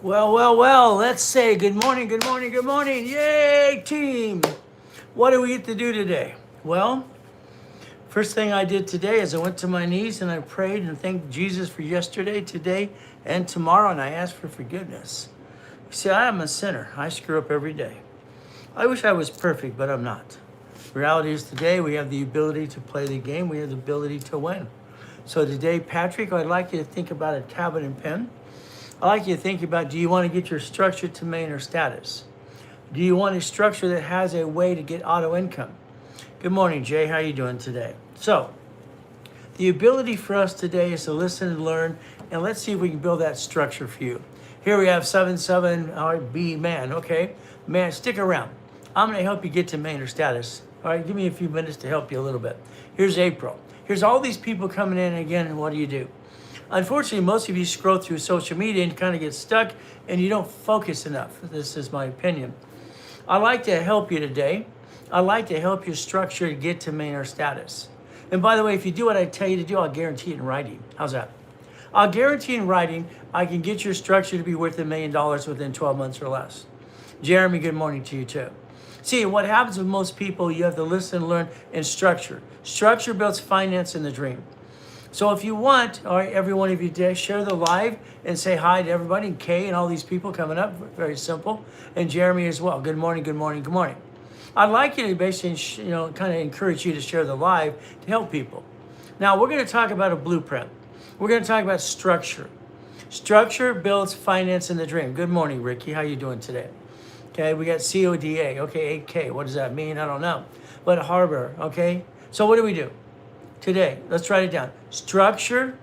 Well, let's say good morning, good morning, good morning. Yay, team. What do we get to do today? Well, first thing I did today is I went to my knees and I prayed and thanked Jesus for yesterday, today, and tomorrow, and I asked for forgiveness. You see, I am a sinner. I screw up every day. I wish I was perfect, but I'm not. Reality is today we have the ability to play the game. We have the ability to win. So today, Patrick, I'd like you to think about a tablet and pen. I'd like you to think about, do you want to get your structure to main or status? Do you want a structure that has a way to get auto income? Good morning, Jay. How are you doing today? So, the ability for us today is to listen and learn, and let's see if we can build that structure for you. Here we have 77, all right, B, man, okay? Man, stick around. I'm going to help you get to main or status. All right, give me a few minutes to help you a little bit. Here's April. Here's all these people coming in again, and what do? Unfortunately, most of you scroll through social media and kind of get stuck, and you don't focus enough. This is my opinion. I'd like to help you today. I'd like to help you structure to get to main or status. And by the way, if you do what I tell you to do, I'll guarantee it in writing. How's that? I'll guarantee in writing, I can get your structure to be worth $1 million within 12 months or less. Jeremy, good morning to you too. See, what happens with most people, you have to listen, learn, and structure. Structure builds finance in the dream. So if you want, all right, every one of you today, share the live and say hi to everybody, and Kay and all these people coming up, very simple, and Jeremy as well. Good morning, good morning, good morning. I'd like you to basically, kind of encourage you to share the live to help people. Now, we're going to talk about a blueprint. We're going to talk about structure. Structure builds finance in the dream. Good morning, Ricky. How you doing today? Okay, we got CODA. Okay, 8K. What does that mean? I don't know. But Harbor, okay? So what do? Today, let's write it down. Structure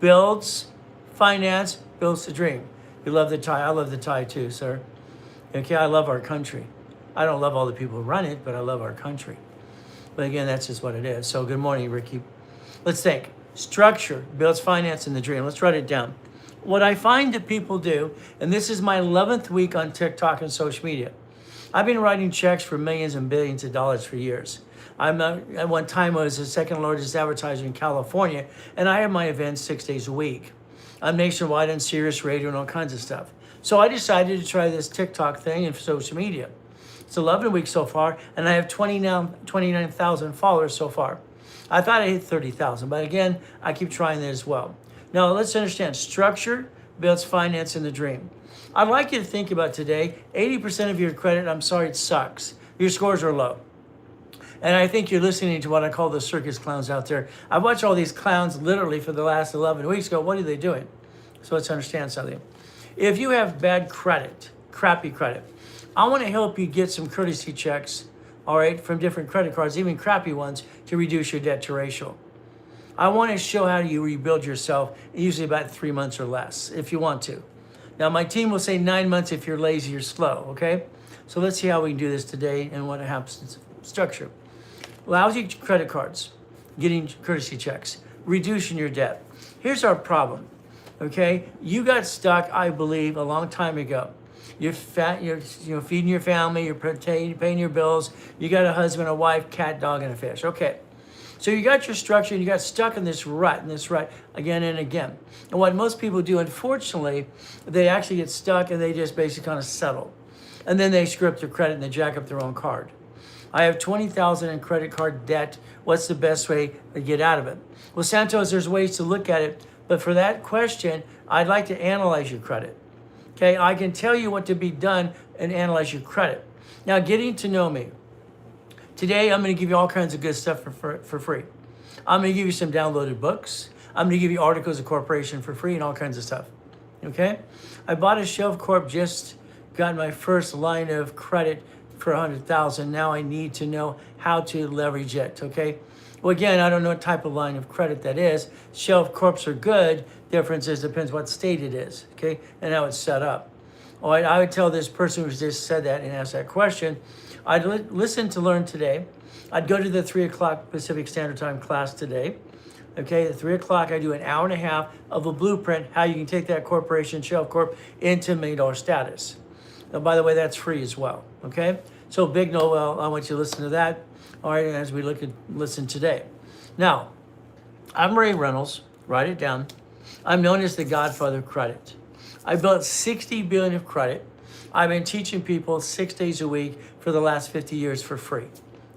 builds finance, builds the dream. You love the tie. I love the tie too, sir. Okay, I love our country. I don't love all the people who run it, but I love our country. But again, that's just what it is. So good morning, Ricky. Let's think. Structure builds finance in the dream. Let's write it down. What I find that people do, and this is my 11th week on TikTok and social media. I've been writing checks for millions and billions of dollars for years. At one time, I was the second largest advertiser in California, and I have my events 6 days a week. I'm nationwide on Sirius Radio and all kinds of stuff. So I decided to try this TikTok thing and social media. It's 11 weeks so far, and I have 29,000 followers so far. I thought I hit 30,000, but again, I keep trying that as well. Now, let's understand, structure builds finance in the dream. I'd like you to think about today, 80% of your credit, I'm sorry, it sucks. Your scores are low. And I think you're listening to what I call the circus clowns out there. I've watched all these clowns literally for the last 11 weeks go, what are they doing? So let's understand something. If you have bad credit, crappy credit, I want to help you get some courtesy checks, all right, from different credit cards, even crappy ones, to reduce your debt to ratio. I want to show how you rebuild yourself, usually about 3 months or less, if you want to. Now, my team will say 9 months if you're lazy or slow, okay? So let's see how we can do this today and what happens. Structure. Lousy credit cards, getting courtesy checks, reducing your debt. Here's our problem, okay? You got stuck, I believe, a long time ago. You're fat, you're feeding your family, you're paying your bills, you got a husband, a wife, cat, dog, and a fish. Okay, so you got your structure and you got stuck in this rut again and again. And what most people do, unfortunately, they actually get stuck and they just basically kind of settle. And then they screw up their credit and they jack up their own card. I have 20,000 in credit card debt. What's the best way to get out of it? Well, Santos, there's ways to look at it, but for that question, I'd like to analyze your credit. Okay, I can tell you what to be done and analyze your credit. Now, getting to know me. Today, I'm going to give you all kinds of good stuff for free. I'm going to give you some downloaded books. I'm going to give you articles of corporation for free and all kinds of stuff. Okay? I bought a Shelf Corp, just got my first line of credit for 100,000. Now I need to know how to leverage it, okay? Well, again, I don't know what type of line of credit that is. Shelf Corps are good. Difference is, depends what state it is, okay? And how it's set up. All right, I would tell this person who just said that and asked that question, I'd listen to learn today. I'd go to the 3 o'clock Pacific Standard Time class today. Okay, at 3 o'clock, I do an hour and a half of a blueprint, how you can take that corporation, Shelf Corp, into $1 million status. Now, by the way, that's free as well, okay? So Big Noel, I want you to listen to that, all right, as we listen today. Now, I'm Ray Reynolds, write it down. I'm known as the Godfather of Credit. I built 60 billion of credit. I've been teaching people 6 days a week for the last 50 years for free.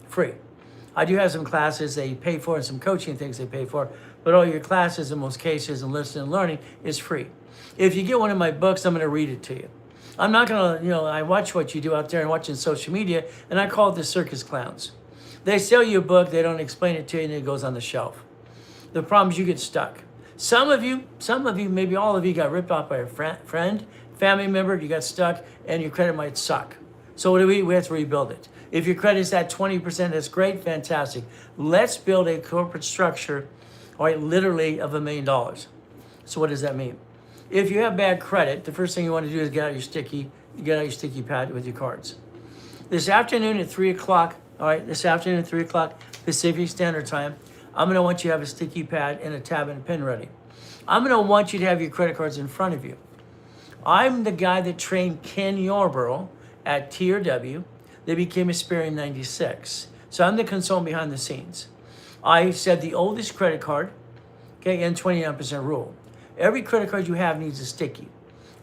Free. I do have some classes they pay for and some coaching things they pay for, but all your classes in most cases and listening and learning is free. If you get one of my books, I'm going to read it to you. I'm not going to, I watch what you do out there and watching social media, and I call it the circus clowns. They sell you a book, they don't explain it to you, and it goes on the shelf. The problem is you get stuck. Some of you, maybe all of you got ripped off by a friend, family member, you got stuck, and your credit might suck. So what do we have to rebuild it. If your credit is at 20%, that's great, fantastic. Let's build a corporate structure, all right, literally of $1 million. So what does that mean? If you have bad credit, the first thing you want to do is get out your sticky pad with your cards. This afternoon at 3 o'clock, all right, this afternoon at 3 o'clock Pacific Standard Time, I'm going to want you to have a sticky pad and a tab and a pen ready. I'm going to want you to have your credit cards in front of you. I'm the guy that trained Ken Yarborough at TRW. They became a Spear in 96. So I'm the consultant behind the scenes. I said the oldest credit card, okay, and 29% rule. Every credit card you have needs a sticky.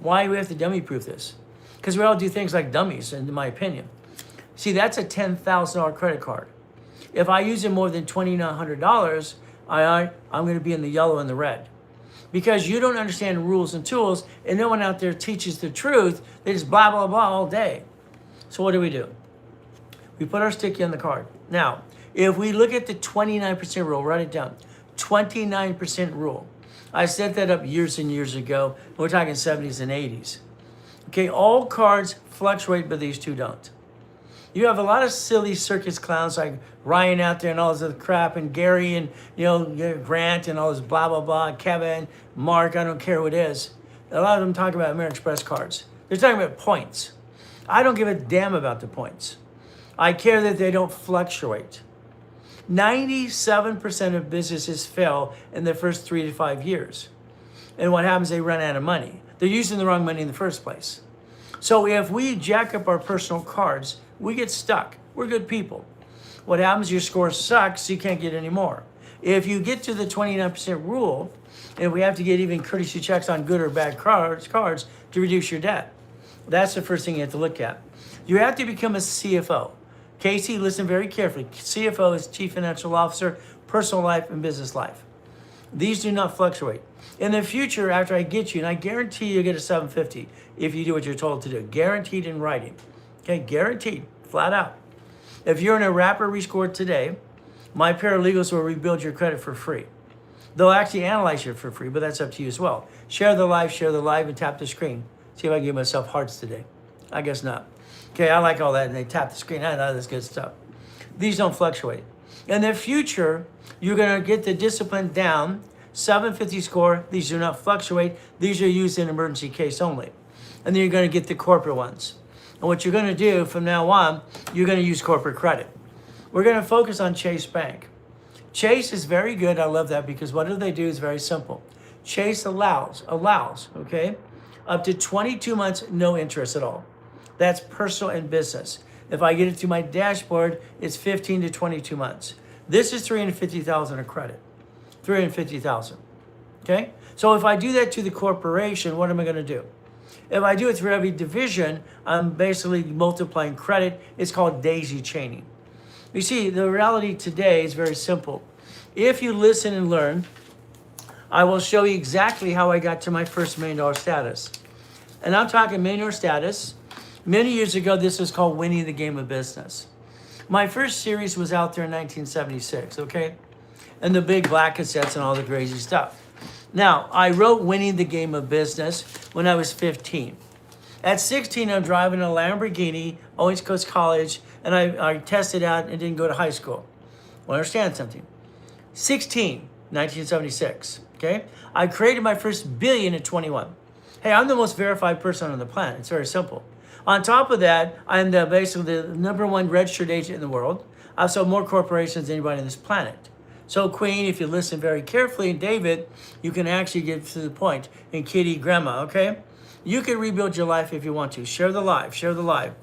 Why do we have to dummy proof this? Because we all do things like dummies, in my opinion. See, that's a $10,000 credit card. If I use it more than $2,900, I'm going to be in the yellow and the red. Because you don't understand rules and tools, and no one out there teaches the truth. They just blah, blah, blah all day. So what do? We put our sticky on the card. Now, if we look at the 29% rule, write it down. 29% rule. I set that up years and years ago. We're talking 70s and 80s. Okay, all cards fluctuate, but these two don't. You have a lot of silly circus clowns like Ryan out there and all this other crap, and Gary and Grant and all this blah, blah, blah, Kevin, Mark, I don't care who it is. A lot of them talk about American Express cards. They're talking about points. I don't give a damn about the points. I care that they don't fluctuate. 97% of businesses fail in the first 3 to 5 years. And what happens, they run out of money. They're using the wrong money in the first place. So if we jack up our personal cards, we get stuck. We're good people. What happens, your score sucks, so you can't get any more. If you get to the 29% rule, and we have to get even courtesy checks on good or bad cards to reduce your debt. That's the first thing you have to look at. You have to become a CFO. Casey, listen very carefully. CFO is Chief Financial Officer, personal life and business life. These do not fluctuate. In the future, after I get you, and I guarantee you'll get a 750 if you do what you're told to do. Guaranteed in writing. Okay, guaranteed, flat out. If you're in a rapid rescore today, my paralegals will rebuild your credit for free. They'll actually analyze you for free, but that's up to you as well. Share the live, and tap the screen. See if I can give myself hearts today. I guess not. Okay, I like all that, and they tap the screen. I know this good stuff. These don't fluctuate. In the future, you're going to get the discipline down. 750 score. These do not fluctuate. These are used in emergency case only. And then you're going to get the corporate ones. And what you're going to do from now on, you're going to use corporate credit. We're going to focus on Chase Bank. Chase is very good. I love that because what do they do is very simple. Chase allows, okay, up to 22 months, no interest at all. That's personal and business. If I get it to my dashboard, it's 15 to 22 months. This is $350,000 of credit. $350,000. Okay? So if I do that to the corporation, what am I going to do? If I do it through every division, I'm basically multiplying credit. It's called daisy chaining. You see, the reality today is very simple. If you listen and learn, I will show you exactly how I got to my first $1 million status. And I'm talking $1 million status. Many years ago, this was called Winning the Game of Business. My first series was out there in 1976, okay? And the big black cassettes and all the crazy stuff. Now, I wrote Winning the Game of Business when I was 15. At 16, I'm driving a Lamborghini, Owens Coast College, and I tested out and didn't go to high school. Well, understand something. 16, 1976, okay? I created my first billion at 21. Hey, I'm the most verified person on the planet. It's very simple. On top of that, I'm basically the #1 registered agent in the world. I've sold more corporations than anybody on this planet. So Queen, if you listen very carefully, and David, you can actually get to the point. And Kitty, Grandma, okay? You can rebuild your life if you want to. Share the live, share the live.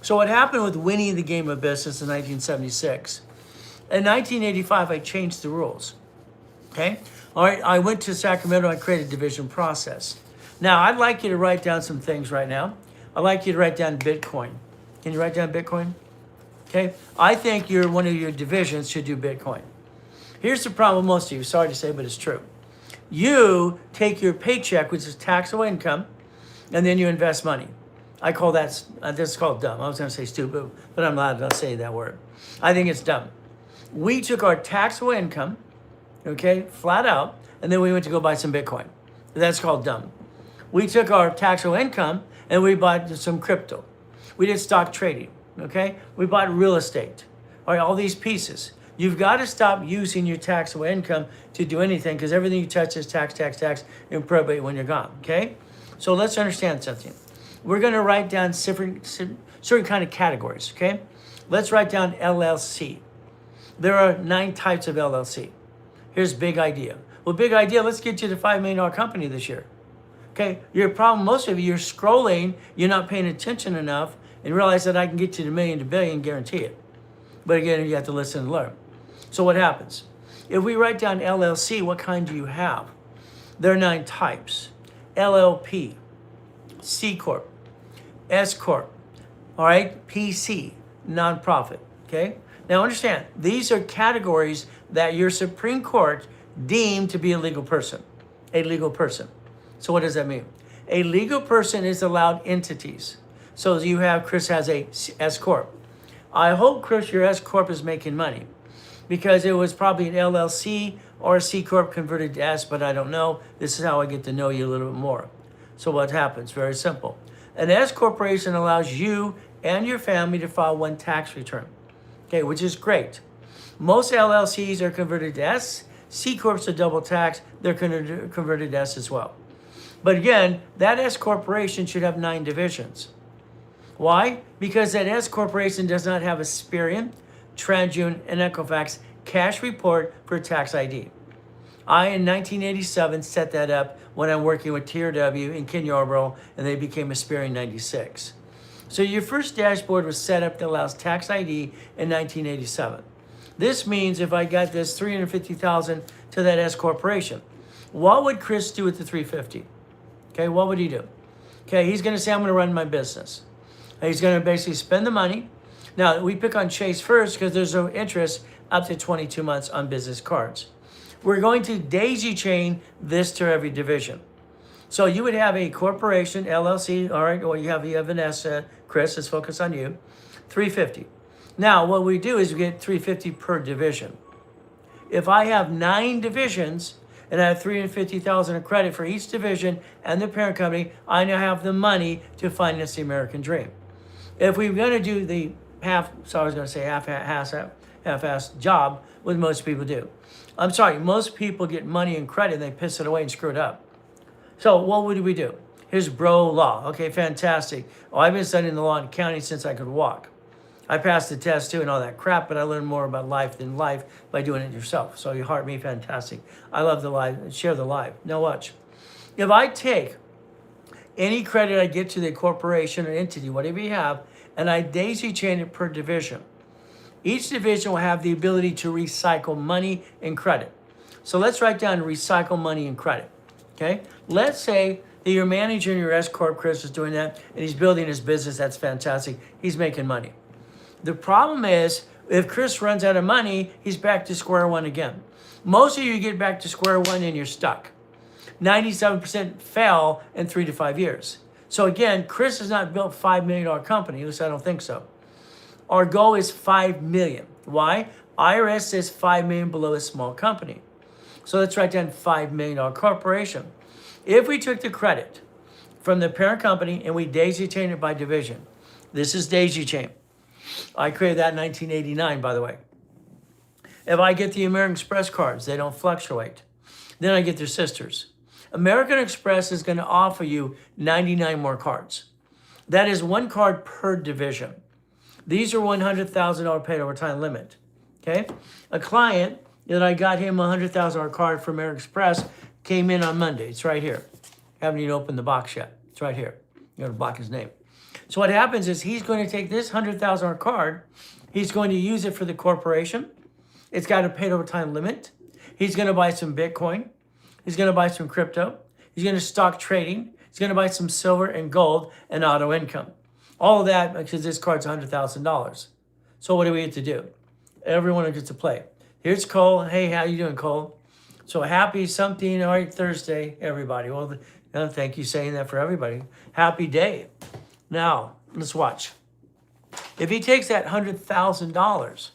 So what happened with Winning the Game of Business in 1976? In 1985, I changed the rules, okay? All right, I went to Sacramento, I created a division process. Now, I'd like you to write down some things right now. I'd like you to write down Bitcoin. Can you write down Bitcoin? Okay. I think one of your divisions should do Bitcoin. Here's the problem with most of you. Sorry to say, but it's true. You take your paycheck, which is taxable income, and then you invest money. I call that, this is called dumb. I was going to say stupid, but I'm not going to say that word. I think it's dumb. We took our taxable income, okay, flat out, and then we went to go buy some Bitcoin. That's called dumb. We took our taxable income and we bought some crypto. We did stock trading, okay? We bought real estate, all right, all these pieces. You've got to stop using your taxable income to do anything because everything you touch is tax, and probate when you're gone, okay? So let's understand something. We're going to write down certain kind of categories, okay? Let's write down LLC. There are 9 types of LLC. Here's big idea. Well, big idea, let's get you to $5 million company this year. Okay, your problem, most of you, you're scrolling, you're not paying attention enough, and realize that I can get you to million to billion, guarantee it. But again, you have to listen and learn. So what happens? If we write down LLC, what kind do you have? There are 9 types. LLP, C Corp, S Corp, all right, PC, nonprofit, okay? Now understand, these are categories that your Supreme Court deemed to be a legal person, a legal person. So what does that mean? A legal person is allowed entities. So you have, Chris has a S Corp. I hope, Chris, your S Corp is making money because it was probably an LLC or a C Corp converted to S, but I don't know. This is how I get to know you a little bit more. So what happens? Very simple. An S corporation allows you and your family to file one tax return, okay, which is great. Most LLCs are converted to S. C Corps are double tax. They're converted to S as well. But again, that S corporation should have 9 divisions. Why? Because that S corporation does not have a Experian, TransUnion, and Equifax cash report for tax ID. I, in 1987, set that up when I'm working with TRW in Ken Yarborough, and they became Experian in 96. So your first dashboard was set up that allows tax ID in 1987. This means if I got this $350,000 to that S corporation, what would Chris do with the $350,000? Okay, what would he do? Okay, he's going to say, I'm going to run my business. He's going to basically spend the money. Now, we pick on Chase first because there's no interest up to 22 months on business cards. We're going to daisy chain this to every division. So you would have a corporation, LLC, all right, or you have an S, Chris, let's focus on you, $350,000. Now, what we do is we get $350,000 per division. If I have 9 divisions, and I have $350,000 of credit for each division and the parent company, I now have the money to finance the American dream. If we're going to do the half-ass job, what most people do. I'm sorry, most people get money and credit and they piss it away and screw it up. So what would we do? Here's bro law. Okay, fantastic. Oh, I've been studying the law in accounting since I could walk. I passed the test too and all that crap, but I learned more about life than life by doing it yourself. So you heart me, fantastic. I love the life, share the life. Now watch. If I take any credit I get to the corporation or entity, whatever you have, and I daisy chain it per division, each division will have the ability to recycle money and credit. So let's write down recycle money and credit, okay? Let's say that your manager in your S Corp, Chris, is doing that, and he's building his business. That's fantastic. He's making money. The problem is, if Chris runs out of money, he's back to square one again. Most of you get back to square one and you're stuck. 97% fail in 3 to 5 years. So again, Chris has not built a $5 million company. At least I don't think so. Our goal is 5 million. Why? IRS says 5 million below a small company. So let's write down $5 million corporation. If we took the credit from the parent company and we daisy chain it by division, this is daisy chain. I created that in 1989, by the way. If I get the American Express cards, they don't fluctuate. Then I get their sisters. American Express is going to offer you 99 more cards. That is 1 card per division. These are $100,000 paid over time limit. Okay? A client that I got him a $100,000 card from American Express came in on Monday. It's right here. Haven't even opened the box yet. It's right here. You got to block his name. So what happens is he's going to take this $100,000 card. He's going to use it for the corporation. It's got a paid over time limit. He's going to buy some Bitcoin. He's going to buy some crypto. He's going to stock trading. He's going to buy some silver and gold and auto income. All of that because this card's $100,000. So what do we get to do? Everyone gets to play. Here's Cole. Hey, how you doing, Cole? So happy something, all right, Thursday, everybody. Well, thank you saying that for everybody. Happy day. Now, let's watch. If he takes that $100,000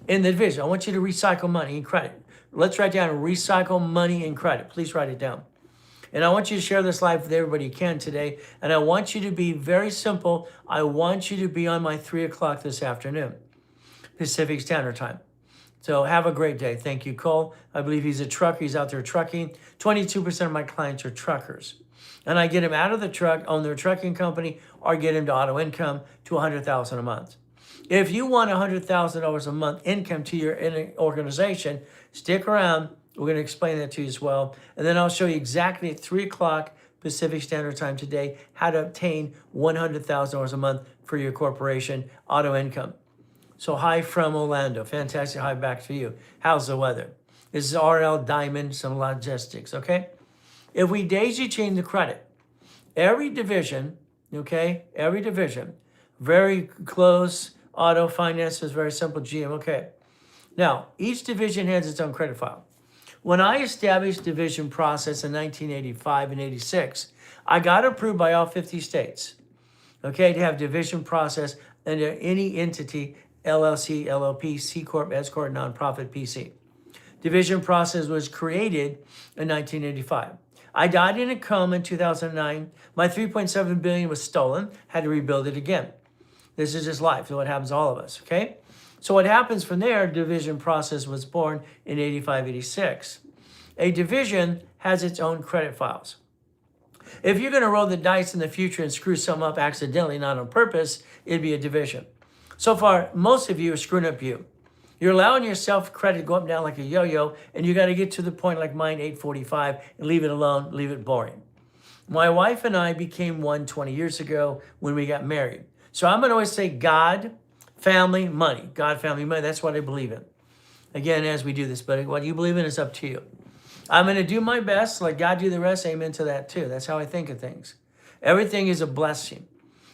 in the division, I want you to recycle money and credit. Let's write down recycle money and credit. Please write it down. And I want you to share this live with everybody you can today. And I want you to be very simple. I want you to be on my 3 o'clock this afternoon, Pacific Standard Time. So have a great day. Thank you, Cole. I believe he's a trucker. He's out there trucking. 22% of my clients are truckers. And I get him out of the truck, own their trucking company, or get him to auto income to $100,000 a month. If you want $100,000 a month income to your organization, stick around. We're going to explain that to you as well. And then I'll show you exactly at 3 o'clock Pacific Standard Time today how to obtain $100,000 a month for your corporation, auto income. So hi from Orlando. Fantastic. Hi back to you. How's the weather? This is RL Diamond, some logistics, okay? If we daisy chain the credit, every division, okay, every division, very close, auto finance is very simple, GM, okay. Now, each division has its own credit file. When I established division process in 1985 and 86, I got approved by all 50 states, okay, to have division process under any entity, LLC, LLP, C Corp, S Corp, nonprofit, PC. Division process was created in 1985. I died in a coma in 2009. My $3.7 billion was stolen, had to rebuild it again. This is just life, so what happens to all of us, okay? So what happens from there, division process was born in 85, 86. A division has its own credit files. If you're gonna roll the dice in the future and screw some up accidentally, not on purpose, it'd be a division. So far, most of you are screwing up you. You're allowing yourself credit to go up and down like a yo-yo, and you got to get to the point like mine, 8:45, and leave it alone, leave it boring. My wife and I became one 20 years ago when we got married. So I'm going to always say God, family, money. God, family, money. That's what I believe in. Again, as we do this, but what you believe in is up to you. I'm going to do my best, let God do the rest. Amen to that too. That's how I think of things. Everything is a blessing.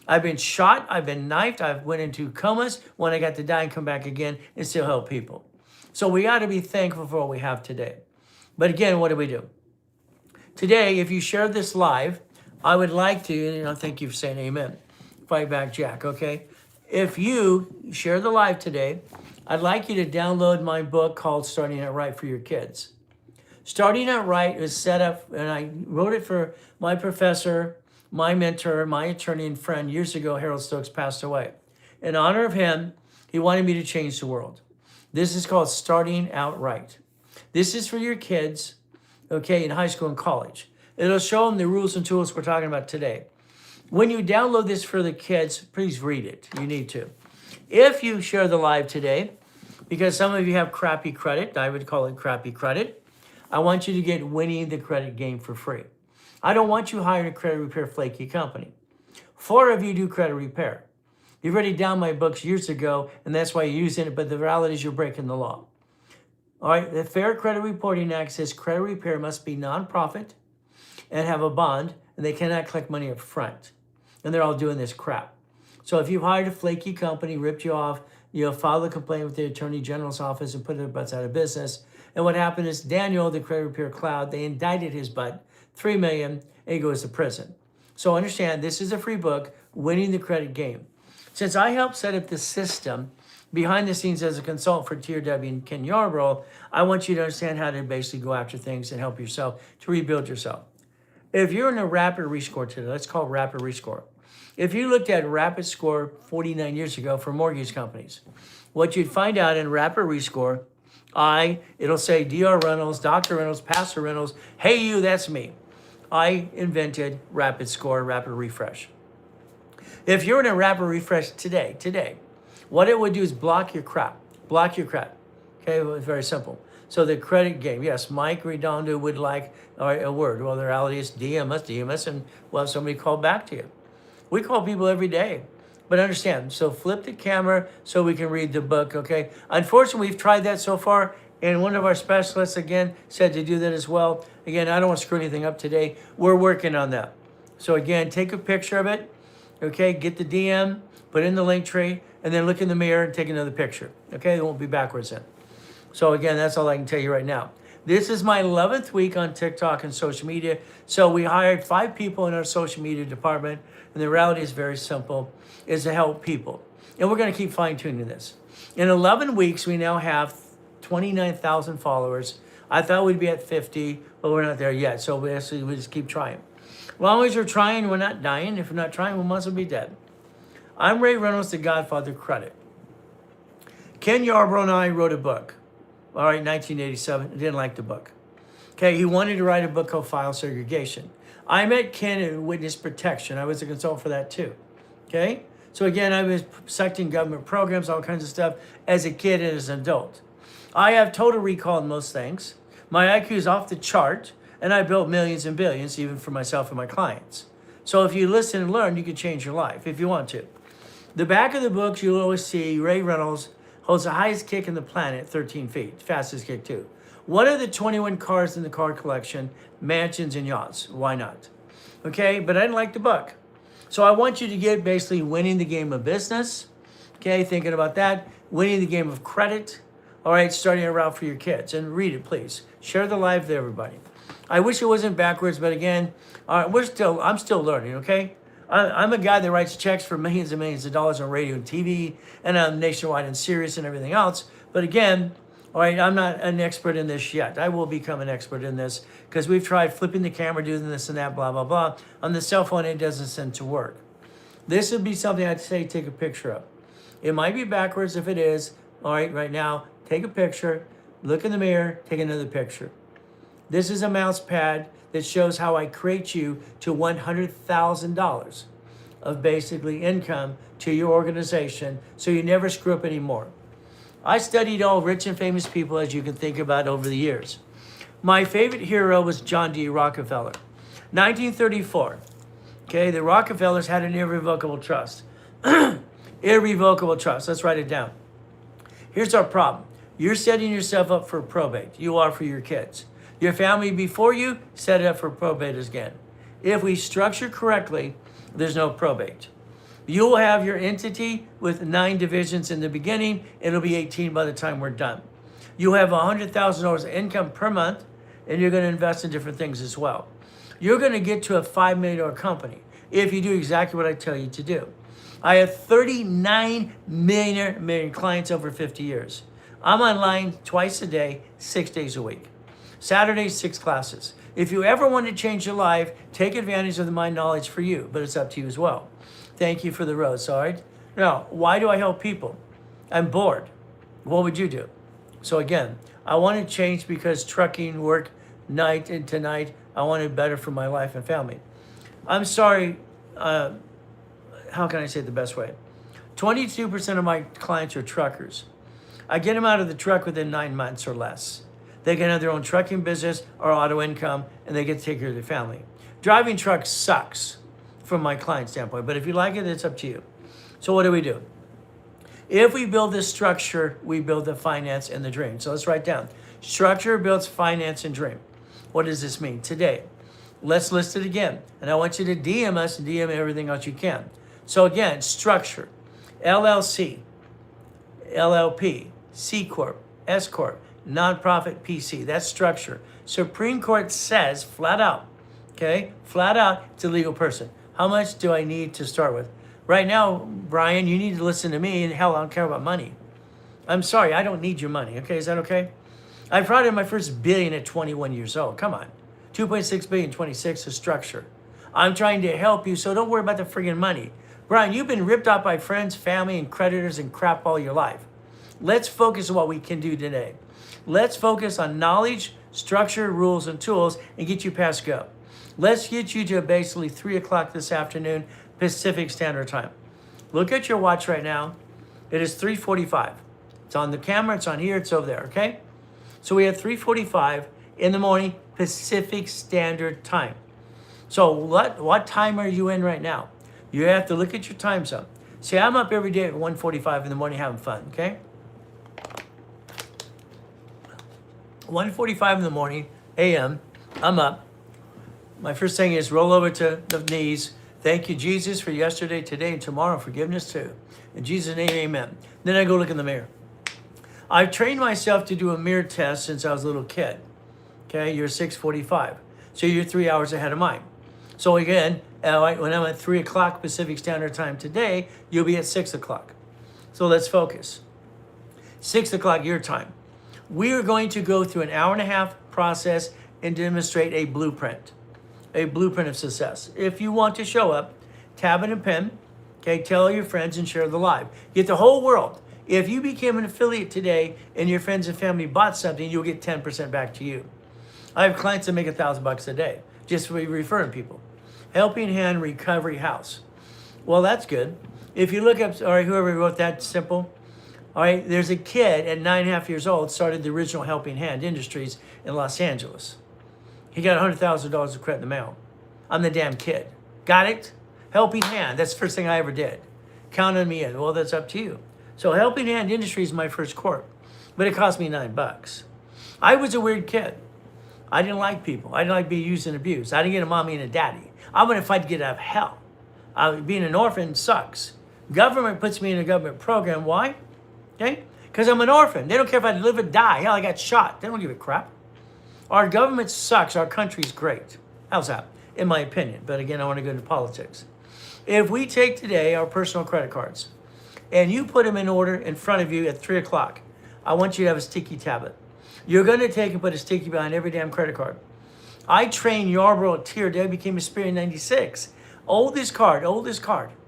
I've been shot, I've been knifed, I've went into comas when I got to die and come back again and still help people. So we got to be thankful for what we have today. But again, what do we do? Today, if you share this live, I would like to, and I thank you for saying amen. Fight back, Jack, okay? If you share the live today, I'd like you to download my book called Starting Out Right for your kids. Starting Out Right is set up, and I wrote it for my professor, my mentor, my attorney and friend years ago. Harold Stokes passed away. In honor of him, he wanted me to change the world. This is called Starting Out Right. This is for your kids, okay, in high school and college. It'll show them the rules and tools we're talking about today. When you download this for the kids, please read it. You need to. If you share the live today, because some of you have crappy credit, I would call it crappy credit, I want you to get Winning the Credit Game for free. I don't want you hiring a credit repair flaky company. 4 of you do credit repair. You've already downloaded my books years ago, and that's why you're using it, but the reality is you're breaking the law. All right, the Fair Credit Reporting Act says credit repair must be nonprofit and have a bond, and they cannot collect money up front. And they're all doing this crap. So if you've hired a flaky company, ripped you off, file a complaint with the Attorney General's office and put their butts out of business. And what happened is Daniel, the credit repair cloud, they indicted his butt, $3 million, and he goes to prison. So understand, this is a free book, Winning the Credit Game. Since I helped set up the system behind the scenes as a consultant for TRW and Ken Yarbrough, I want you to understand how to basically go after things and help yourself to rebuild yourself. If you're in a rapid rescore today, let's call it rapid rescore. If you looked at rapid score 49 years ago for mortgage companies, what you'd find out in rapid rescore, it'll say DR Reynolds, Dr. Reynolds, Pastor Reynolds, hey you, that's me. I invented rapid score, rapid refresh. If you're in a rapid refresh today, what it would do is block your crap. Okay, well, it's very simple. So the credit game, yes, Mike Redondo would like a word. Well, the reality is DM us, and we'll have somebody call back to you. We call people every day. But understand, so flip the camera so we can read the book, okay? Unfortunately, we've tried that so far, and one of our specialists, again, said to do that as well. Again, I don't want to screw anything up today. We're working on that. So again, take a picture of it. Okay, get the DM, put it in the link tree, and then look in the mirror and take another picture. Okay, it won't be backwards then. So again, that's all I can tell you right now. This is my 11th week on TikTok and social media. So we hired 5 people in our social media department. And the reality is very simple, is to help people. And we're going to keep fine tuning this. In 11 weeks, we now have 29,000 followers. I thought we'd be at 50, but we're not there yet. So we just keep trying. As long as we're trying, we're not dying. If we're not trying, we must be dead. I'm Ray Reynolds, the Godfather Credit. Ken Yarbrough and I wrote a book. All right, 1987. I didn't like the book. Okay, he wanted to write a book called File Segregation. I met Ken in witness protection. I was a consultant for that too. Okay, so again, I was protecting government programs, all kinds of stuff as a kid and as an adult. I have total recall in most things. My IQ is off the chart, and I built millions and billions, even for myself and my clients. So if you listen and learn, you can change your life if you want to. The back of the book, you'll always see Ray Reynolds holds the highest kick in the planet, 13 feet, fastest kick too. One of the 21 cars in the car collection, mansions and yachts. Why not? Okay, but I didn't like the book. So I want you to get basically winning the game of business. Okay, thinking about that. Winning the game of credit. All right, starting a route for your kids. And read it, please. Share the live with everybody. I wish it wasn't backwards, but again, I'm still learning, okay? I'm a guy that writes checks for millions and millions of dollars on radio and TV, and I'm nationwide and Sirius and everything else. But again, all right, I'm not an expert in this yet. I will become an expert in this because we've tried flipping the camera, doing this and that, blah, blah, blah. On the cell phone, it doesn't seem to work. This would be something I'd say take a picture of. It might be backwards. If it is, all right now, take a picture, look in the mirror, take another picture. This is a mouse pad that shows how I create you to $100,000 of basically income to your organization so you never screw up anymore. I studied all rich and famous people, as you can think about, over the years. My favorite hero was John D. Rockefeller. 1934, okay, the Rockefellers had an irrevocable trust. Irrevocable trust, let's write it down. Here's our problem. You're setting yourself up for probate. You are for your kids. Your family before you set it up for probate again. If we structure correctly, there's no probate. You will have your entity with 9 divisions in the beginning. It'll be 18 by the time we're done. You'll have $100,000 of income per month, and you're going to invest in different things as well. You're going to get to a $5 million company if you do exactly what I tell you to do. I have 39 million clients over 50 years. I'm online twice a day, 6 days a week. Saturdays, 6 classes. If you ever want to change your life, take advantage of my knowledge for you, but it's up to you as well. Thank you for the rose, all right? Now, why do I help people? I'm bored. What would you do? So again, I want to change because trucking work night into night. I want it better for my life and family. I'm sorry, how can I say it the best way? 22% of my clients are truckers. I get them out of the truck within 9 months or less. They can have their own trucking business or auto income, and they get to take care of their family. Driving trucks sucks from my client standpoint, but if you like it, it's up to you. So what do? If we build this structure, we build the finance and the dream. So let's write down. Structure builds finance and dream. What does this mean? Today, let's list it again. And I want you to DM us and DM everything else you can. So again, structure, LLC, LLP, C Corp, S Corp, nonprofit PC. That's structure. Supreme Court says flat out, okay, flat out, it's a legal person. How much do I need to start with? Right now, Brian, you need to listen to me, and hell, I don't care about money. I'm sorry, I don't need your money, okay? Is that okay? I brought in my first billion at 21 years old. Come on. 2.6 billion, 26 is structure. I'm trying to help you, so don't worry about the friggin' money. Brian, you've been ripped off by friends, family, and creditors and crap all your life. Let's focus on what we can do today. Let's focus on knowledge, structure, rules, and tools, and get you past go. Let's get you to basically 3 o'clock this afternoon, Pacific Standard Time. Look at your watch right now. It is 3:45. It's on the camera, it's on here, it's over there, okay? So we have 3:45 in the morning, Pacific Standard Time. So what time are you in right now? You have to look at your time zone. See, I'm up every day at 1:45 in the morning having fun, okay? 1:45 in the morning, a.m., I'm up. My first thing is roll over to the knees. Thank you, Jesus, for yesterday, today, and tomorrow. Forgiveness too. In Jesus' name, amen. Then I go look in the mirror. I've trained myself to do a mirror test since I was a little kid. Okay, you're 6:45. So you're 3 hours ahead of mine. So again, when I'm at 3 o'clock Pacific Standard Time today, you'll be at 6 o'clock. So let's focus. 6 o'clock your time. We are going to go through an hour and a half process and demonstrate a blueprint of success. If you want to show up, tablet and pen, okay, tell your friends and share the live. Get the whole world. If you became an affiliate today and your friends and family bought something, you'll get 10% back to you. I have clients that make $1,000 a day just for referring people. Helping Hand Recovery House. Well, that's good. If you look up, all right, whoever wrote that simple, all right, there's a kid at 9.5 years old started the original Helping Hand Industries in Los Angeles. He got $100,000 of credit in the mail. I'm the damn kid. Got it? Helping Hand, that's the first thing I ever did. Count on me in. Well, that's up to you. So Helping Hand Industries is my first court, but it cost me $9. I was a weird kid. I didn't like people. I didn't like being used and abused. I didn't get a mommy and a daddy. I went to fight to get out of hell. Being an orphan sucks. Government puts me in a government program. Why? Okay? Because I'm an orphan. They don't care if I live or die. Hell, I got shot. They don't give a crap. Our government sucks. Our country's great. How's that? In my opinion. But again, I want to go into politics. If we take today our personal credit cards and you put them in order in front of you at 3 o'clock, I want you to have a sticky tablet. You're going to take and put a sticky behind every damn credit card. I trained Yarborough Tier. They became a Spirit in 96. Oldest card.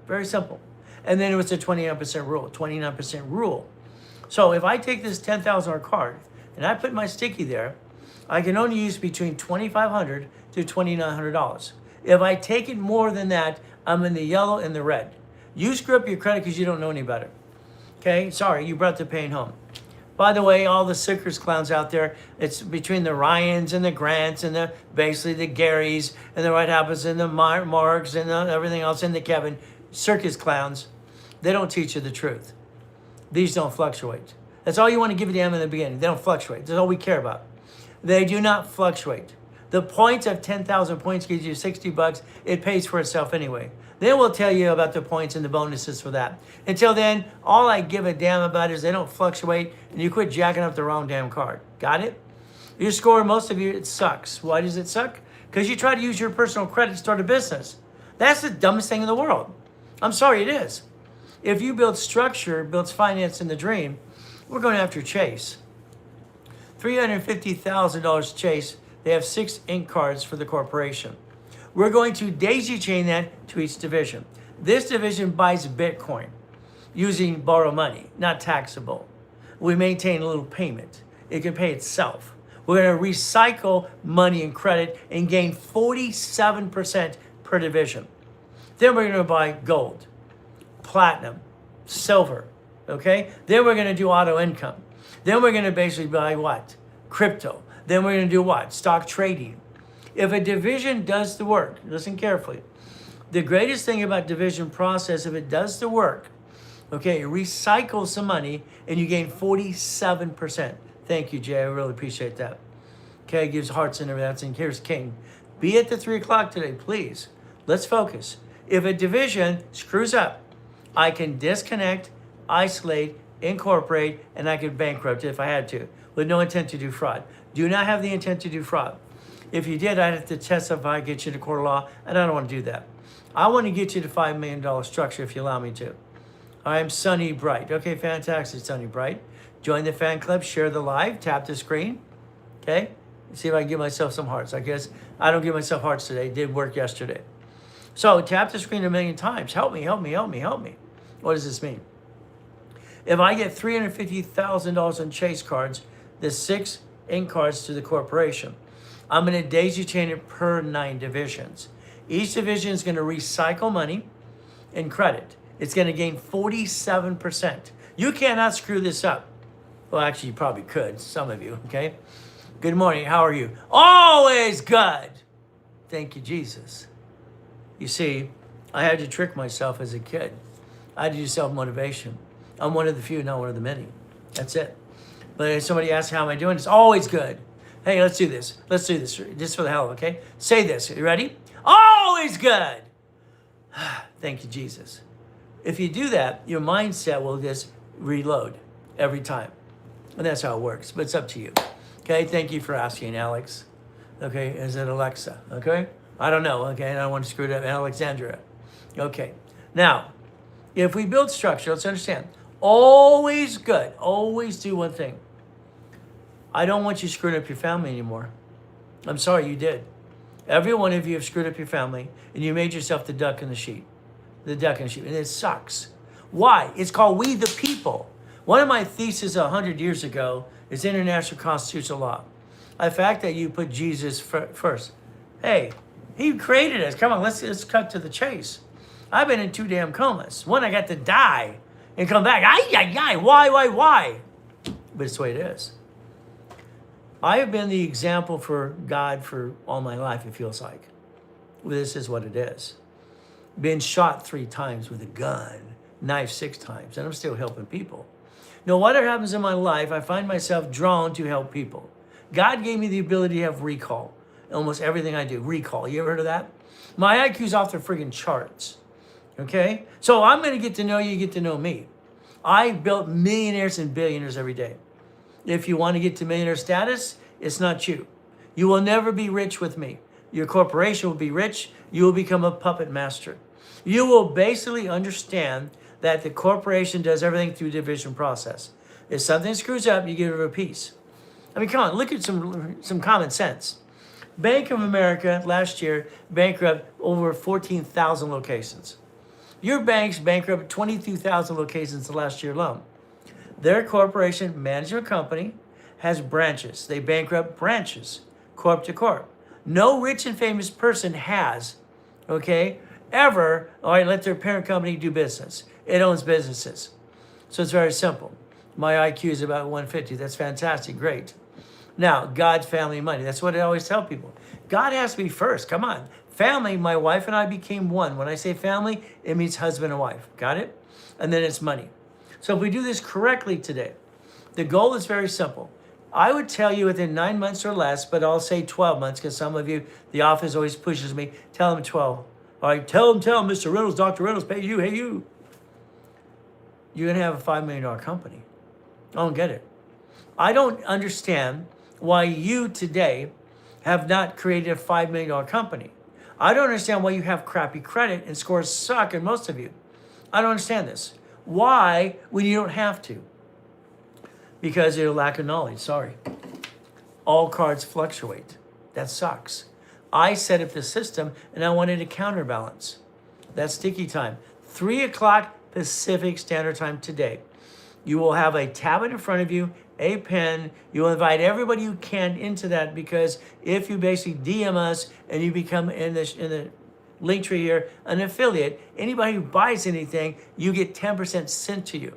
Very simple. And then it was the 29% rule. So if I take this $10,000 card and I put my sticky there, I can only use between $2,500 to $2,900. If I take it more than that, I'm in the yellow and the red. You screw up your credit because you don't know any better. Okay, sorry, you brought the pain home. By the way, all the circus clowns out there, it's between the Ryans and the Grants and basically the Garys and the White Happens and the Marks and everything else and the Kevin, circus clowns, they don't teach you the truth. These don't fluctuate. That's all you want to give them in the beginning. They don't fluctuate. That's all we care about. They do not fluctuate. The points of 10,000 points gives you $60. It pays for itself anyway. Then we'll tell you about the points and the bonuses for that. Until then, all I give a damn about is they don't fluctuate and you quit jacking up the wrong damn card. Got it? Your score, most of you, it sucks. Why does it suck? Because you try to use your personal credit to start a business. That's the dumbest thing in the world. I'm sorry, it is. If you build structure, builds finance in the dream, we're going after Chase. $350,000 Chase. They have 6 ink cards for the corporation. We're going to daisy chain that to each division. This division buys Bitcoin using borrow money, not taxable. We maintain a little payment. It can pay itself. We're going to recycle money and credit and gain 47% per division. Then we're going to buy gold, platinum, silver, okay? Then we're going to do auto income. Then we're going to basically buy what? Crypto. Then we're going to do what? Stock trading. If a division does the work, listen carefully. The greatest thing about division process, if it does the work, okay, it recycles some money and you gain 47%. Thank you, Jay. I really appreciate that. Okay, it gives hearts and everything. Here's King. Be at the 3 o'clock today, please. Let's focus. If a division screws up, I can disconnect, isolate, incorporate, and I could bankrupt it if I had to, with no intent to do fraud. Do not have the intent to do fraud. If you did, I'd have to testify, get you to court of law, and I don't want to do that. I want to get you to $5 million structure if you allow me to. I'm Sunny Bright. Okay, fantastic, Sunny Bright. Join the fan club, share the live, tap the screen. Okay, see if I can give myself some hearts. I guess I don't give myself hearts today. It did work yesterday. So tap the screen 1,000,000 times. Help me, help me, help me, help me. What does this mean? If I get $350,000 in Chase cards, the 6 ink cards to the corporation, I'm going to daisy chain it per 9 divisions. Each division is going to recycle money and credit. It's going to gain 47%. You cannot screw this up. Well, actually, you probably could, some of you, okay? Good morning, how are you? Always good. Thank you, Jesus. You see, I had to trick myself as a kid. I had to do self-motivation. I'm one of the few, not one of the many. That's it. But if somebody asks how am I doing, it's always good. Hey, let's do this. Let's do this just for the hell of it, okay? Say this. You ready? Always good. Thank you, Jesus. If you do that, your mindset will just reload every time. And that's how it works. But it's up to you. Okay, thank you for asking, Alex. Okay, is it Alexa? Okay? I don't know. Okay, I don't want to screw it up. Alexandria. Okay. Now, if we build structure, let's understand. Always good. Always do one thing. I don't want you screwing up your family anymore. I'm sorry, you did. Every one of you have screwed up your family, and you made yourself the duck in the sheet. The duck in the sheet. And it sucks. Why? It's called We the People. One of my theses 100 years ago is international constitutional law. The fact that you put Jesus first. Hey, he created us. Come on, let's cut to the chase. I've been in 2 damn comas. One, I got to die and come back. Why? But it's the way it is. I have been the example for God for all my life, it feels like. This is what it is. Been shot 3 times with a gun, knife 6 times, and I'm still helping people. No matter what happens in my life, I find myself drawn to help people. God gave me the ability to have recall. Almost everything I do, recall. You ever heard of that? My IQ's off the friggin' charts. Okay? So I'm going to get to know you, get to know me. I built millionaires and billionaires every day. If you want to get to millionaire status, it's not you. You will never be rich with me. Your corporation will be rich. You will become a puppet master. You will basically understand that the corporation does everything through division process. If something screws up, you give it a piece. I mean, come on, look at some common sense. Bank of America last year bankrupt over 14,000 locations. Your bank's bankrupt 22,000 locations last year alone. Their corporation management company has branches. They bankrupt branches, corp to corp. No rich and famous person has, okay, ever, all right, let their parent company do business. It owns businesses. So it's very simple. My IQ is about 150. That's fantastic. Great. Now, God's family money. That's what I always tell people. God has to be first. Come on. Family, my wife and I became one. When I say family, it means husband and wife. Got it? And then it's money. So if we do this correctly today, the goal is very simple. I would tell you within 9 months or less, but I'll say 12 months because some of you, the office always pushes me. Tell them 12. All right, tell them, Mr. Reynolds, Dr. Reynolds, pay you, hey you. You're going to have a $5 million company. I don't get it. I don't understand why you today have not created a $5 million company. I don't understand why you have crappy credit and scores suck in most of you. I don't understand this. Why when you don't have to? Because of your lack of knowledge, sorry. All cards fluctuate. That sucks. I set up the system and I wanted a counterbalance. That's sticky time. 3 o'clock Pacific Standard Time today. You will have a tablet in front of you, a pen. You will invite everybody you can into that because if you basically DM us and you become in the link tree here, an affiliate, anybody who buys anything, you get 10% sent to you.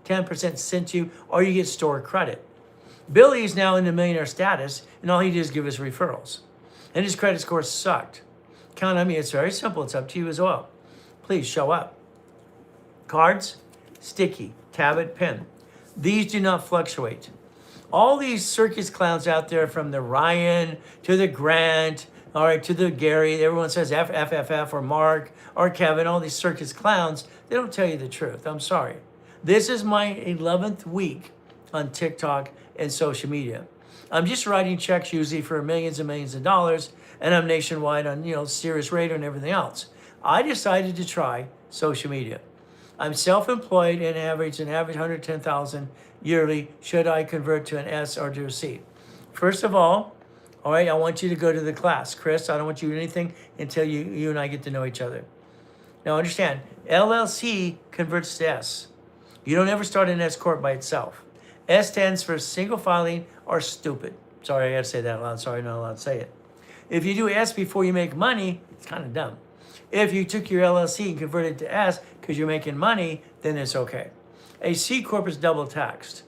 10% sent to you, or you get store credit. Billy is now in the millionaire status, and all he did is give us referrals. And his credit score sucked. Count on me, it's very simple. It's up to you as well. Please show up. Cards, sticky, tablet, pen. These do not fluctuate. All these circus clowns out there, from the Ryan to the Grant, all right, to the Gary, everyone says FFF or Mark or Kevin, all these circus clowns, they don't tell you the truth. I'm sorry. This is my 11th week on TikTok and social media. I'm just writing checks usually for millions and millions of dollars, and I'm nationwide on, Sirius Radio and everything else. I decided to try social media. I'm self-employed and average 110,000 yearly. Should I convert to an S or to a C? First of all right, I want you to go to the class. Chris, I don't want you to do anything until you and I get to know each other. Now understand, LLC converts to S. You don't ever start an S corp by itself. S stands for single filing or stupid. Sorry, I gotta say that out loud. Sorry, I'm not allowed to say it. If you do S before you make money, it's kind of dumb. If you took your LLC and converted it to S because you're making money, then it's okay. A C corp is double taxed.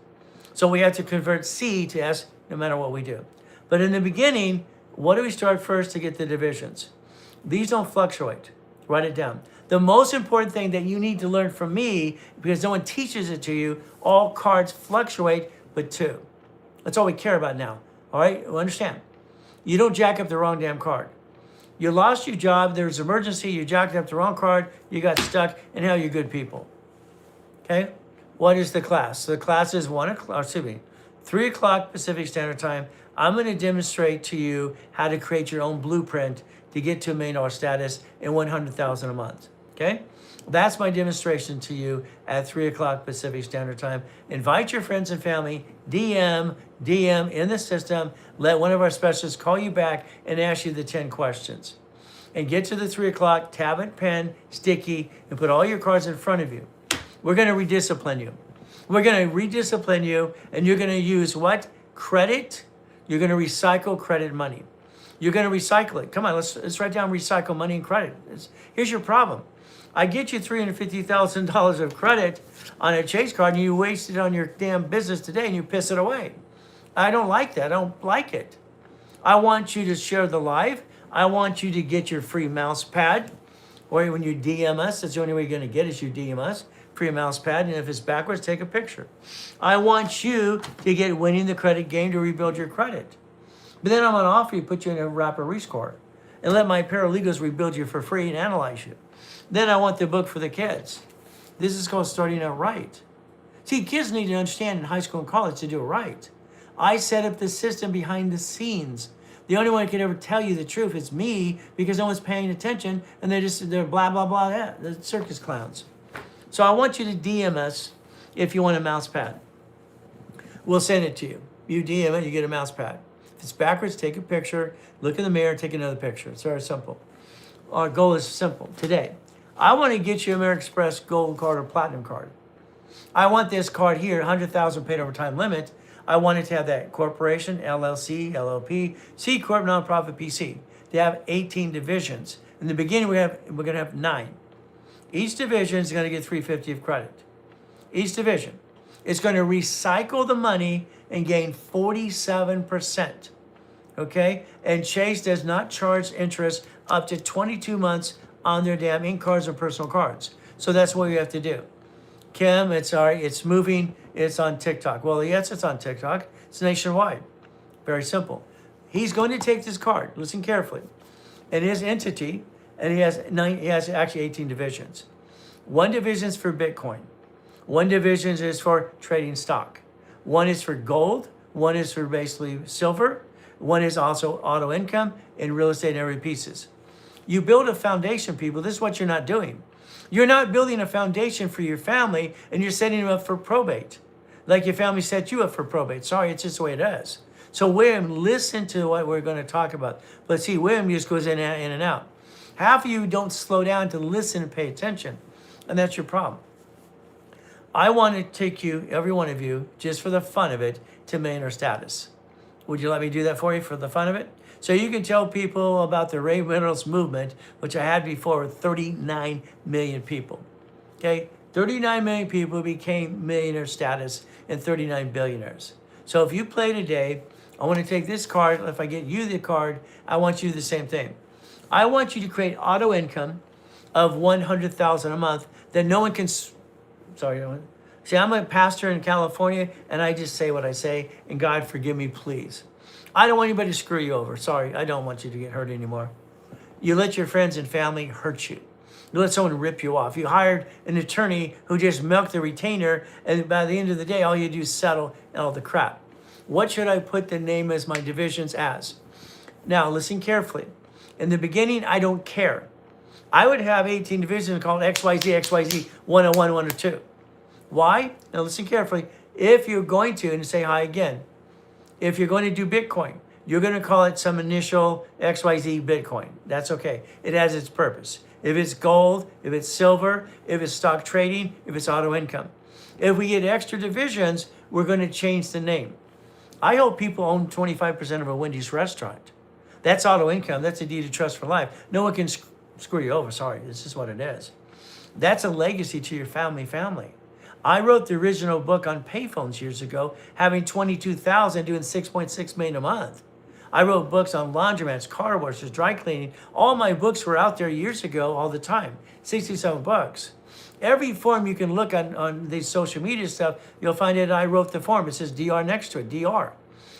So we have to convert C to S no matter what we do. But in the beginning, what do we start first to get the divisions? These don't fluctuate. Write it down. The most important thing that you need to learn from me, because no one teaches it to you, all cards fluctuate but 2. That's all we care about now. All right, well, understand. You don't jack up the wrong damn card. You lost your job, there's an emergency, you jacked up the wrong card, you got stuck, and now you're good people. Okay? What is the class? So the class is 3 o'clock Pacific Standard Time. I'm going to demonstrate to you how to create your own blueprint to get to $1 million status and $100,000 a month. Okay? That's my demonstration to you at 3 o'clock Pacific Standard Time. Invite your friends and family, DM in the system. Let one of our specialists call you back and ask you the 10 questions. And get to the 3 o'clock, tablet, pen, sticky, and put all your cards in front of you. We're going to rediscipline you. We're going to rediscipline you, and you're going to use what? Credit. You're going to recycle credit money. You're going to recycle it. Come on, let's write down recycle money and credit. Here's your problem. I get you $350,000 of credit on a Chase card, and you waste it on your damn business today, and you piss it away. I don't like that. I don't like it. I want you to share the live. I want you to get your free mouse pad. Or when you DM us, that's the only way you're going to get is you DM us. Free mouse pad, and if it's backwards, take a picture. I want you to get winning the credit game to rebuild your credit. But then I'm going to offer you, put you in a rapid rescore, and let my paralegals rebuild you for free and analyze you. Then I want the book for the kids. This is called Starting Out Right. See, kids need to understand in high school and college to do it right. I set up the system behind the scenes. The only one who can ever tell you the truth is me, because no one's paying attention, and they're blah, blah, blah, yeah, the circus clowns. So I want you to DM us if you want a mouse pad. We'll send it to you. You DM it, you get a mouse pad. If it's backwards, take a picture, look in the mirror, take another picture. It's very simple. Our goal is simple today. I want to get you American Express Gold Card or Platinum Card. I want this card here, 100,000 paid over time limit. I want it to have that corporation, LLC, LLP, C Corp, nonprofit, PC. They have 18 divisions. In the beginning, we're going to have 9. Each division is going to get $350 of credit. Each division is going to recycle the money and gain 47%. Okay? And Chase does not charge interest up to 22 months on their damn ink cards or personal cards. So that's what you have to do. Kim, it's moving. It's on TikTok. Well, yes, it's on TikTok. It's nationwide. Very simple. He's going to take this card. Listen carefully. And his entity, and he has actually 18 divisions. One division is for Bitcoin. One division is for trading stock. One is for gold. One is for basically silver. One is also auto income and real estate and every pieces. You build a foundation, people. This is what you're not doing. You're not building a foundation for your family, and you're setting them up for probate. Like your family set you up for probate. Sorry, it's just the way it is. So William, listen to what we're going to talk about. But see, William just goes in and out. Half of you don't slow down to listen and pay attention, and that's your problem. I want to take you, every one of you, just for the fun of it, to millionaire status. Would you let me do that for you for the fun of it? So you can tell people about the Ray Reynolds movement, which I had before with 39 million people. Okay? 39 million people became millionaire status and 39 billionaires. So if you play today, I want to take this card. If I get you the card, I want you to do the same thing. I want you to create auto income of $100,000 a month that no one can, see, I'm a pastor in California, and I just say what I say, and God forgive me, please. I don't want anybody to screw you over. Sorry, I don't want you to get hurt anymore. You let your friends and family hurt you. You let someone rip you off. You hired an attorney who just milked the retainer, and by the end of the day, all you do is settle all the crap. What should I put the name as my divisions as? Now, listen carefully. In the beginning, I don't care. I would have 18 divisions called XYZ 101, 102. Why? Now listen carefully. If you're going to, and say hi again, if you're going to do Bitcoin, you're going to call it some initial XYZ Bitcoin. That's okay. It has its purpose. If it's gold, if it's silver, if it's stock trading, if it's auto income. If we get extra divisions, we're going to change the name. I hope people own 25% of a Wendy's restaurant. That's auto income. That's a deed of trust for life. No one can screw you over. Sorry, this is what it is. That's a legacy to your family. I wrote the original book on payphones years ago, having 22,000, doing 6.6 million a month. I wrote books on laundromats, car washes, dry cleaning. All my books were out there years ago all the time, 67 books. Every form you can look on the social media stuff, you'll find that I wrote the form. It says DR next to it, DR.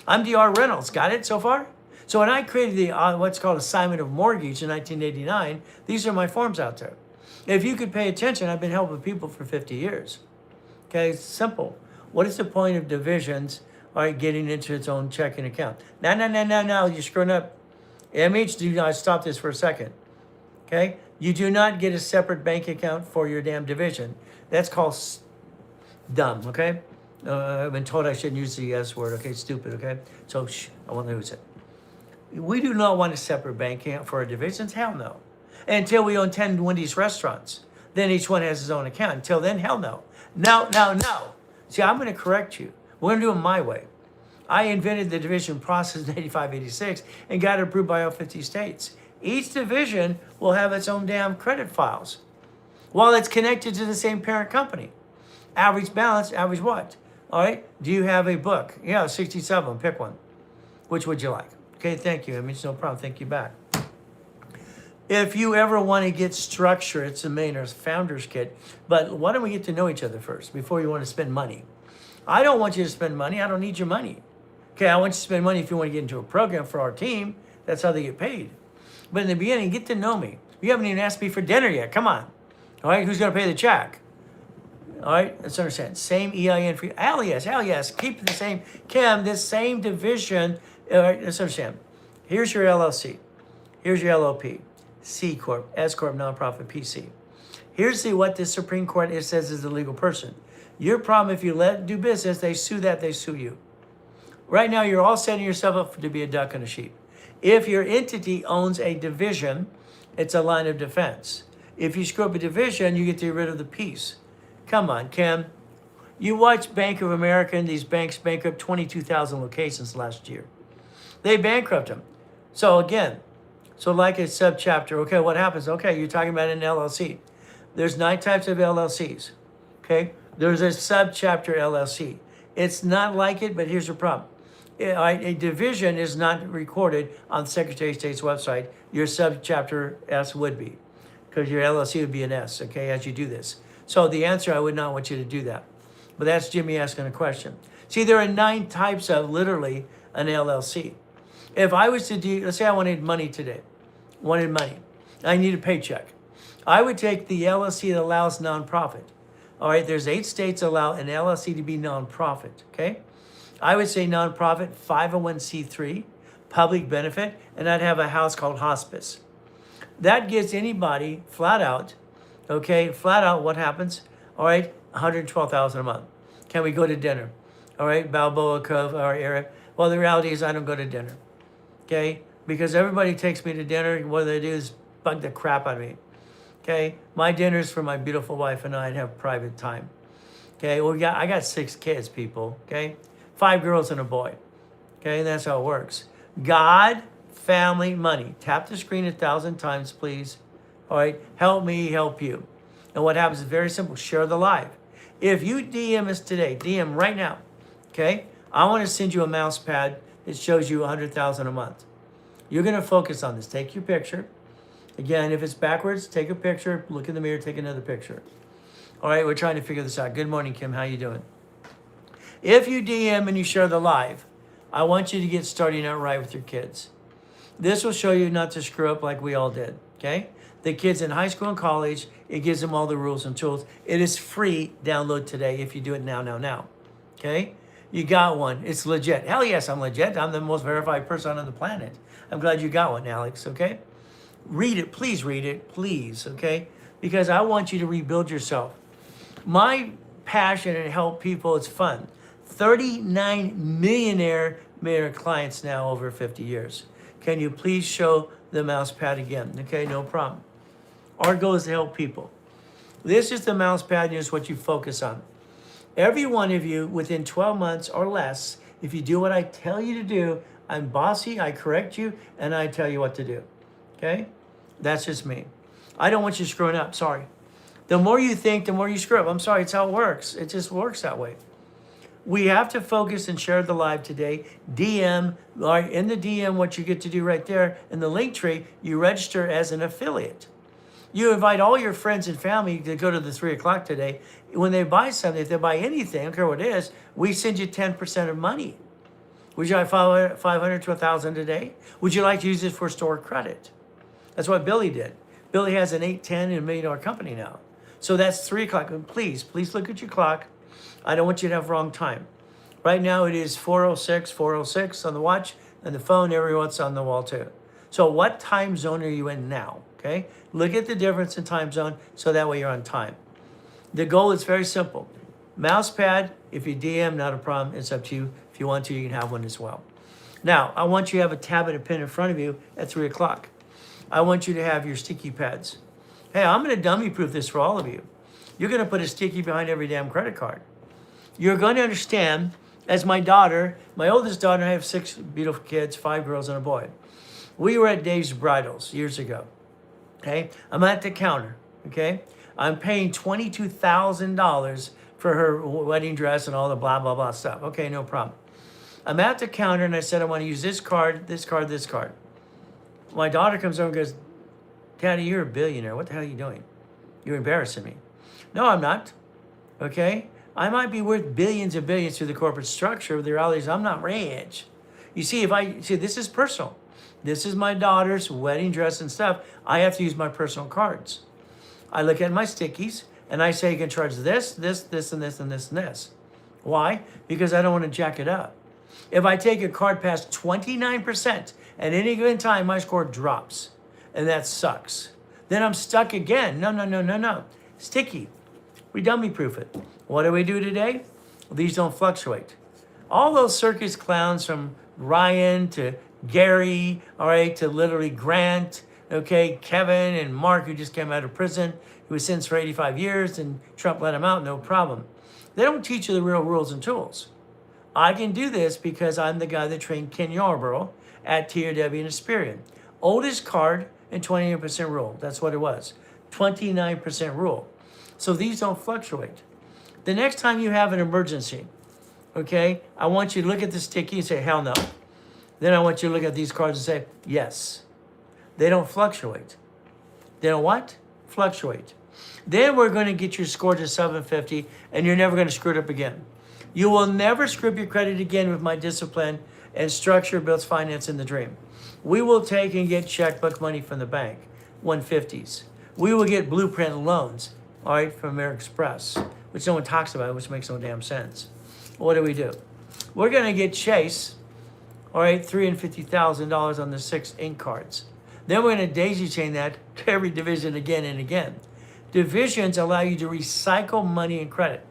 I'm DR Reynolds. Got it so far? So when I created the what's called assignment of mortgage in 1989, these are my forms out there. If you could pay attention, I've been helping people for 50 years. Okay, it's simple. What is the point of divisions? All right, getting into its own checking account. No, you're screwing up. MH, do not stop this for a second. Okay, you do not get a separate bank account for your damn division. That's called dumb. Okay, I've been told I shouldn't use the S word. Okay, stupid. Okay, so shh, I won't use it. We do not want a separate bank account for our divisions. Hell no. Until we own 10 Wendy's restaurants, then each one has his own account. Until then, hell no. No. See, I'm going to correct you. We're going to do it my way. I invented the division process in 85, 86 and got it approved by all 50 states. Each division will have its own damn credit files while it's connected to the same parent company. Average balance, average what? All right. Do you have a book? Yeah, 67. Pick one. Which would you like? Okay, thank you. I mean, it's no problem. Thank you back. If you ever want to get structure, it's the main founder's kit. But why don't we get to know each other first before you want to spend money? I don't want you to spend money. I don't need your money. Okay, I want you to spend money if you want to get into a program for our team. That's how they get paid. But in the beginning, get to know me. You haven't even asked me for dinner yet. Come on. All right, who's going to pay the check? All right, let's understand. Same EIN for you. Hell yes. Keep the same. Kim, this same division. All right, let's understand. Here's your LLC. Here's your LLP. C Corp, S Corp, nonprofit, PC. Here's what the Supreme Court says is the legal person. Your problem, if you let it do business, they sue you. Right now, you're all setting yourself up to be a duck and a sheep. If your entity owns a division, it's a line of defense. If you screw up a division, you get to get rid of the piece. Come on, Kim. You watch Bank of America and these banks bankrupt 22,000 locations last year. They bankrupt them. So again, like a subchapter, okay, what happens? Okay, you're talking about an LLC. There's 9 types of LLCs, okay? There's a subchapter LLC. It's not like it, but here's the problem. A division is not recorded on the Secretary of State's website. Your subchapter S would be, because your LLC would be an S, okay, as you do this. So the answer, I would not want you to do that. But that's Jimmy asking a question. See, there are 9 types of literally an LLC. If I was to do, let's say I wanted money today. I need a paycheck. I would take the LLC that allows nonprofit. All right, there's 8 states allow an LLC to be nonprofit, okay? I would say nonprofit, 501c3, public benefit, and I'd have a house called hospice. That gives anybody flat out, what happens? All right, $112,000 a month. Can we go to dinner? All right, Balboa Cove or Arab. Well, the reality is I don't go to dinner, okay? Because everybody takes me to dinner. What they do is bug the crap out of me. Okay, my dinner's for my beautiful wife and I and have private time. Okay, well, I got 6 kids, people. Okay, 5 girls and a boy. Okay, that's how it works. God, family, money. Tap the screen 1,000 times, please. All right, help me, help you. And what happens is very simple. Share the live. If you DM us today, DM right now. Okay, I want to send you a mouse pad that shows you 100,000 a month. You're going to focus on this. Take your picture. Again, if it's backwards, take a picture. Look in the mirror, take another picture. All right, we're trying to figure this out. Good morning, Kim. How you doing? If you DM and you share the live, I want you to get starting out right with your kids. This will show you not to screw up like we all did, okay? The kids in high school and college, it gives them all the rules and tools. It is free. Download today if you do it now, okay? You got one. It's legit. Hell yes, I'm legit. I'm the most verified person on the planet. I'm glad you got one, Alex, okay? Read it, please, okay? Because I want you to rebuild yourself. My passion and help people, it's fun. 39 millionaire clients now over 50 years. Can you please show the mouse pad again? Okay, no problem. Our goal is to help people. This is the mouse pad, and it's what you focus on. Every one of you, within 12 months or less, if you do what I tell you to do, I'm bossy, I correct you, and I tell you what to do. Okay? That's just me. I don't want you screwing up, sorry. The more you think, the more you screw up. I'm sorry, it's how it works. It just works that way. We have to focus and share the live today. DM, in the DM, what you get to do right there, in the link tree, you register as an affiliate. You invite all your friends and family to go to the 3 o'clock today. When they buy something, if they buy anything, I don't care what it is, we send you 10% of money. Would you like 500 to 1,000 a day? Would you like to use it for store credit? That's what Billy did. Billy has an 8, 10, and $1 million company now. So that's 3 o'clock. And please look at your clock. I don't want you to have wrong time. Right now it is 4:06 on the watch, and the phone, everyone's on the wall too. So what time zone are you in now? Okay, look at the difference in time zone so that way you're on time. The goal is very simple. Mouse pad, if you DM, not a problem. It's up to you. If you want to, you can have one as well. Now, I want you to have a tablet and pen in front of you at 3 o'clock. I want you to have your sticky pads. Hey, I'm going to dummy proof this for all of you. You're going to put a sticky behind every damn credit card. You're going to understand, as my oldest daughter, I have 6 beautiful kids, 5 girls and a boy. We were at Dave's Bridals years ago. Okay, I'm at the counter. Okay, I'm paying $22,000 for her wedding dress and all the blah, blah, blah stuff. Okay, no problem. I'm at the counter and I said, I want to use this card, this card, this card. My daughter comes over and goes, Daddy, you're a billionaire. What the hell are you doing? You're embarrassing me. No, I'm not. Okay? I might be worth billions and billions through the corporate structure, but the reality is I'm not rich. You see, this is personal. This is my daughter's wedding dress and stuff. I have to use my personal cards. I look at my stickies and I say you can charge this, this, this, and this, and this, and this. Why? Because I don't want to jack it up. If I take a card past 29%, at any given time, my score drops. And that sucks. Then I'm stuck again. No. Sticky. We dummy proof it. What do we do today? Well, these don't fluctuate. All those circus clowns from Ryan to Gary, all right, to literally Grant, okay, Kevin and Mark, who just came out of prison. He was sentenced for 85 years and Trump let him out, no problem. They don't teach you the real rules and tools. I can do this because I'm the guy that trained Ken Yarborough at TRW and Experian. Oldest card and 29% rule. That's what it was. 29% rule. So these don't fluctuate. The next time you have an emergency, okay, I want you to look at the sticky and say, hell no. Then I want you to look at these cards and say, yes. They don't fluctuate. They don't what? Fluctuate. Then we're going to get your score to 750 and you're never going to screw it up again. You will never screw up your credit again with my discipline and structure builds finance in the dream. We will take and get checkbook money from the bank, 150s. We will get blueprint loans, all right, from American Express, which no one talks about, which makes no damn sense. What do? We're going to get Chase, all right, $350,000 on the 6 ink cards. Then we're going to daisy chain that to every division again and again. Divisions allow you to recycle money and credit.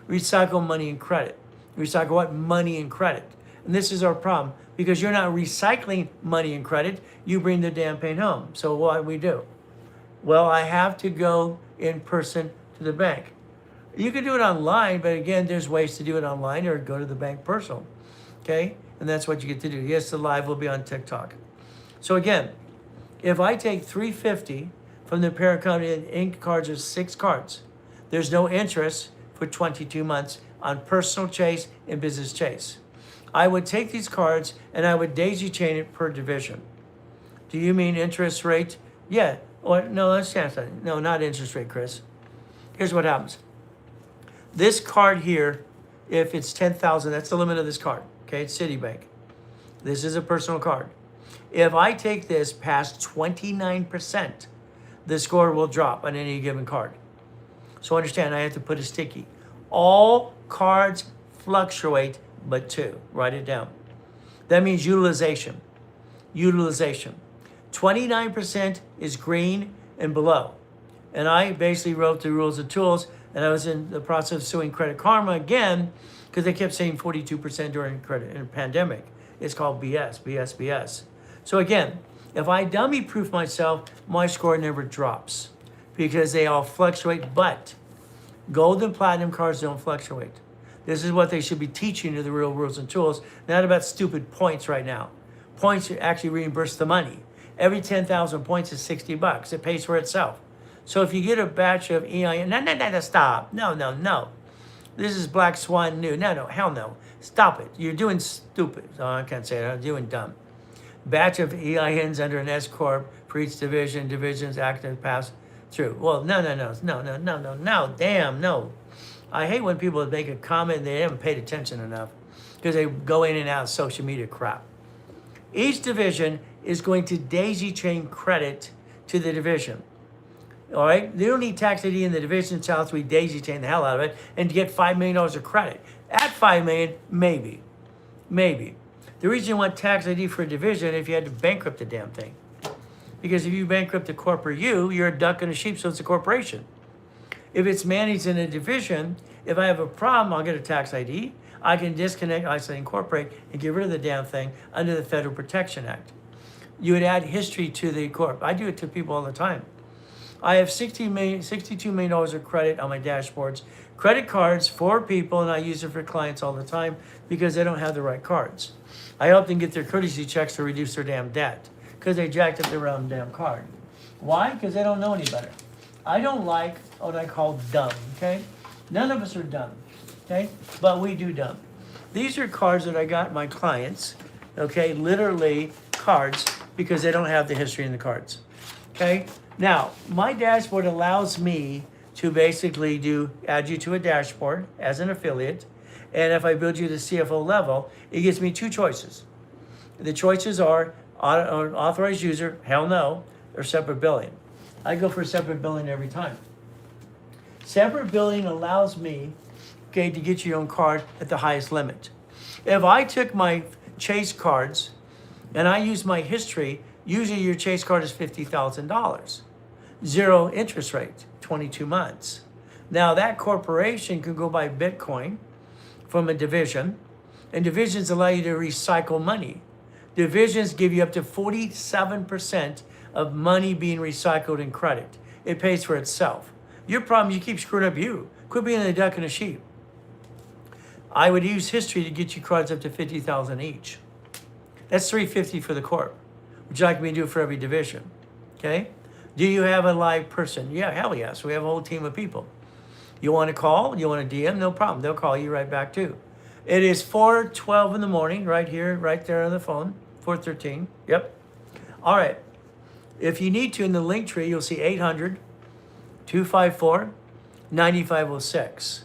Recycle money and credit. Recycle what? Money and credit. And this is our problem because you're not recycling money and credit. You bring the damn pain home. So what do we do? Well, I have to go in person to the bank. You can do it online, but again, there's ways to do it online or go to the bank personal. Okay? And that's what you get to do. Yes, the live will be on TikTok. So again, if I take $350 from the parent company and ink cards are 6 cards, there's no interest for 22 months on personal Chase and business Chase. I would take these cards and I would daisy chain it per division. Do you mean interest rate? Yeah. Or no, let's chance that. No, not interest rate, Chris. Here's what happens. This card here, if it's 10,000, that's the limit of this card. Okay, it's Citibank. This is a personal card. If I take this past 29%, the score will drop on any given card. So understand, I have to put a sticky. All cards fluctuate, but 2. Write it down. That means utilization. Utilization. 29% is green and below. And I basically wrote the rules and tools, and I was in the process of suing Credit Karma again because they kept saying 42% during credit in a pandemic. It's called BS. So again, if I dummy proof myself, my score never drops because they all fluctuate, but gold and platinum cards don't fluctuate. This is what they should be teaching you, the real rules and tools, not about stupid points right now. Points actually reimburse the money. Every 10,000 points is $60. It pays for itself. So if you get a batch of EIN, no, stop. No. This is Black Swan new. No, hell no. Stop it. You're doing stupid. Oh, I can't say it. I'm doing dumb. Batch of EINs under an S Corp for each division. Divisions active pass through. Well, no. Damn, no. I hate when people make a comment and they haven't paid attention enough. because they go in and out of social media crap. Each division is going to daisy chain credit to the division. All right? They don't need tax ID in the division south, we daisy chain the hell out of it and to get $5 million of credit. At $5 million, maybe. Maybe. The reason you want tax ID for a division if you had to bankrupt the damn thing. Because if you bankrupt a corporate you're a duck and a sheep, so it's a corporation. If it's managed in a division, if I have a problem, I'll get a tax ID. I can disconnect, isolate, incorporate, and get rid of the damn thing under the Federal Protection Act. You would add history to the corp. I do it to people all the time. I have $62 million of credit on my dashboards. Credit cards for people, and I use it for clients all the time because they don't have the right cards. I help them get their courtesy checks to reduce their damn debt because they jacked up their own damn card. Why? Because they don't know any better. I don't like what I call dumb, okay? None of us are dumb, okay? But we do dumb. These are cards that I got my clients, okay? Literally cards because they don't have the history in the cards, okay? Now, my dashboard allows me to basically add you to a dashboard as an affiliate. And if I build you to CFO level, it gives me two choices. The choices are authorized user, hell no, or separate billing. I go for separate billing every time. Separate billing allows me, okay, to get your own card at the highest limit. If I took my Chase cards and I use my history, usually your Chase card is $50,000. 0 interest rate, 22 months. Now that corporation can go buy Bitcoin from a division, and divisions allow you to recycle money. Divisions give you up to 47% of money being recycled in credit. It pays for itself. Your problem, you keep screwing up you. Quit being a duck and a sheep. I would use history to get you cards up to $50,000 each. That's $350 for the corp. Would you like me to do it for every division? Okay? Do you have a live person? Yeah, hell yes. We have a whole team of people. You want to call? You want to DM? No problem. They'll call you right back too. It is 4:12 in the morning, right here, right there on the phone. 4:13. Yep. All right. If you need to, in the link tree, you'll see 800-254-9506.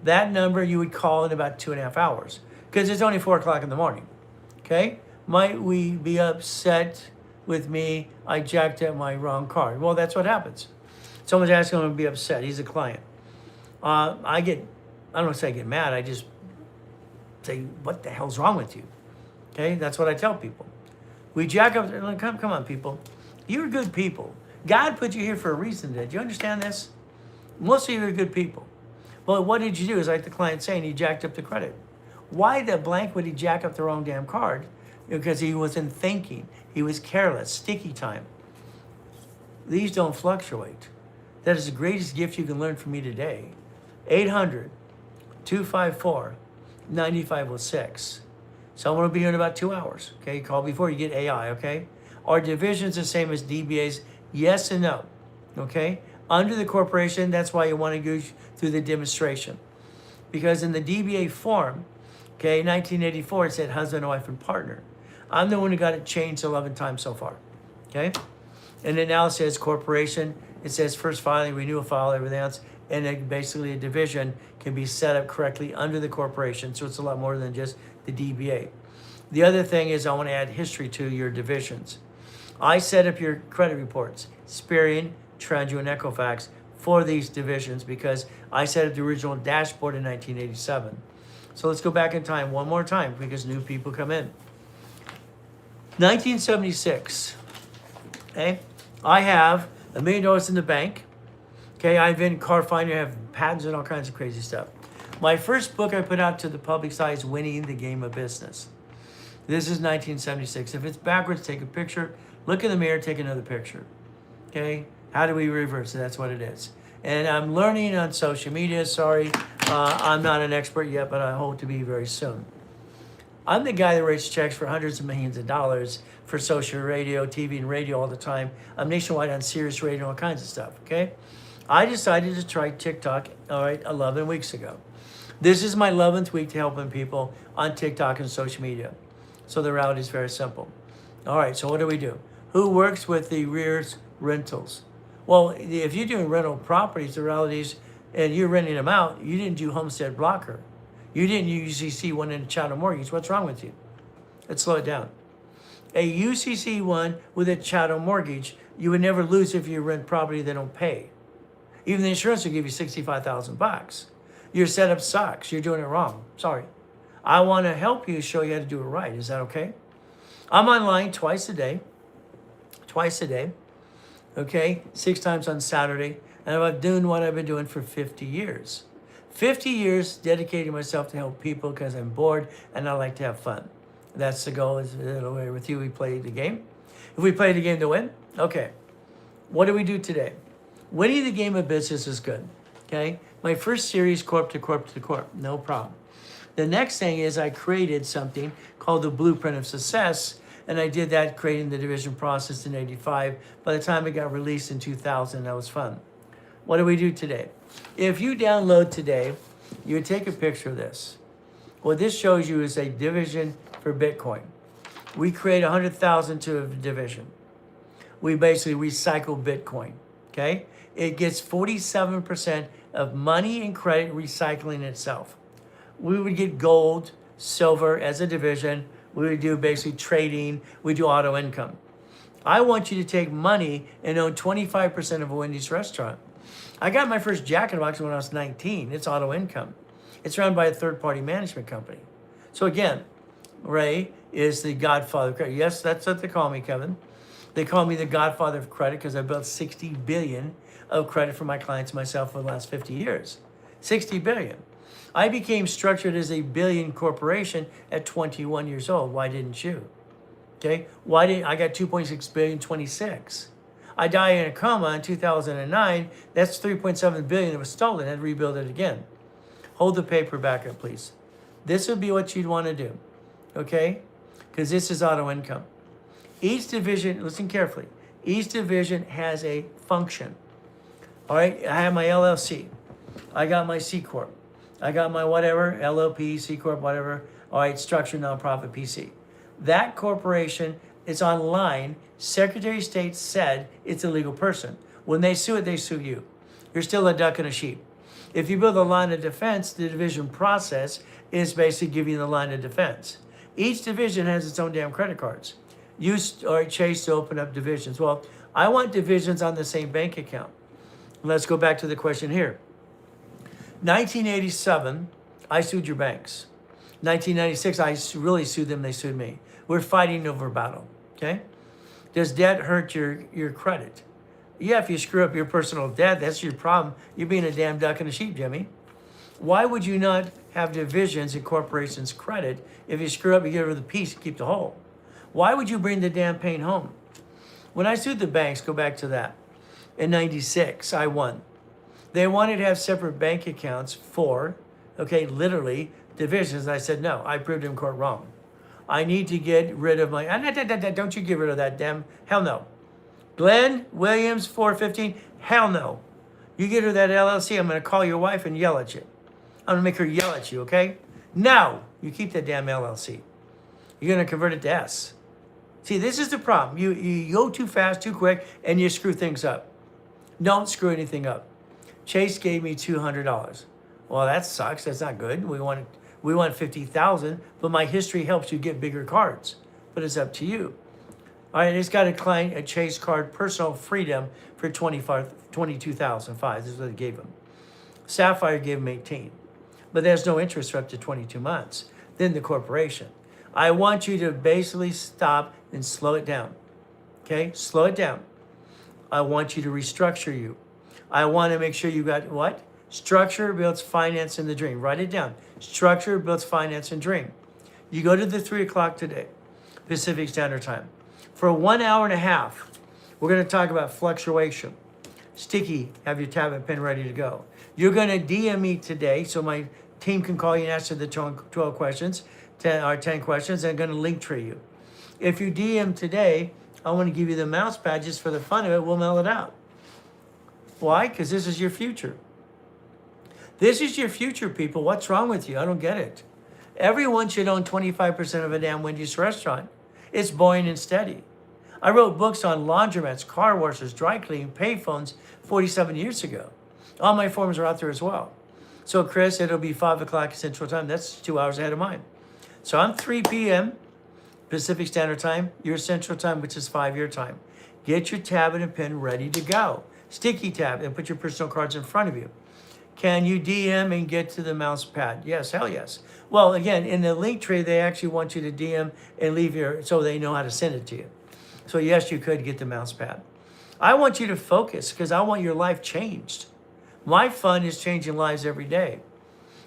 That number you would call in about 2.5 hours because it's only 4 o'clock in the morning. Okay? Might we be upset with me? I jacked up my wrong card. Well, that's what happens. Someone's asking him to be upset. He's a client. I don't want to say I get mad. I just say, what the hell's wrong with you? Okay? That's what I tell people. We jack up. Come on, people. You're good people. God put you here for a reason. Did you understand this? Most of you are good people. Well, what did you do? Is like the client saying he jacked up the credit. Why the blank would he jack up the wrong damn card? Because he wasn't thinking. He was careless. Sticky time. These don't fluctuate. That is the greatest gift you can learn from me today. 800-254-9506. Someone will be here in about 2 hours. Okay, call before you get AI. Okay, our division's the same as DBA's. Yes and no. Okay, under the corporation, that's why you want to go through the demonstration, because in the DBA form, okay, 1984, it said husband, wife, and partner. I'm the one who got it changed 11 times so far. Okay, and then now it says corporation. It says first filing, renewal file, everything else, and then basically a division can be set up correctly under the corporation. So it's a lot more than just the DBA. The other thing is I want to add history to your divisions. I set up your credit reports, Experian, Trendju, and Equifax for these divisions because I set up the original dashboard in 1987. So let's go back in time one more time because new people come in. 1976, okay? I have $1 million in the bank. Okay, I've been car finder, have patents and all kinds of crazy stuff. My first book I put out to the public side is Winning the Game of Business. This is 1976. If it's backwards, take a picture. Look in the mirror, take another picture. Okay, how do we reverse it? That's what it is. And I'm learning on social media. Sorry, I'm not an expert yet, but I hope to be very soon. I'm the guy that writes checks for hundreds of millions of dollars for social radio, TV, and radio all the time. I'm nationwide on Sirius Radio, all kinds of stuff, okay? I decided to try TikTok, 11 weeks ago. This is my 11th week to helping people on TikTok and social media. So the route is very simple. All right, so what do we do? Who works with the rears rentals? Well, if you're doing rental properties, the reality is, and you're renting them out, you didn't do homestead blocker. You didn't UCC one in a chattel mortgage. What's wrong with you? Let's slow it down. A UCC one with a chattel mortgage, you would never lose if you rent property they don't pay. Even the insurance will give you $65,000. Your setup sucks. You're doing it wrong. Sorry. I want to help you, show you how to do it right. Is that okay? I'm online twice a day. Okay? 6 times on Saturday. And I've been doing what I've been doing for 50 years. 50 years dedicating myself to help people because I'm bored and I like to have fun. That's the goal. Is with you, we play the game. If we play the game to win, okay. What do we do today? Winning the game of business is good. Okay? My first series, corp to corp to corp, no problem. The next thing is I created something called the Blueprint of Success, and I did that creating the division process in 85. By the time it got released in 2000, that was fun. What do we do today? If you download today, you would take a picture of this. What this shows you is a division for Bitcoin. We create 100,000 to a division. We basically recycle Bitcoin, okay? It gets 47% of money and credit recycling itself. We would get gold, silver as a division. We would do basically trading. We do auto income. I want you to take money and own 25% of a Wendy's restaurant. I got my first Jack in the Box when I was 19. It's auto income. It's run by a third-party management company. So again, Ray is the godfather of credit. Yes, that's what they call me, Kevin. They call me the godfather of credit because I built 60 billion of credit for my clients myself for the last 50 years. 60 billion. I became structured as a billion corporation at 21 years old. Why didn't you? Okay. I got 2.6 billion, 26. I died in a coma in 2009. That's 3.7 billion that was stolen. I had to rebuild it again. Hold the paper back up, please. This would be what you'd want to do. Okay? Because this is auto income. Each division, listen carefully, each division has a function. All right, I have my LLC. I got my C Corp. I got my whatever, LLP, C Corp, whatever. All right, structured nonprofit PC. That corporation is online. Secretary of State said it's a legal person. When they sue it, they sue you. You're still a duck and a sheep. If you build a line of defense, the division process is basically giving you the line of defense. Each division has its own damn credit cards. Use or Chase to open up divisions. Well, I want divisions on the same bank account. Let's go back to the question here. 1987, I sued your banks. 1996, I really sued them, they sued me. We're fighting over a battle, okay? Does debt hurt your credit? Yeah, if you screw up your personal debt, that's your problem. You're being a damn duck and a sheep, Jimmy. Why would you not have divisions in corporations' credit? If you screw up, you get rid of the piece, you keep the whole. Why would you bring the damn pain home? When I sued the banks, go back to that. In 96, I won. They wanted to have separate bank accounts for, okay, literally, divisions. I said, no, I proved in court wrong. I need to get rid of my, don't you get rid of that damn, hell no. Glenn Williams, 415, hell no. You get rid of that LLC, I'm going to call your wife and yell at you. I'm going to make her yell at you, okay? No, you keep that damn LLC. You're going to convert it to S. See, this is the problem. You go too fast, too quick, and you screw things up. Don't screw anything up. Chase gave me $200. Well, that sucks. That's not good. We want 50,000, but my history helps you get bigger cards. But it's up to you. All right, it's got a Chase card, personal freedom for $22,005. This is what they gave him. Sapphire gave him 18, but there's no interest for up to 22 months. Then the corporation. I want you to basically stop and slow it down. Okay, slow it down. I want you to restructure you. I want to make sure you got what? Structure builds finance and the dream. Write it down. Structure builds finance and dream. You go to the 3 o'clock today, Pacific Standard Time. For 1 hour and a half, we're going to talk about fluctuation. Sticky, have your tab and pen ready to go. You're going to DM me today so my team can call you and answer the 12 questions, 10 questions, and I'm going to link tree you. If you DM today, I want to give you the mouse badges for the fun of it. We'll mail it out. Why? Because this is your future. This is your future, people. What's wrong with you? I don't get it. Everyone should own 25% of a damn Wendy's restaurant. It's boring and steady. I wrote books on laundromats, car washes, dry cleaning, payphones 47 years ago. All my forms are out there as well. So Chris, it'll be 5 o'clock Central Time. That's 2 hours ahead of mine. So I'm 3 p.m. Pacific Standard Time, your Central Time, which is 5 your time. Get your tablet and pen ready to go. Sticky tab and put your personal cards in front of you. Can you DM and get to the mouse pad? Yes, hell yes. Well, again, in the link tree, they actually want you to DM and leave so they know how to send it to you. So yes, you could get the mouse pad. I want you to focus because I want your life changed. My fun is changing lives every day.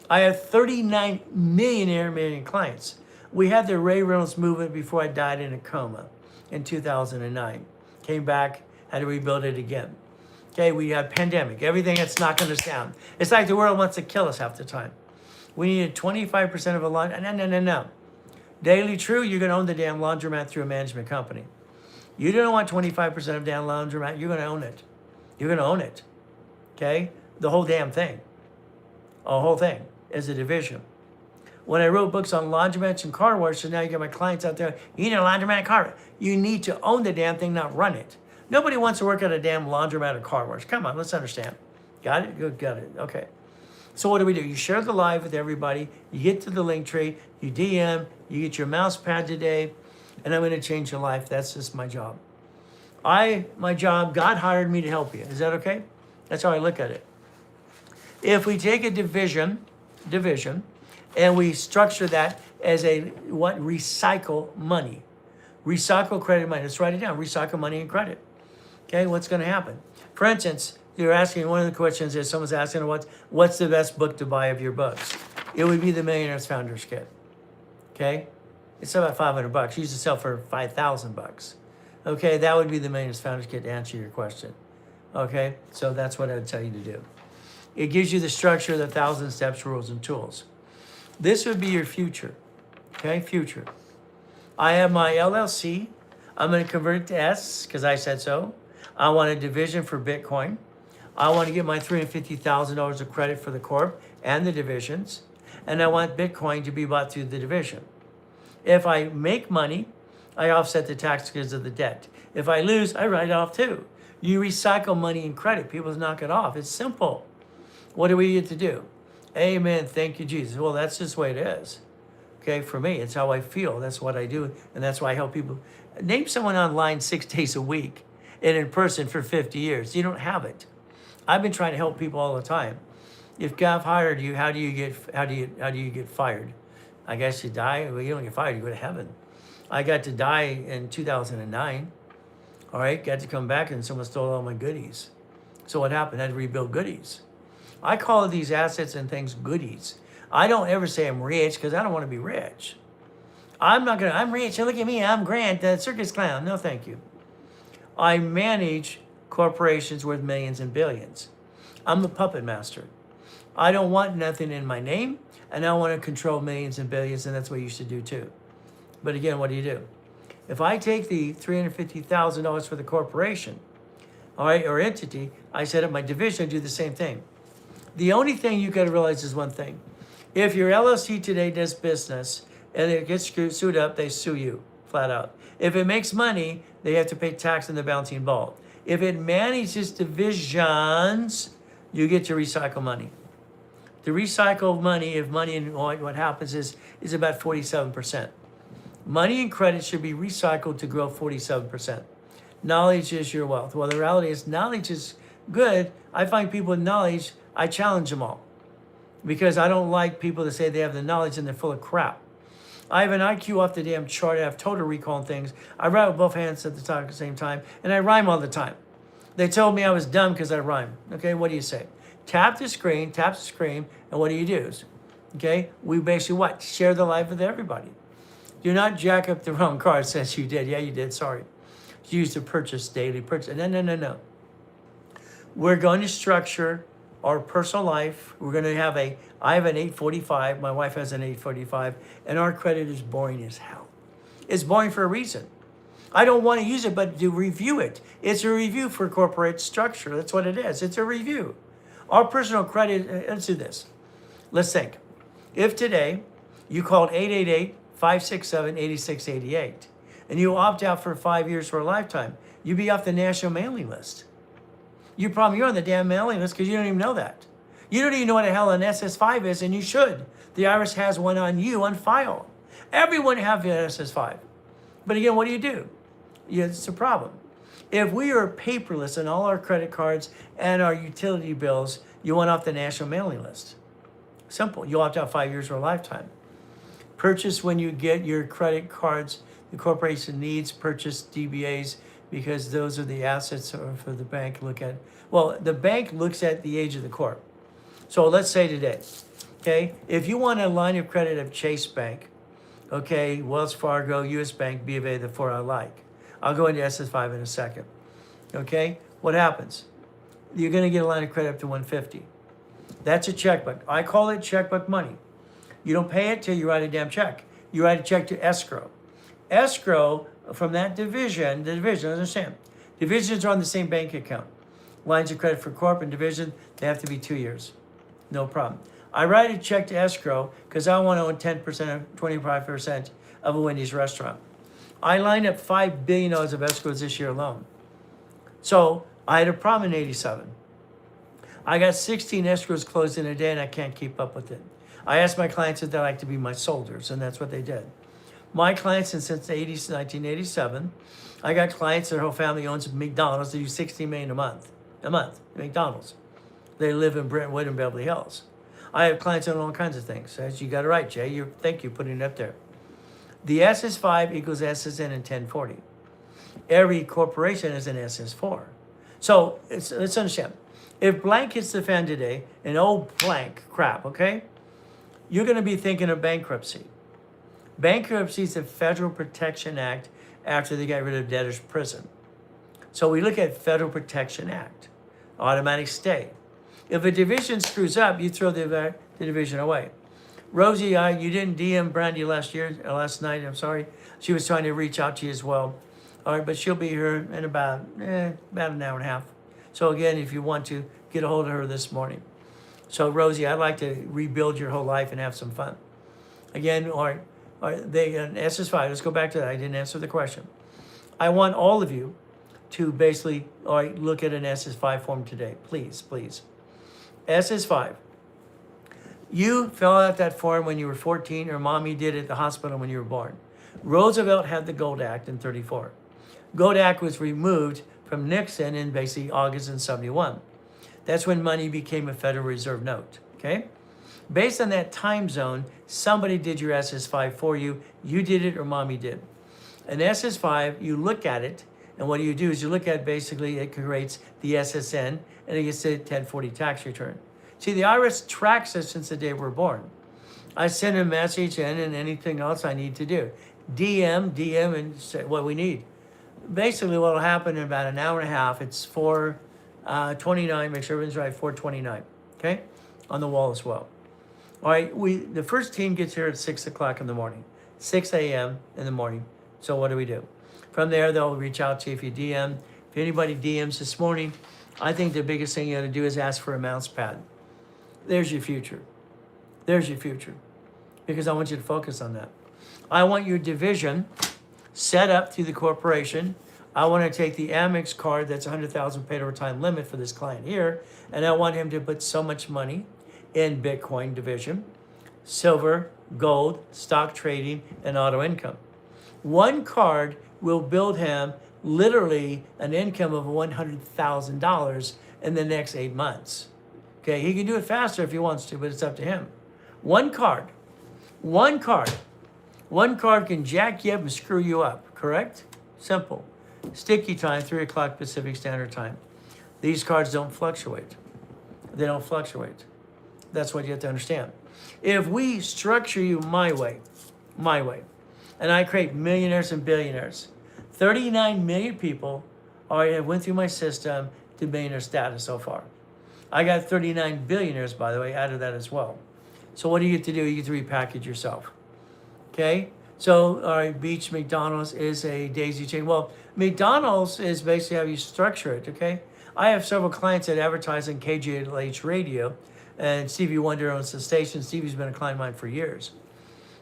I have 39 million clients. We had the Ray Reynolds movement before I died in a coma in 2009. Came back, had to rebuild it again. Okay, we had pandemic, everything that's knocking us down. It's like the world wants to kill us half the time. We needed 25% of a laundromat. No. Daily True, you're gonna own the damn laundromat through a management company. You don't want 25% of damn laundromat, you're gonna own it. You're gonna own it, okay? The whole damn thing. A whole thing as a division. When I wrote books on laundromats and car wash, so now you get my clients out there, you need a laundromat and car wash. You need to own the damn thing, not run it. Nobody wants to work at a damn laundromat or car wash. Come on, let's understand. Got it? Good, got it. Okay. So what do? You share the live with everybody. You get to the link tree. You DM. You get your mouse pad today. And I'm going to change your life. That's just my job. My job, God hired me to help you. Is that okay? That's how I look at it. If we take a division, and we structure that as recycle money. Recycle credit money. Let's write it down. Recycle money and credit. Okay, what's going to happen? For instance, you're asking, one of the questions is someone's asking what's the best book to buy of your books? It would be the Millionaire's Founders Kit. Okay? It's about $500. It used to sell for $5,000. Okay, that would be the Millionaire's Founders Kit to answer your question. Okay, so that's what I would tell you to do. It gives you the structure, the 1,000 steps, rules, and tools. This would be your future. Okay, future. I have my LLC. I'm going to convert it to S because I said so. I want a division for Bitcoin. I want to get my $350,000 of credit for the corp and the divisions. And I want Bitcoin to be bought through the division. If I make money, I offset the tax because of the debt. If I lose, I write it off too. You recycle money and credit. People knock it off. It's simple. What do we get to do? Amen. Thank you, Jesus. Well, that's just the way it is. Okay, for me, it's how I feel. That's what I do, and that's why I help people. Name someone online 6 days a week and in person for 50 years. You don't have it. I've been trying to help people all the time. If God hired you, how do you get fired? I guess you die. Well, you don't get fired. You go to heaven. I got to die in 2009. All right, got to come back and someone stole all my goodies. So what happened? I had to rebuild goodies. I call these assets and things goodies. I don't ever say I'm rich because I don't want to be rich. I'm rich, look at me, I'm Grant, the circus clown. No, thank you. I manage corporations worth millions and billions. I'm a puppet master. I don't want nothing in my name, and I want to control millions and billions, and that's what you should do too. But again, what do? If I take the $350,000 for the corporation, all right, or entity, I set up my division, do the same thing. The only thing you got to realize is one thing. If your LLC today does business and it gets sued up, they sue you flat out. If it makes money, they have to pay tax on the bouncing ball. If it manages divisions, you get to recycle money. The recycled money, and what happens is about 47%. Money and credit should be recycled to grow 47%. Knowledge is your wealth. Well, the reality is knowledge is good. I find people with knowledge, I challenge them all. Because I don't like people that say they have the knowledge and they're full of crap. I have an IQ off the damn chart. I have total recall on things. I write with both hands at the same time, and I rhyme all the time. They told me I was dumb because I rhyme. Okay, what do you say? Tap the screen, and what do? Okay, we basically what? Share the life with everybody. Do not jack up the wrong card since you did. Yeah, you did, sorry. You used to purchase daily purchase. No. We're going to structure our personal life. We're going to have I have an 845, my wife has an 845, and our credit is boring as hell. It's boring for a reason. I don't want to use it, but to review it. It's a review for corporate structure. That's what it is. It's a review. Our personal credit, let's do this. Let's think. If today you called 888-567-8688 and you opt out for 5 years for a lifetime, you'd be off the national mailing list. You're on the damn mailing list because you don't even know that. You don't even know what the hell an SS5 is, and you should. The IRS has one on you on file. Everyone have an SS5. But again, what do? Yeah, it's a problem. If we are paperless on all our credit cards and our utility bills, you want off the national mailing list. Simple. You'll opt out 5 years or a lifetime. Purchase when you get your credit cards. The corporation needs purchase DBAs because those are the assets for the bank to look at. Well, the bank looks at the age of the corp. So let's say today, okay, if you want a line of credit of Chase Bank, okay, Wells Fargo, US Bank, B of A, the four I like. I'll go into SS5 in a second. Okay, what happens? You're going to get a line of credit up to 150. That's a checkbook. I call it checkbook money. You don't pay it till you write a damn check. You write a check to escrow. Escrow from that division, the division, understand, divisions are on the same bank account. Lines of credit for corp and division, they have to be 2 years. No problem. I write a check to escrow because I want to own 10% or 25% of a Wendy's restaurant. I lined up $5 billion of escrows this year alone. So I had a problem in 87. I got 16 escrows closed in a day and I can't keep up with it. I asked my clients if they'd like to be my soldiers, and that's what they did. My clients, and since 1987, I got clients, their whole family owns McDonald's. They do $16 million a month, McDonald's. They live in Brentwood and Beverly Hills. I have clients on all kinds of things. As you got it right, Jay. Thank you for putting it up there. The SS5 equals SSN in 1040. Every corporation is an SS4. So let's understand. If blank hits the fan today, an old blank crap, okay? You're going to be thinking of bankruptcy. Bankruptcy is the Federal Protection Act after they got rid of debtor's prison. So we look at Federal Protection Act, automatic stay. If a division screws up, you throw the division away. Rosie, you didn't DM Brandy last night, I'm sorry. She was trying to reach out to you as well. All right, but she'll be here in about an hour and a half. So again, if you want to, get a hold of her this morning. So Rosie, I'd like to rebuild your whole life and have some fun. Again, they SS5, let's go back to that. I didn't answer the question. I want all of you to basically look at an SS5 form today. Please, please. SS5. You fill out that form when you were 14, or mommy did it at the hospital when you were born. Roosevelt had the Gold Act in 34. Gold Act was removed from Nixon in basically August in 71. That's when money became a Federal Reserve note, okay? Based on that time zone, somebody did your SS5 for you. You did it or mommy did. An SS5, you look at it, and what you do is you look at basically it creates the SSN, and it gets a 1040 tax return. See, the IRS tracks us since the day we're born. I send a message in and anything else I need to do. DM, and say what we need. Basically, what will happen in about an hour and a half, it's 4:29, make sure everything's right, 4:29, okay? On the wall as well. All right, the first team gets here at 6 o'clock in the morning, 6 a.m. in the morning. So what do? From there, they'll reach out to you if you DM. If anybody DMs this morning, I think the biggest thing you got to do is ask for a mouse pad. There's your future. There's your future. Because I want you to focus on that. I want your division set up through the corporation. I want to take the Amex card that's $100,000 paid over time limit for this client here, and I want him to put so much money in Bitcoin division, silver, gold, stock trading, and auto income. One card will build him literally an income of $100,000 in the next 8 months. Okay, he can do it faster if he wants to, but it's up to him. One card can jack you up and screw you up, correct? Simple. Sticky time, 3 o'clock Pacific Standard Time. These cards don't fluctuate. They don't fluctuate. That's what you have to understand. If we structure you my way, and I create millionaires and billionaires, 39 million people have went through my system to millionaire status so far. I got 39 billionaires, by the way, out of that as well. So what do you get to do? You get to repackage yourself. Okay? So, all right, Beach McDonald's is a daisy chain. Well, McDonald's is basically how you structure it, okay? I have several clients that advertise on KGLH radio, and Stevie Wonder owns the station. Stevie's been a client of mine for years.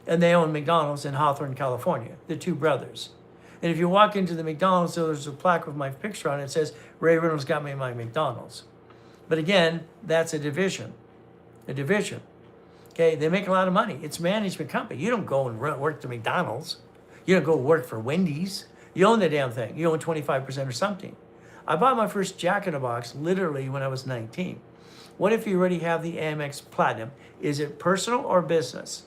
And they own McDonald's in Hawthorne, California. They're two brothers. And if you walk into the McDonald's, there's a plaque with my picture on it. It says, Ray Reynolds got me my McDonald's. But again, that's a division. a division. Okay, they make a lot of money. It's a management company. You don't go and work to McDonald's. You don't go work for Wendy's. You own the damn thing. You own 25% or something. I bought my first Jack in the Box literally when I was 19. What if you already have the Amex Platinum? Is it personal or business?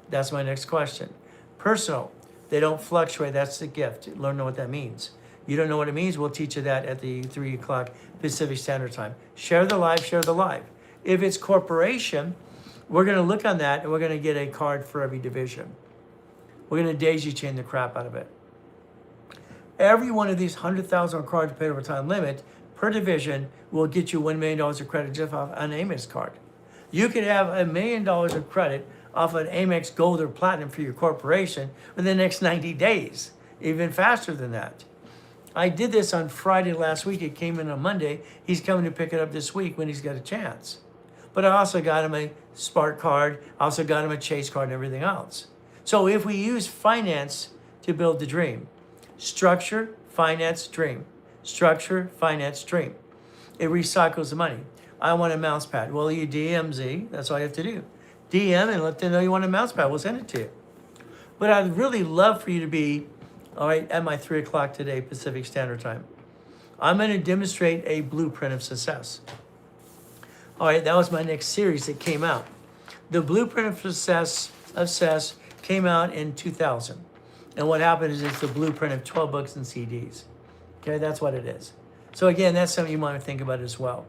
That's my next question. Personal. They don't fluctuate. That's the gift. Learn what that means. You don't know what it means? We'll teach you that at the 3 o'clock Pacific Standard Time. Share the live, share the live. If it's corporation, we're going to look on that and we're going to get a card for every division. We're going to daisy chain the crap out of it. Every one of these 100,000 cards paid over time limit per division will get you $1 million of credit just off an Amex card. You could have $1 million of credit off an Amex Gold or Platinum for your corporation within the next 90 days, even faster than that. I did this on Friday last week. It came in on Monday. He's coming to pick it up this week when he's got a chance. But I also got him a Spark card. I also got him a Chase card and everything else. So if we use finance to build the dream, structure, finance, dream. Structure, finance, dream. It recycles the money. I want a mouse pad. Well, you DMZ. That's all you have to do. DM and let them know you want a mouse pad. We'll send it to you. But I'd really love for you to be, all right, at my 3 o'clock today, Pacific Standard Time. I'm going to demonstrate a blueprint of success. All right, that was my next series that came out. The blueprint of success came out in 2000. And what happened is it's the blueprint of 12 books and CDs. Okay, that's what it is. So again, that's something you might think about as well.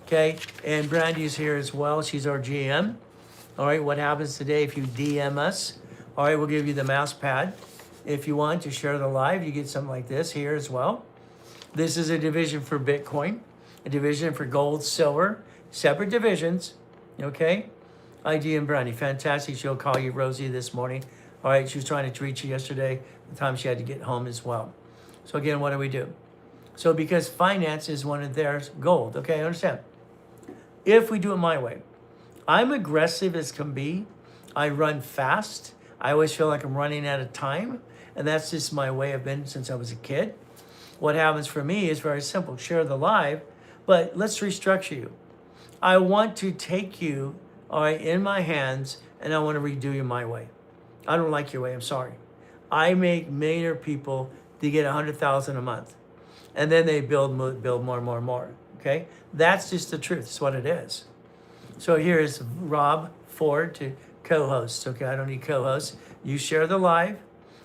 Okay, and Brandy's here as well. She's our GM. All right, what happens today if you DM us? All right, we'll give you the mouse pad. If you want to share the live, you get something like this here as well. This is a division for Bitcoin, a division for gold, silver, separate divisions. Okay, ID and Brandy, fantastic. She'll call you, Rosie, this morning. All right, she was trying to reach you yesterday, the time she had to get home as well. So again, what do we do? So because finance is one of theirs, gold, okay, understand? If we do it my way, I'm aggressive as can be. I run fast. I always feel like I'm running out of time. And that's just my way I've been since I was a kid. What happens for me is very simple. Share the live, but let's restructure you. I want to take you, all right, in my hands, and I want to redo you my way. I don't like your way, I'm sorry. I make millionaire people to get 100,000 a month. And then they build more, okay? That's just the truth, it's what it is. So here's Rob Ford to co-host, okay? I don't need co-hosts. You share the live,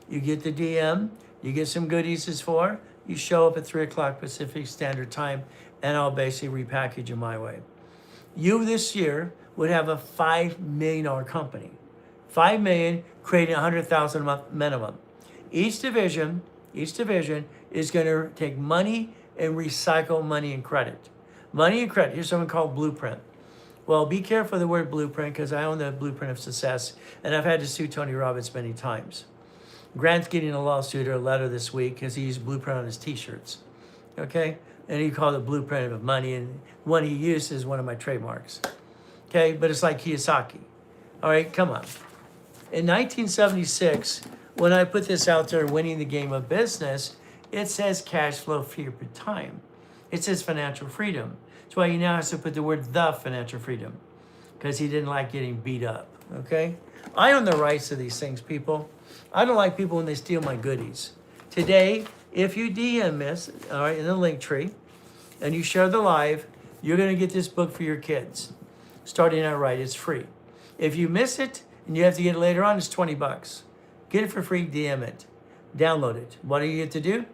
you get the DM, you get some goodies as for, you show up at 3 o'clock Pacific Standard Time, and I'll basically repackage you my way. You this year would have a $5 million company. 5 million, creating 100,000 a month minimum. Each division is going to take money and recycle money and credit. Money and credit, here's something called blueprint. Well, be careful of the word blueprint because I own the blueprint of success and I've had to sue Tony Robbins many times. Grant's getting a lawsuit or a letter this week because he used blueprint on his t-shirts, okay? And he called it blueprint of money, and one he used is one of my trademarks, okay? But it's like Kiyosaki, all right, come on. In 1976, when I put this out there, Winning the Game of Business, it says cash flow fear per time. It says financial freedom. That's why he now has to put the word the financial freedom, because he didn't like getting beat up, okay? I own the rights to these things, people. I don't like people when they steal my goodies. Today, if you DM us, all right, in the link tree, and you share the live, you're going to get this book for your kids. Starting out right, it's free. If you miss it, and you have to get it later on, it's $20. Get it for free, DM it. Download it. What do you get to do?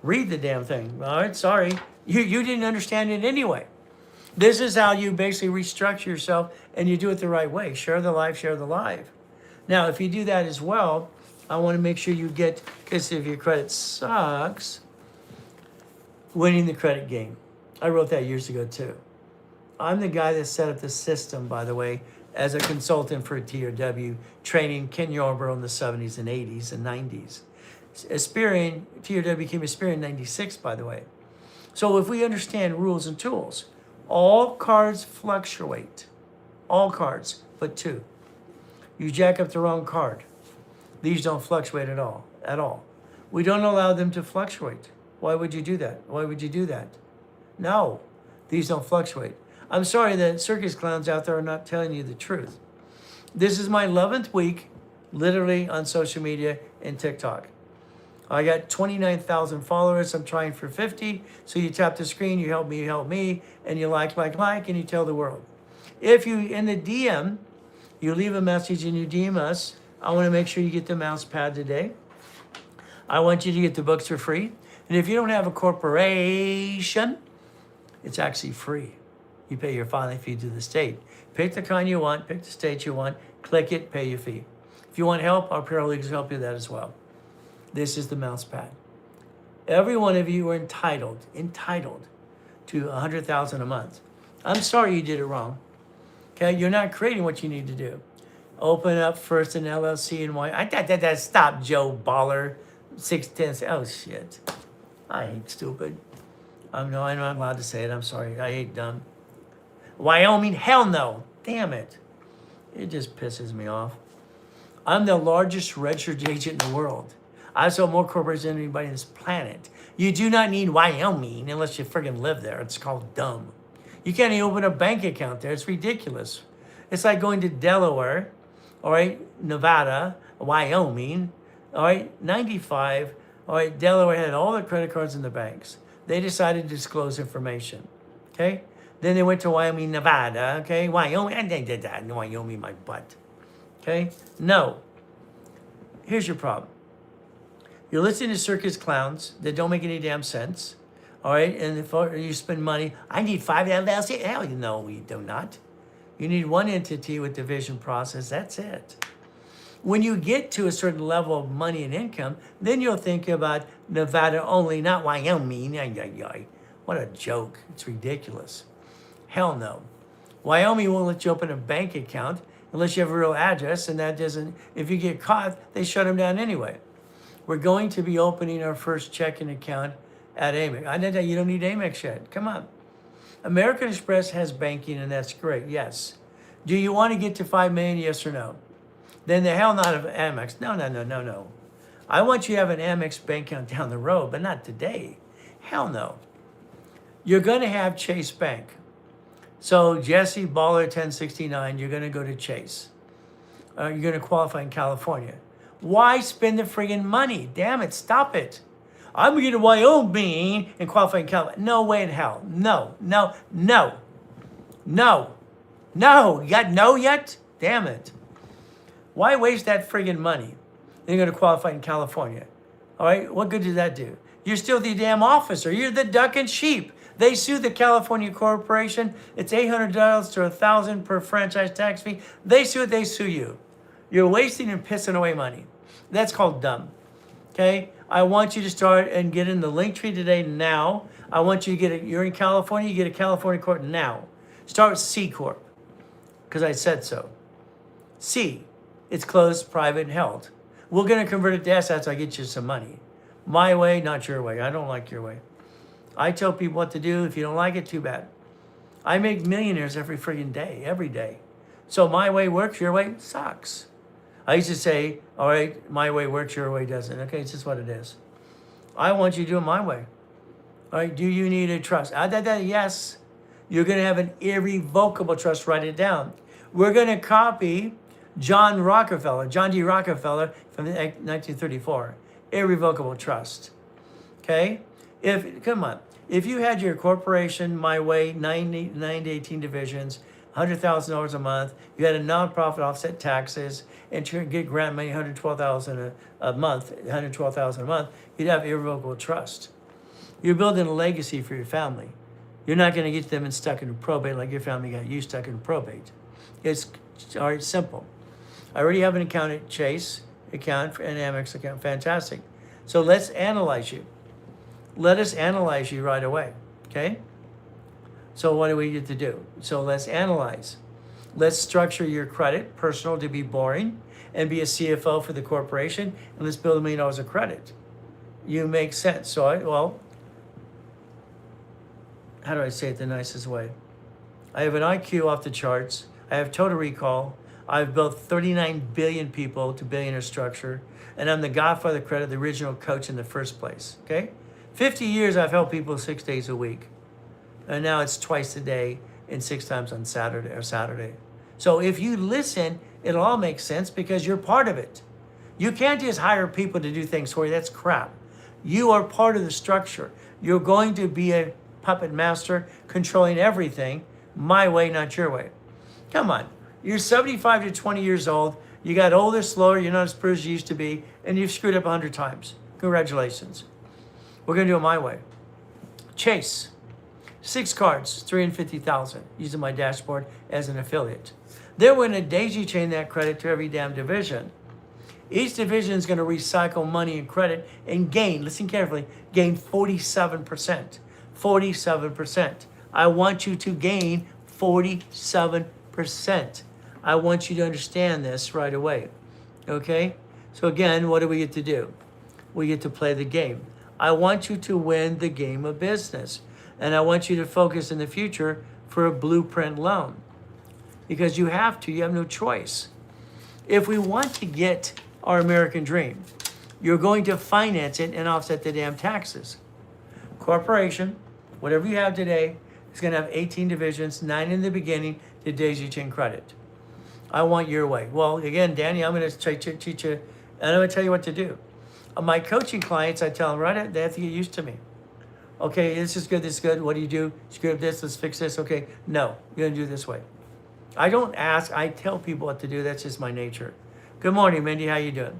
Read the damn thing. All right, sorry. You didn't understand it anyway. This is how you basically restructure yourself, and you do it the right way. Share the live, share the live. Now, if you do that as well, I want to make sure you get, because if your credit sucks, winning the credit game. I wrote that years ago too. I'm the guy that set up the system, by the way, as a consultant for TRW, training Ken Yarborough in the 70s and 80s and 90s. TRW became Aspirian in 96, by the way. So if we understand rules and tools, all cards fluctuate. All cards, but two. You jack up the wrong card. These don't fluctuate at all. We don't allow them to fluctuate. Why would you do that? Why would you do that? No, these don't fluctuate. I'm sorry that circus clowns out there are not telling you the truth. This is my 11th week, literally on social media and TikTok. I got 29,000 followers. I'm trying for 50. So you tap the screen, you help me, and you like, and you tell the world. If you, in the DM, you leave a message and you DM us, I want to make sure you get the mouse pad today. I want you to get the books for free. And if you don't have a corporation, it's actually free. You pay your filing fee to the state. Pick the kind you want, pick the state you want, click it, pay your fee. If you want help, our paralegals help you with that as well. This is the mouse pad. Every one of you are entitled to $100,000 a month. I'm sorry you did it wrong. Okay, you're not creating what you need to do. Open up first an LLC and why? Stop, Joe Baller. 610. Oh shit! I hate stupid. I'm not allowed to say it. I'm sorry. I hate dumb. Wyoming? Hell no! Damn it! It just pisses me off. I'm the largest registered agent in the world. I sell more corporations than anybody on this planet. You do not need Wyoming unless you friggin' live there. It's called dumb. You can't even open a bank account there. It's ridiculous. It's like going to Delaware, all right, Nevada, Wyoming, all right, 95, all right, Delaware had all the credit cards in the banks. They decided to disclose information, okay? Then they went to Wyoming, Nevada, okay? Wyoming, and they did that. Wyoming, my butt, okay? No. Here's your problem. You're listening to circus clowns that don't make any damn sense, all right? And if you spend money, I need 5 LLC. Hell, no, you do not. You need one entity with division process. That's it. When you get to a certain level of money and income, then you'll think about Nevada only, not Wyoming. What a joke. It's ridiculous. Hell no. Wyoming won't let you open a bank account unless you have a real address, and that doesn't, if you get caught, they shut them down anyway. We're going to be opening our first checking account at Amex. I know that you don't need Amex yet. Come on. American Express has banking, and that's great, yes. Do you want to get to 5 million, yes or no? Then the hell not of Amex. No. I want you to have an Amex bank account down the road, but not today. Hell no. You're going to have Chase Bank. So Jesse Baller 1069, you're going to go to Chase. You're going to qualify in California. Why spend the friggin' money? Damn it, stop it. I'm going to Wyoming and qualify in California. No way in hell. No. You got no yet? Damn it. Why waste that friggin' money? You're going to qualify in California. All right, what good does that do? You're still the damn officer. You're the duck and sheep. They sue the California corporation. It's $800 to $1,000 per franchise tax fee. They sue it, they sue you. You're wasting and pissing away money. That's called dumb. Okay? I want you to start and get in the link tree today now. I want you to get it. You're in California, you get a California court now. Start with C Corp, because I said so. C, it's closed, private, and held. We're going to convert it to S, that's how I get you some money. My way, not your way. I don't like your way. I tell people what to do. If you don't like it, too bad. I make millionaires every friggin' day, every day. So my way works, your way sucks. I used to say, all right, my way works, your way doesn't. Okay, it's just what it is. I want you to do it my way. All right, do you need a trust? Yes. You're going to have an irrevocable trust. Write it down. We're going to copy John D. Rockefeller from 1934. Irrevocable trust. Okay? If you had your corporation, my way, 9 to 18 divisions, $100,000 a month, you had a nonprofit offset taxes, and you get grant money, $112,000 a month, you'd have irrevocable trust. You're building a legacy for your family. You're not going to get them stuck in probate like your family got you stuck in probate. It's all right, simple. I already have an account at Chase account and Amex account. Fantastic. So let's analyze you. Let us analyze you right away. Okay? So what do we get to do? So let's analyze. Let's structure your credit, personal to be boring, and be a CFO for the corporation, and let's build $1 million of credit. You make sense. So how do I say it the nicest way? I have an IQ off the charts. I have total recall. I've built 39 billion people to billionaire structure, and I'm the godfather of credit, the original coach in the first place, okay? 50 years I've helped people 6 days a week, and now it's twice a day, and 6 times on Saturday. So if you listen, it'll all make sense because you're part of it. You can't just hire people to do things for you. That's crap. You are part of the structure. You're going to be a puppet master controlling everything my way, not your way. Come on. You're 75 to 20 years old. You got older, slower. You're not as pretty as you used to be. And you've screwed up 100 times. Congratulations. We're going to do it my way. Chase. 6 cards, $350,000, using my dashboard as an affiliate. Then we're going to daisy chain that credit to every damn division. Each division is going to recycle money and credit and gain, listen carefully, gain 47%. 47%. I want you to gain 47%. I want you to understand this right away. Okay? So again, what do we get to do? We get to play the game. I want you to win the game of business. And I want you to focus in the future for a blueprint loan. Because you have to, you have no choice. If we want to get our American dream, you're going to finance it and offset the damn taxes. Corporation, whatever you have today, is going to have 18 divisions, 9 in the beginning to daisy chain credit. I want your way. Well, again, Danny, I'm going to teach you, and I'm going to tell you what to do. My coaching clients, I tell them, right, they have to get used to me. Okay, this is good, this is good. What do you do? Screw up this, let's fix this. Okay, no, you're going to do it this way. I don't ask, I tell people what to do. That's just my nature. Good morning, Mindy. How you doing?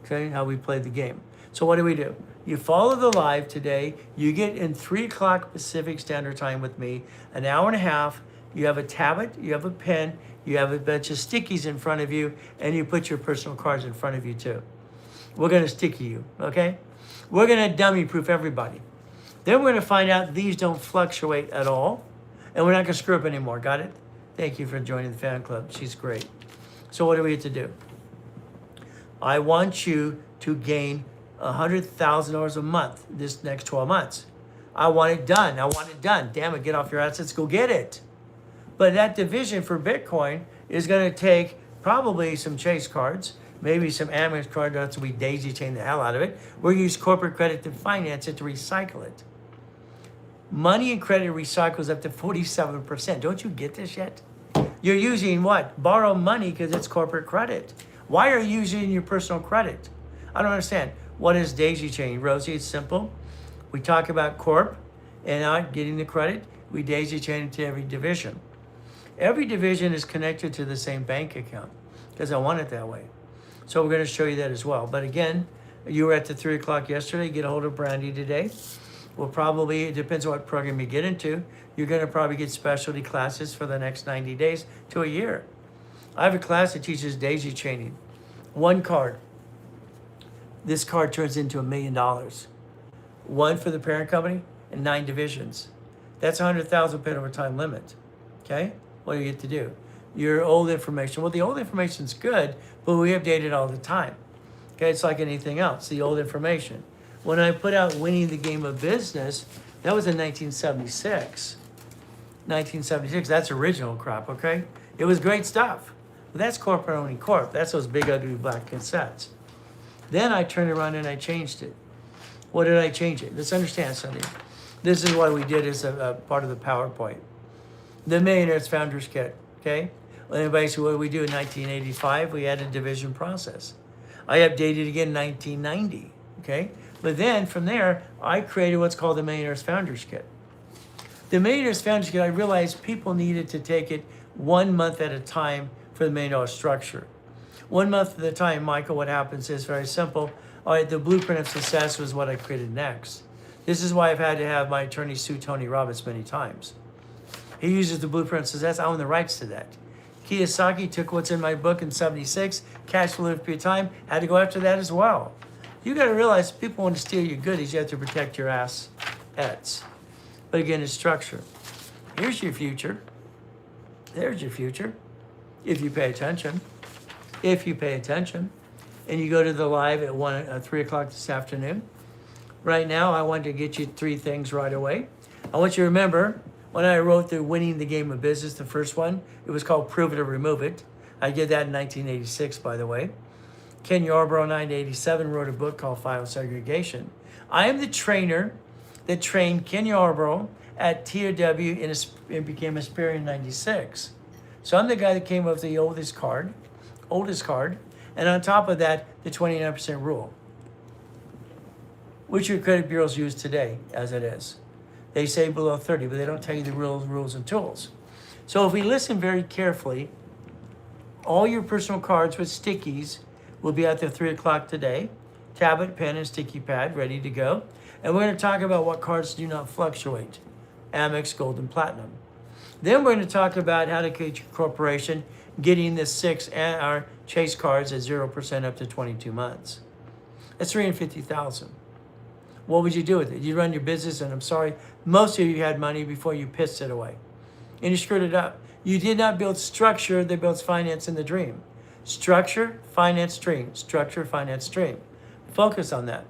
Okay, how we play the game. So what do? You follow the live today. You get in 3 o'clock Pacific Standard Time with me, an hour and a half. You have a tablet, you have a pen, you have a bunch of stickies in front of you, and you put your personal cards in front of you too. We're going to sticky you, okay? We're going to dummy proof everybody. Then we're going to find out these don't fluctuate at all, and we're not going to screw up anymore. Got it? Thank you for joining the fan club. She's great. So what do we have to do? I want you to gain $100,000 a month this next 12 months. I want it done. I want it done. Damn it, get off your assets, go get it. But that division for Bitcoin is going to take probably some Chase cards, maybe some Amex cards, that's we daisy chain the hell out of it. We're going to use corporate credit to finance it, to recycle it. Money and credit recycles up to 47%. Don't you get this yet? You're using what? Borrow money because it's corporate credit. Why are you using your personal credit? I don't understand. What is daisy chain, Rosie? It's simple. We talk about corp and not getting the credit. We daisy chain it to every division. Every division is connected to the same bank account because I want it that way. So we're going to show you that as well. But again, you were at the 3 o'clock yesterday. Get a hold of Brandy today. We'll probably, it depends on what program you get into, you're going to probably get specialty classes for the next 90 days to a year. I have a class that teaches daisy chaining. 1 card. This card turns into $1 million. 1 for the parent company and 9 divisions. That's 100,000 paid over time limit. Okay? What do you get to do? Your old information. Well, the old information is good, but we update it all the time. Okay? It's like anything else, the old information. When I put out Winning the Game of Business, that was in 1976. 1976, that's original crap, okay? It was great stuff. But that's corporate owning corp. That's those big ugly black cassettes. Then I turned around and I changed it. What did I change it? Let's understand something. This is what we did as a part of the PowerPoint. The Millionaires Founders Kit, okay? Well, basically what we do in 1985, we had a division process. I updated again in 1990, okay? But then from there, I created what's called the Millionaires Founders Kit. The Millionaires Founders Kit, I realized people needed to take it 1 month at a time for the $1 million structure. 1 month at a time, Michael, what happens is very simple. All right, the blueprint of success was what I created next. This is why I've had to have my attorney sue Tony Robbins many times. He uses the blueprint of success. I own the rights to that. Kiyosaki took what's in my book in 76, cash flow for your time, had to go after that as well. You got to realize people want to steal your goodies. You have to protect your assets. But again, it's structure. Here's your future. There's your future. If you pay attention. If you pay attention. And you go to the live at 3 o'clock this afternoon. Right now, I want to get you 3 things right away. I want you to remember when I wrote the Winning the Game of Business, the first one, it was called Prove It or Remove It. I did that in 1986, by the way. Ken Yarbrough, 1987, wrote a book called File Segregation. I am the trainer that trained Ken Yarbrough at TOW and became a Superior in 96. So I'm the guy that came up with the oldest card, and on top of that, the 29% rule, which your credit bureaus use today as it is. They say below 30, but they don't tell you the rules and tools. So if we listen very carefully, all your personal cards with stickies will be out there 3 o'clock today. Tablet, pen, and sticky pad ready to go. And we're going to talk about what cards do not fluctuate. Amex, Gold, and Platinum. Then we're going to talk about how to create your corporation, getting the 6 and our Chase cards at 0% up to 22 months. That's $350,000. What would you do with it? You run your business, and I'm sorry, most of you had money before you pissed it away. And you screwed it up. You did not build structure that builds finance in the dream. Structure, finance, dream. Structure, finance, dream. Focus on that.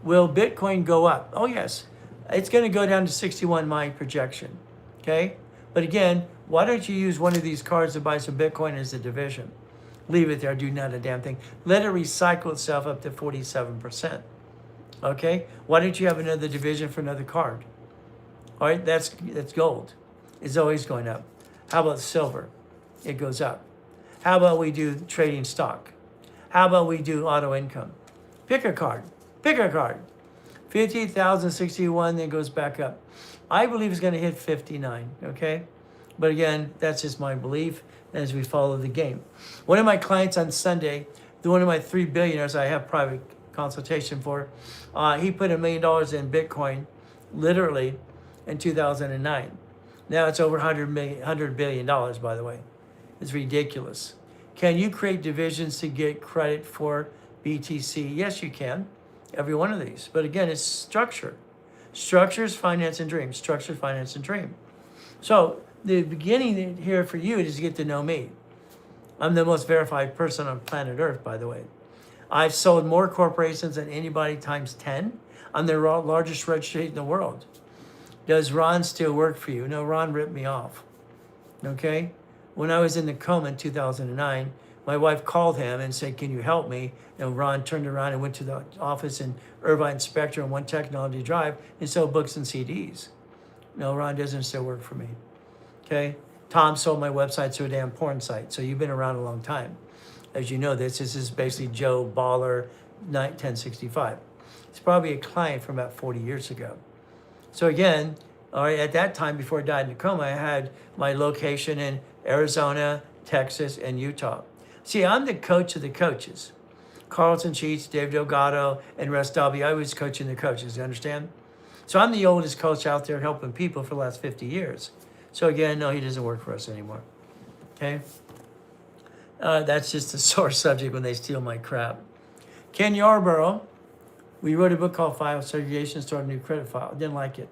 Will Bitcoin go up? Oh, yes. It's going to go down to 61, my projection. Okay? But again, why don't you use one of these cards to buy some Bitcoin as a division? Leave it there. Do not a damn thing. Let it recycle itself up to 47%. Okay? Why don't you have another division for another card? All right? That's gold. It's always going up. How about silver? It goes up. How about we do trading stock? How about we do auto income? Pick a card. Pick a card. 50,061, then goes back up. I believe it's going to hit 59, okay? But again, that's just my belief as we follow the game. One of my clients on Sunday, one of my 3 billionaires I have private consultation for, he put $1 million in Bitcoin, literally, in 2009. Now it's over $100 billion, by the way. It's ridiculous. Can you create divisions to get credit for BTC? Yes, you can. Every one of these. But again, it's structure. Structures, finance, and dream. Structure, finance, and dream. So the beginning here for you is to get to know me. I'm the most verified person on planet Earth, by the way. I've sold more corporations than anybody times 10. I'm the largest registry in the world. Does Ron still work for you? No, Ron ripped me off. Okay? When I was in the coma in 2009, my wife called him and said, can you help me? And Ron turned around and went to the office in Irvine Spectrum on One Technology Drive and sold books and CDs. No, Ron doesn't still work for me. Okay? Tom sold my website to a damn porn site. So you've been around a long time. As you know, this is basically Joe Baller 1065. He's probably a client from about 40 years ago. So again, all right, at that time, before I died in a coma, I had my location in Arizona, Texas, and Utah. See, I'm the coach of the coaches. Carlton Sheets, Dave Delgado, and Russ Dobby, I was coaching the coaches, you understand? So I'm the oldest coach out there helping people for the last 50 years. So again, no, he doesn't work for us anymore, okay? That's just a sore subject when they steal my crap. Ken Yarborough, we wrote a book called File Segregation, Start a New Credit File. Didn't like it.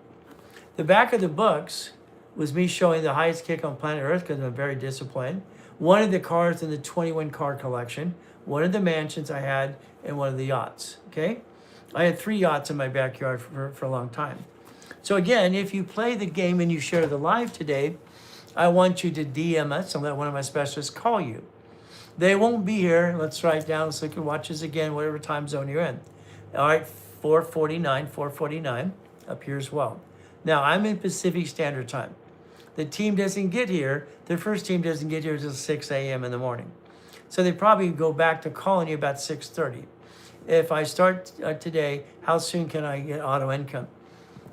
The back of the books was me showing the highest kick on planet Earth because I'm very disciplined. One of the cars in the 21 car collection, one of the mansions I had, and one of the yachts, okay? I had 3 yachts in my backyard for a long time. So again, if you play the game and you share the live today, I want you to DM us and let one of my specialists call you. They won't be here. Let's write down so you can watch this again, whatever time zone you're in. All right, 4:49 up here as well. Now, I'm in Pacific Standard Time. The team doesn't get here. The first team doesn't get here until 6 a.m. in the morning. So they probably go back to calling you about 6:30. If I start today, how soon can I get auto income?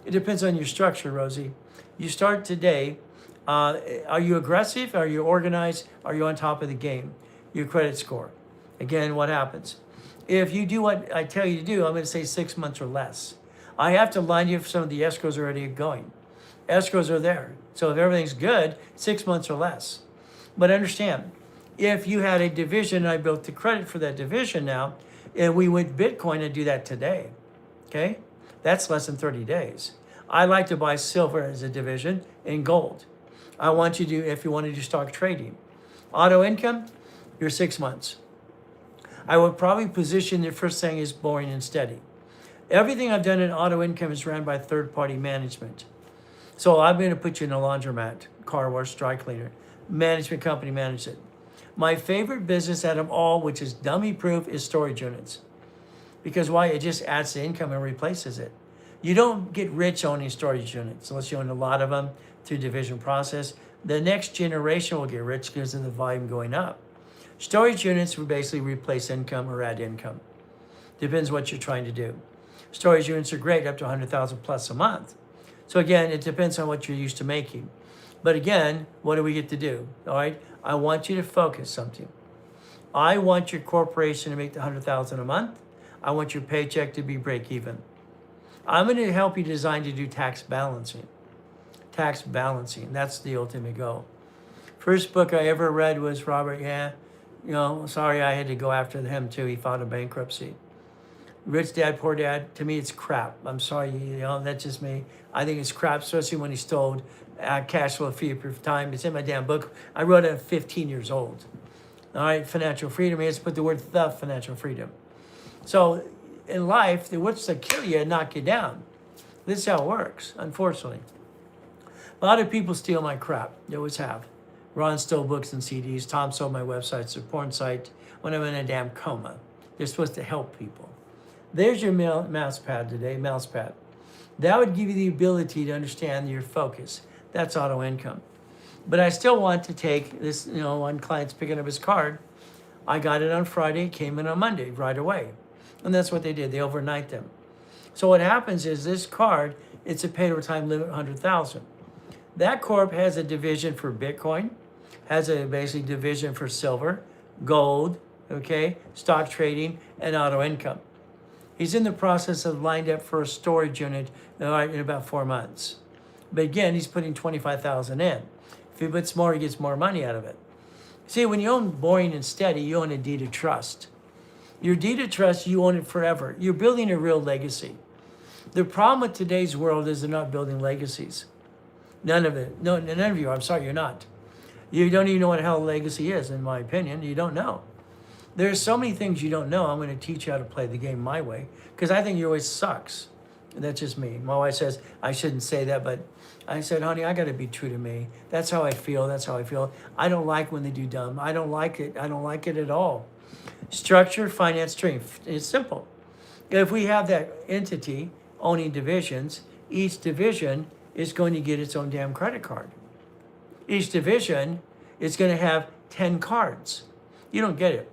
It depends on your structure, Rosie. You start today. Are you aggressive? Are you organized? Are you on top of the game? Your credit score. Again, what happens? If you do what I tell you to do, I'm going to say 6 months or less. I have to line you for some of the escrows already going. Escrows are there. So if everything's good, 6 months or less. But understand, if you had a division and I built the credit for that division now, and we went Bitcoin and do that today, okay? That's less than 30 days. I like to buy silver as a division and gold. I want you to, if you want to do stock trading. Auto income, you're 6 months. I would probably position the first thing is boring and steady. Everything I've done in auto income is ran by third-party management. So I'm going to put you in a laundromat, car wash, dry cleaner. Management company manages it. My favorite business out of all, which is dummy-proof, is storage units. Because why? It just adds to income and replaces it. You don't get rich owning storage units unless you own a lot of them through division process. The next generation will get rich because of the volume going up. Storage units will basically replace income or add income. Depends what you're trying to do. Storage units are great up to 100,000 plus a month. So again, it depends on what you're used to making. But again, what do we get to do? All right, I want you to focus something. I want your corporation to make the 100,000 a month. I want your paycheck to be break even. I'm going to help you design to do tax balancing. Tax balancing, that's the ultimate goal. First book I ever read was Robert, sorry I had to go after him too. He filed a bankruptcy. Rich Dad, Poor Dad, to me it's crap. I'm sorry, that's just me. I think it's crap, especially when he stole cash flow fee per time. It's in my damn book. I wrote it at 15 years old. All right, financial freedom. He has to put the word the financial freedom. So in life, what's to kill you and knock you down? This is how it works, unfortunately. A lot of people steal my crap. They always have. Ron stole books and CDs. Tom sold my website. It's a porn site when I'm in a damn coma. They're supposed to help people. There's your mouse pad today, mouse pad. That would give you the ability to understand your focus. That's auto income. But I still want to take this, one client's picking up his card. I got it on Friday, came in on Monday right away. And that's what they did. They overnight them. So what happens is this card, it's a pay over time limit 100,000. That corp has a division for Bitcoin, has a basically division for silver, gold, okay, stock trading, and auto income. He's in the process of lined up for a storage unit in about 4 months. But again, he's putting 25,000 in. If he puts more, he gets more money out of it. See, when you own boring and steady, you own a deed of trust. Your deed of trust, you own it forever. You're building a real legacy. The problem with today's world is they're not building legacies. None of it. No, none of you. I'm sorry, you're not. You don't even know what the hell a legacy is, in my opinion. You don't know. There's so many things you don't know. I'm going to teach you how to play the game my way because I think your way sucks. That's just me. My wife says I shouldn't say that, but I said, honey, I got to be true to me. That's how I feel. That's how I feel. I don't like when they do dumb. I don't like it. I don't like it at all. Structure, finance, strength. It's simple. If we have that entity owning divisions, each division is going to get its own damn credit card. Each division is going to have 10 cards. You don't get it.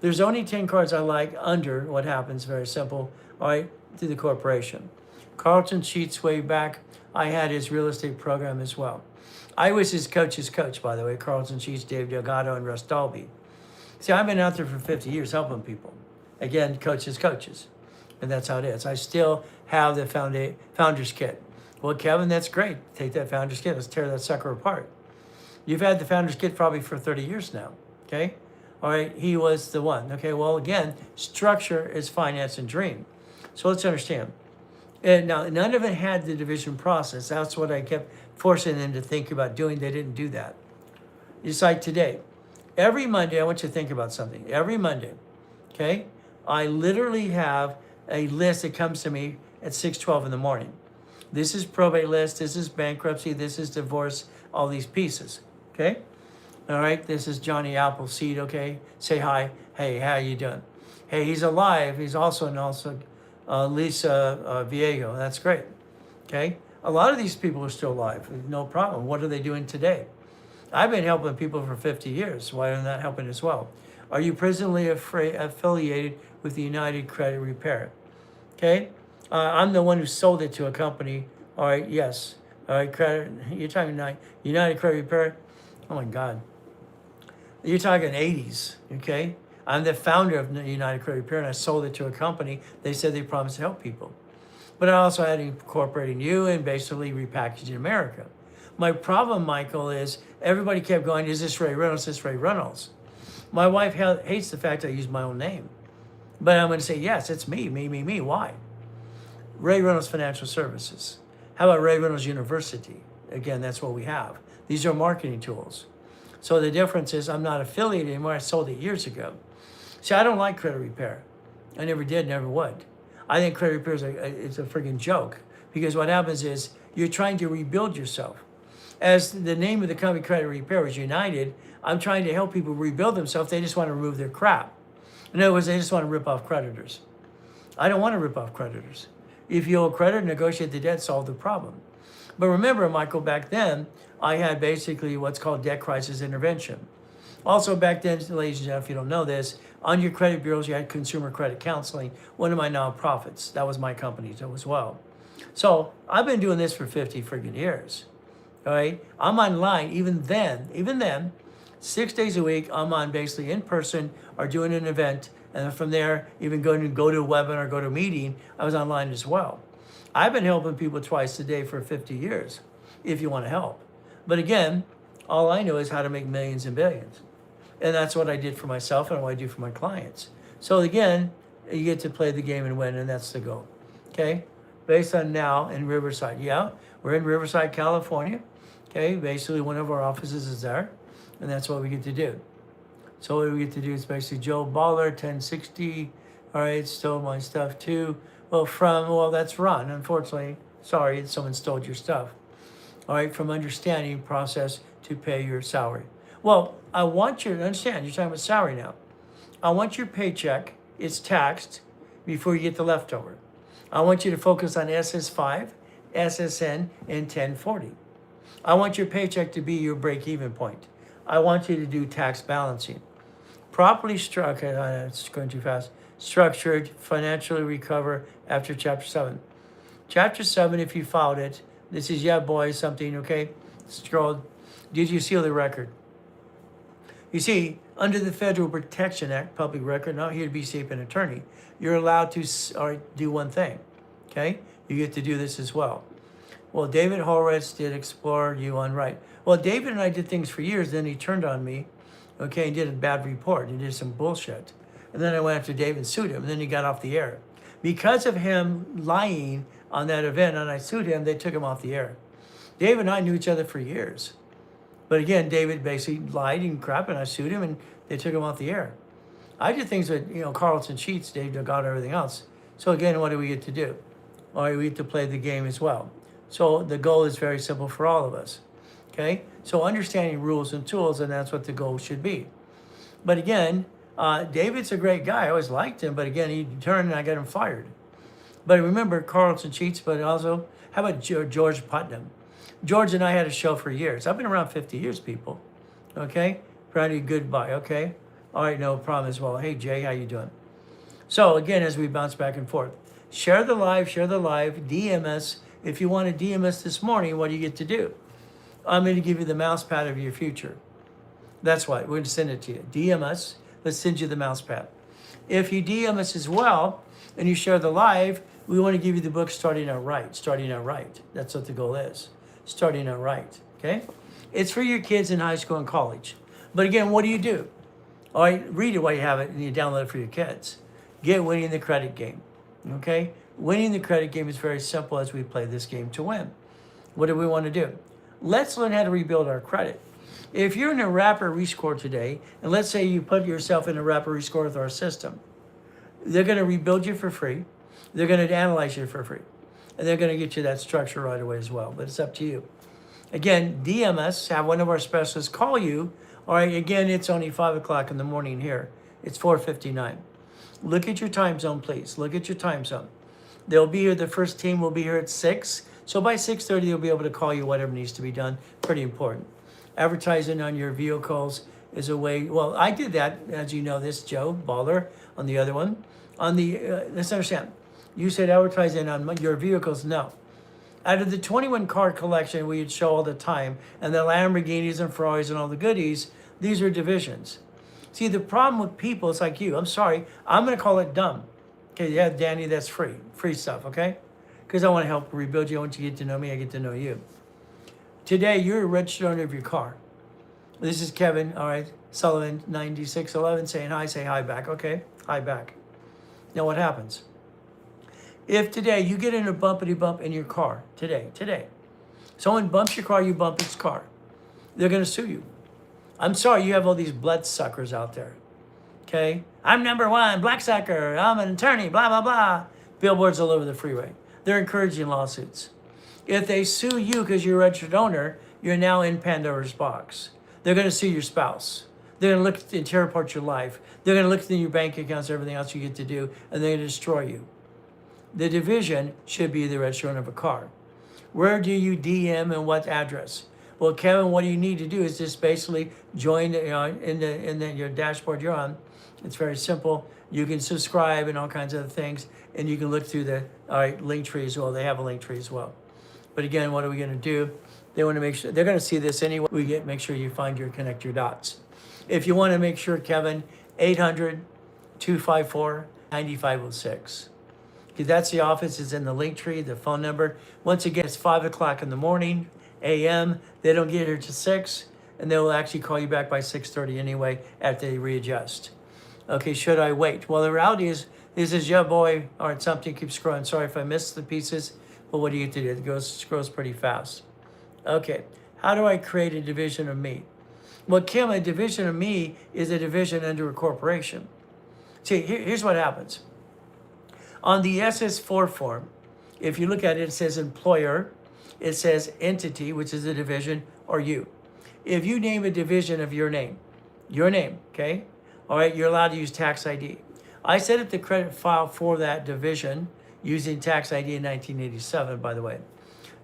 There's only 10 cards I like under what happens, very simple, all right, to the corporation. Carlton Sheets way back, I had his real estate program as well. I was his coach's coach, by the way, Carlton Sheets, Dave Delgado, and Russ Dalby. See, I've been out there for 50 years helping people. Again, coaches. And that's how it is. I still have the founder's kit. Well, Kevin, that's great. Take that founder's kit. Let's tear that sucker apart. You've had the founder's kit probably for 30 years now, okay? All right, he was the one. Okay, well, again, structure is finance and dream. So let's understand. And now, none of it had the division process. That's what I kept forcing them to think about doing. They didn't do that. It's like today. Every Monday, I want you to think about something. Every Monday, okay, I literally have a list that comes to me at 6:12 in the morning. This is probate list. This is bankruptcy. This is divorce. All these pieces, okay? All right, this is Johnny Appleseed, okay? Say hi. Hey, how you doing? Hey, he's alive. He's also Lisa Viego. That's great, okay? A lot of these people are still alive. No problem. What are they doing today? I've been helping people for 50 years. Why am I not helping as well? Are you presently affiliated with the United Credit Repair? Okay? I'm the one who sold it to a company. All right, yes. All right, credit. You're talking United Credit Repair? Oh, my God. You're talking 80s, okay? I'm the founder of United Credit Repair, and I sold it to a company. They said they promised to help people. But I also had to incorporate in you and basically repackage in America. My problem, Michael, is everybody kept going, is this Ray Reynolds? Is this Ray Reynolds? My wife hates the fact I use my own name. But I'm going to say, yes, it's me. Why? Ray Reynolds Financial Services. How about Ray Reynolds University? Again, that's what we have. These are marketing tools. So the difference is I'm not affiliated anymore. I sold it years ago. See, I don't like credit repair. I never did, never would. I think credit repair is a friggin' joke because what happens is you're trying to rebuild yourself. As the name of the company, Credit Repair, was United, I'm trying to help people rebuild themselves. They just want to remove their crap. In other words, they just want to rip off creditors. I don't want to rip off creditors. If you owe credit, negotiate the debt, solve the problem. But remember, Michael, back then, I had basically what's called debt crisis intervention. Also back then, ladies and gentlemen, if you don't know this, on your credit bureaus, you had consumer credit counseling, one of my nonprofits. That was my company as well. So I've been doing this for 50 friggin' years. All right. I'm online even then, 6 days a week, I'm on basically in person or doing an event. And then from there, even go to a webinar, go to a meeting, I was online as well. I've been helping people twice a day for 50 years, if you want to help. But again, all I know is how to make millions and billions. And that's what I did for myself and what I do for my clients. So again, you get to play the game and win, and that's the goal. Okay? Based on now in Riverside. Yeah, we're in Riverside, California. Okay, basically one of our offices is there, and that's what we get to do. So what we get to do is basically Joe Baller, 1060. All right, stole my stuff too. Well, that's Ron, unfortunately. Sorry, someone stole your stuff. All right, from understanding process to pay your salary. Well, I want you to understand, you're talking about salary now. I want your paycheck, it's taxed before you get the leftover. I want you to focus on SS5, SSN, and 1040. I want your paycheck to be your break-even point. I want you to do tax balancing. Properly structured, it's going too fast, structured, financially recover after Chapter 7. Chapter 7, if you filed it, this is, yeah, boy, something, okay? Scroll. Did you seal the record? You see, under the Federal Protection Act, public record, not here to be safe an attorney, you're allowed to do one thing, okay? You get to do this as well. Well, David Horowitz did explore you on right. Well, David and I did things for years, then he turned on me, okay, and did a bad report, and did some bullshit. And then I went after David and sued him, and then he got off the air. Because of him lying on that event, and I sued him, they took him off the air. David and I knew each other for years. But again, David basically lied and crap, and I sued him, and they took him off the air. I did things with, Carlton Sheets, Dave got everything else. So again, what do we get to do? All right, we get to play the game as well. So the goal is very simple for all of us, okay? So understanding rules and tools, and that's what the goal should be. But again, David's a great guy. I always liked him, but again, he turned and I got him fired. But remember, Carlton Sheets, but also, how about George Putnam? George and I had a show for years. I've been around 50 years, people, okay? Pretty goodbye, okay? All right, no problem as well. Hey, Jay, how you doing? So again, as we bounce back and forth, share the live, DM us. If you want to DM us this morning, what do you get to do? I'm going to give you the mouse pad of your future. That's what, we're going to send it to you. DM us, let's send you the mouse pad. If you DM us as well, and you share the live, we want to give you the book Starting Out Right. That's what the goal is. Starting Out Right, okay? It's for your kids in high school and college. But again, what do? All right, read it while you have it, and you download it for your kids. Get Winning the Credit Game, okay? Winning the credit game is very simple as we play this game to win. What do we want to do? Let's learn how to rebuild our credit. If you're in a rapid rescore today, and let's say you put yourself in a rapid rescore with our system, they're going to rebuild you for free. They're going to analyze you for free. And they're going to get you that structure right away as well. But it's up to you. Again, DM us, have one of our specialists call you. All right, again, it's only 5 o'clock in the morning here. It's 4:59. Look at your time zone, please. Look at your time zone. They'll be here, the first team will be here at 6. So by 6:30, they'll be able to call you whatever needs to be done. Pretty important. Advertising on your vehicles is a way, well, I did that, as you know, this Joe Baller on the other one. On the, let's understand, you said advertising on your vehicles, no. Out of the 21 car collection we would show all the time, and the Lamborghinis and Ferraris and all the goodies, these are divisions. See, the problem with people is like you, I'm sorry, I'm going to call it dumb. Okay, yeah, Danny, that's free stuff, okay? Because I want to help rebuild you. I want you to get to know me, I get to know you. Today, you're a registered owner of your car. This is Kevin, all right, Sullivan, 9611, saying hi, say hi back, okay? Hi back. Now what happens? If today you get in a bumpity bump in your car, today, someone bumps your car, you bump its car, they're going to sue you. I'm sorry, you have all these bloodsuckers out there. Okay? I'm number one, blacksucker, I'm an attorney, blah, blah, blah. Billboards all over the freeway. They're encouraging lawsuits. If they sue you because you're a registered owner, you're now in Pandora's box. They're going to sue your spouse. They're going to look and tear apart your life. They're going to look through your bank accounts, everything else you get to do, and they're going to destroy you. The division should be the registration of a car. Where do you DM and what address? Well, Kevin, what you need to do is just basically join in your dashboard you're on. It's very simple. You can subscribe and all kinds of other things, and you can look through the link tree as well. They have a link tree as well. But again, what are we going to do? They want to make sure they're going to see this anyway. Make sure you find your connect your dots. If you want to make sure, Kevin, 800-254-9506. That's the office. It's in the link tree, the phone number. Once again, it's 5 o'clock in the morning, a.m. They don't get here till 6, and they will actually call you back by 6:30 anyway after they readjust. Okay, should I wait? Well, the reality is, this is your boy. All right, something keeps scrolling. Sorry if I missed the pieces, but what do you get to do? It scrolls pretty fast. Okay, how do I create a division of me? Well, Kim, a division of me is a division under a corporation. See, here's what happens. On the SS4 form, if you look at it, it says employer, it says entity, which is a division, or you. If you name a division of your name, okay? All right, you're allowed to use tax ID. I set up the credit file for that division using tax ID in 1987, by the way.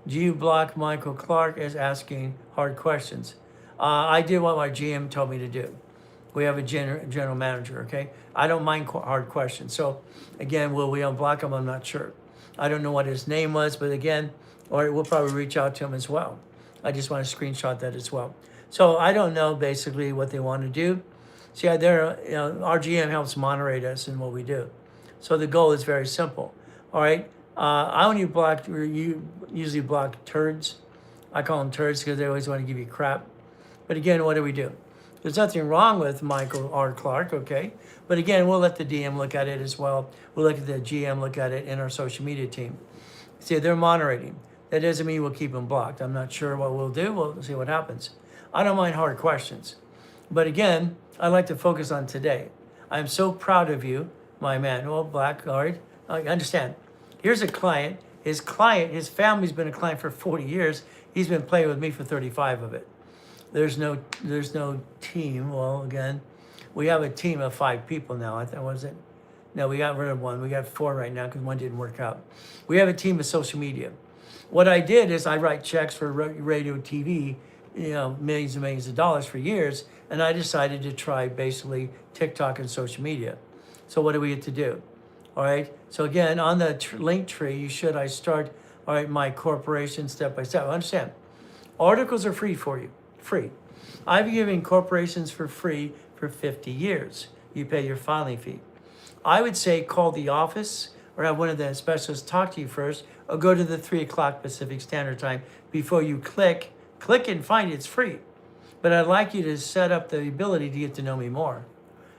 Do you block Michael Clark as asking hard questions? I did what my GM told me to do. We have a general manager, okay? I don't mind hard questions. So again, will we unblock him? I'm not sure. I don't know what his name was, but again, or we'll probably reach out to him as well. I just want to screenshot that as well. So I don't know basically what they want to do. See, our GM helps moderate us in what we do. So the goal is very simple. All right, I only usually block turds. I call them turds because they always want to give you crap. But again, what do? There's nothing wrong with Michael R. Clark, okay? But again, we'll let the DM look at it as well. We'll let the GM look at it in our social media team. See, they're moderating. That doesn't mean we'll keep them blocked. I'm not sure what we'll do. We'll see what happens. I don't mind hard questions. But again, I like to focus on today. I'm so proud of you, my man. Well, Black, all right? I understand. Here's a client. His family's been a client for 40 years. He's been playing with me for 35 of it. There's no team. Well, again, we have a team of 5 people now. I thought, was it? No, we got rid of one. We got 4 right now because one didn't work out. We have a team of social media. What I did is I write checks for radio, TV, millions and millions of dollars for years, and I decided to try basically TikTok and social media. So what do we get to do? All right. So again, on the link tree, I start, all right, my corporation step by step. Understand, articles are free for you. Free. I've been giving corporations for free for 50 years. You pay your filing fee. I would say call the office or have one of the specialists talk to you first, or go to the 3 o'clock Pacific Standard Time before you click and find it's free. But I'd like you to set up the ability to get to know me more.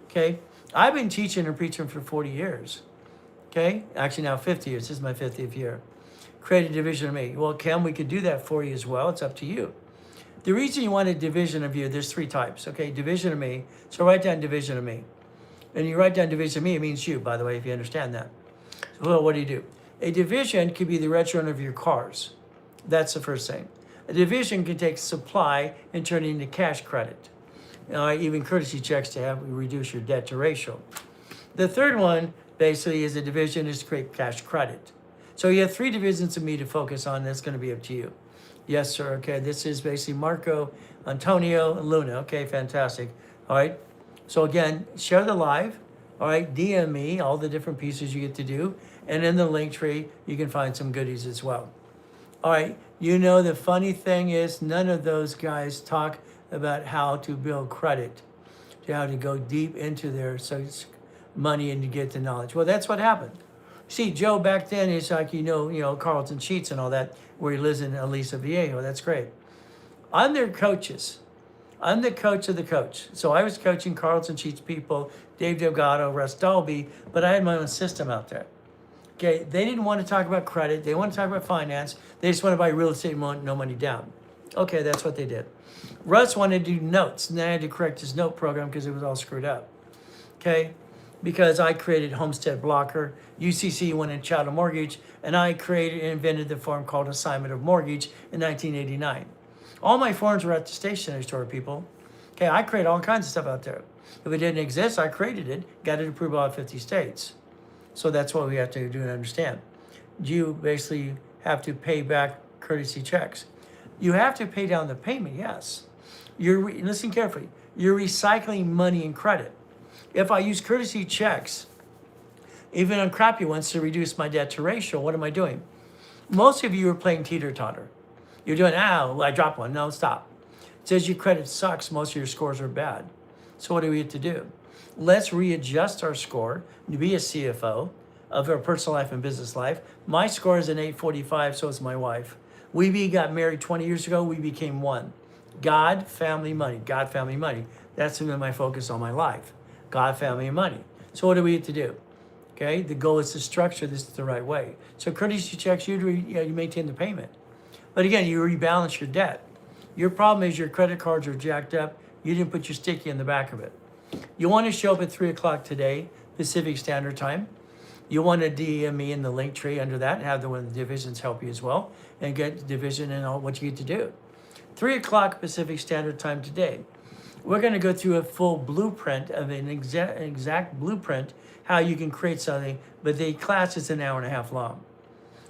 Okay? I've been teaching and preaching for 40 years. Okay? Actually now 50 years. This is my 50th year. Create a division of me. Well, Kim, we could do that for you as well. It's up to you. The reason you want a division of you, there's 3 types, okay? Division of me. So write down division of me. And you write down division of me, it means you, by the way, if you understand that. So well, what do? A division could be the registration of your cars. That's the first thing. A division can take supply and turn it into cash credit. Even courtesy checks to reduce your debt to ratio. The third one, basically, is a division is to create cash credit. So you have 3 divisions of me to focus on. That's going to be up to you. Yes, sir. Okay, this is basically Marco, Antonio, and Luna. Okay, fantastic. All right. So again, share the live. All right, DM me all the different pieces you get to do. And in the link tree, you can find some goodies as well. All right, the funny thing is none of those guys talk about how to build credit, to how to go deep into their money and to get the knowledge. Well, that's what happened. See, Joe back then is like, Carlton Sheets and all that, where he lives in Aliso Viejo. That's great. I'm their coaches. I'm the coach of the coach. So I was coaching Carlton Sheets people, Dave Delgado, Russ Dalby, but I had my own system out there. Okay, they didn't want to talk about credit. They want to talk about finance. They just want to buy real estate, no money down. Okay, that's what they did. Russ wanted to do notes, and then I had to correct his note program because it was all screwed up. Okay, because I created Homestead Blocker, UCC went in Chattel Mortgage, and I created and invented the form called Assignment of Mortgage in 1989. All my forms were at the stationery store, people. Okay, I created all kinds of stuff out there. If it didn't exist, I created it, got it approved by all 50 states. So that's what we have to do and understand. you basically have to pay back courtesy checks. You have to pay down the payment, yes. Listen carefully. You're recycling money and credit. If I use courtesy checks, even on crappy ones, to reduce my debt to ratio, what am I doing? Most of you are playing teeter-totter. You're doing, I dropped one. No, stop. It says your credit sucks. Most of your scores are bad. So what do we have to do? Let's readjust our score to be a CFO of our personal life and business life. My score is an 845, so is my wife. We got married 20 years ago. We became one. God, family, money. God, family, money. That's been my focus on my life. God, family, and money. So what do we have to do? Okay, the goal is to structure this the right way. So courtesy checks, you maintain the payment. But again, you rebalance your debt. Your problem is your credit cards are jacked up. You didn't put your sticky in the back of it. You want to show up at 3 o'clock today, Pacific Standard Time. You want to DM me in the link tree under that and have one of the divisions help you as well and get the division and all what you get to do. 3 o'clock Pacific Standard Time today. We're going to go through a full blueprint of an exact blueprint how you can create something, but the class is an hour and a half long.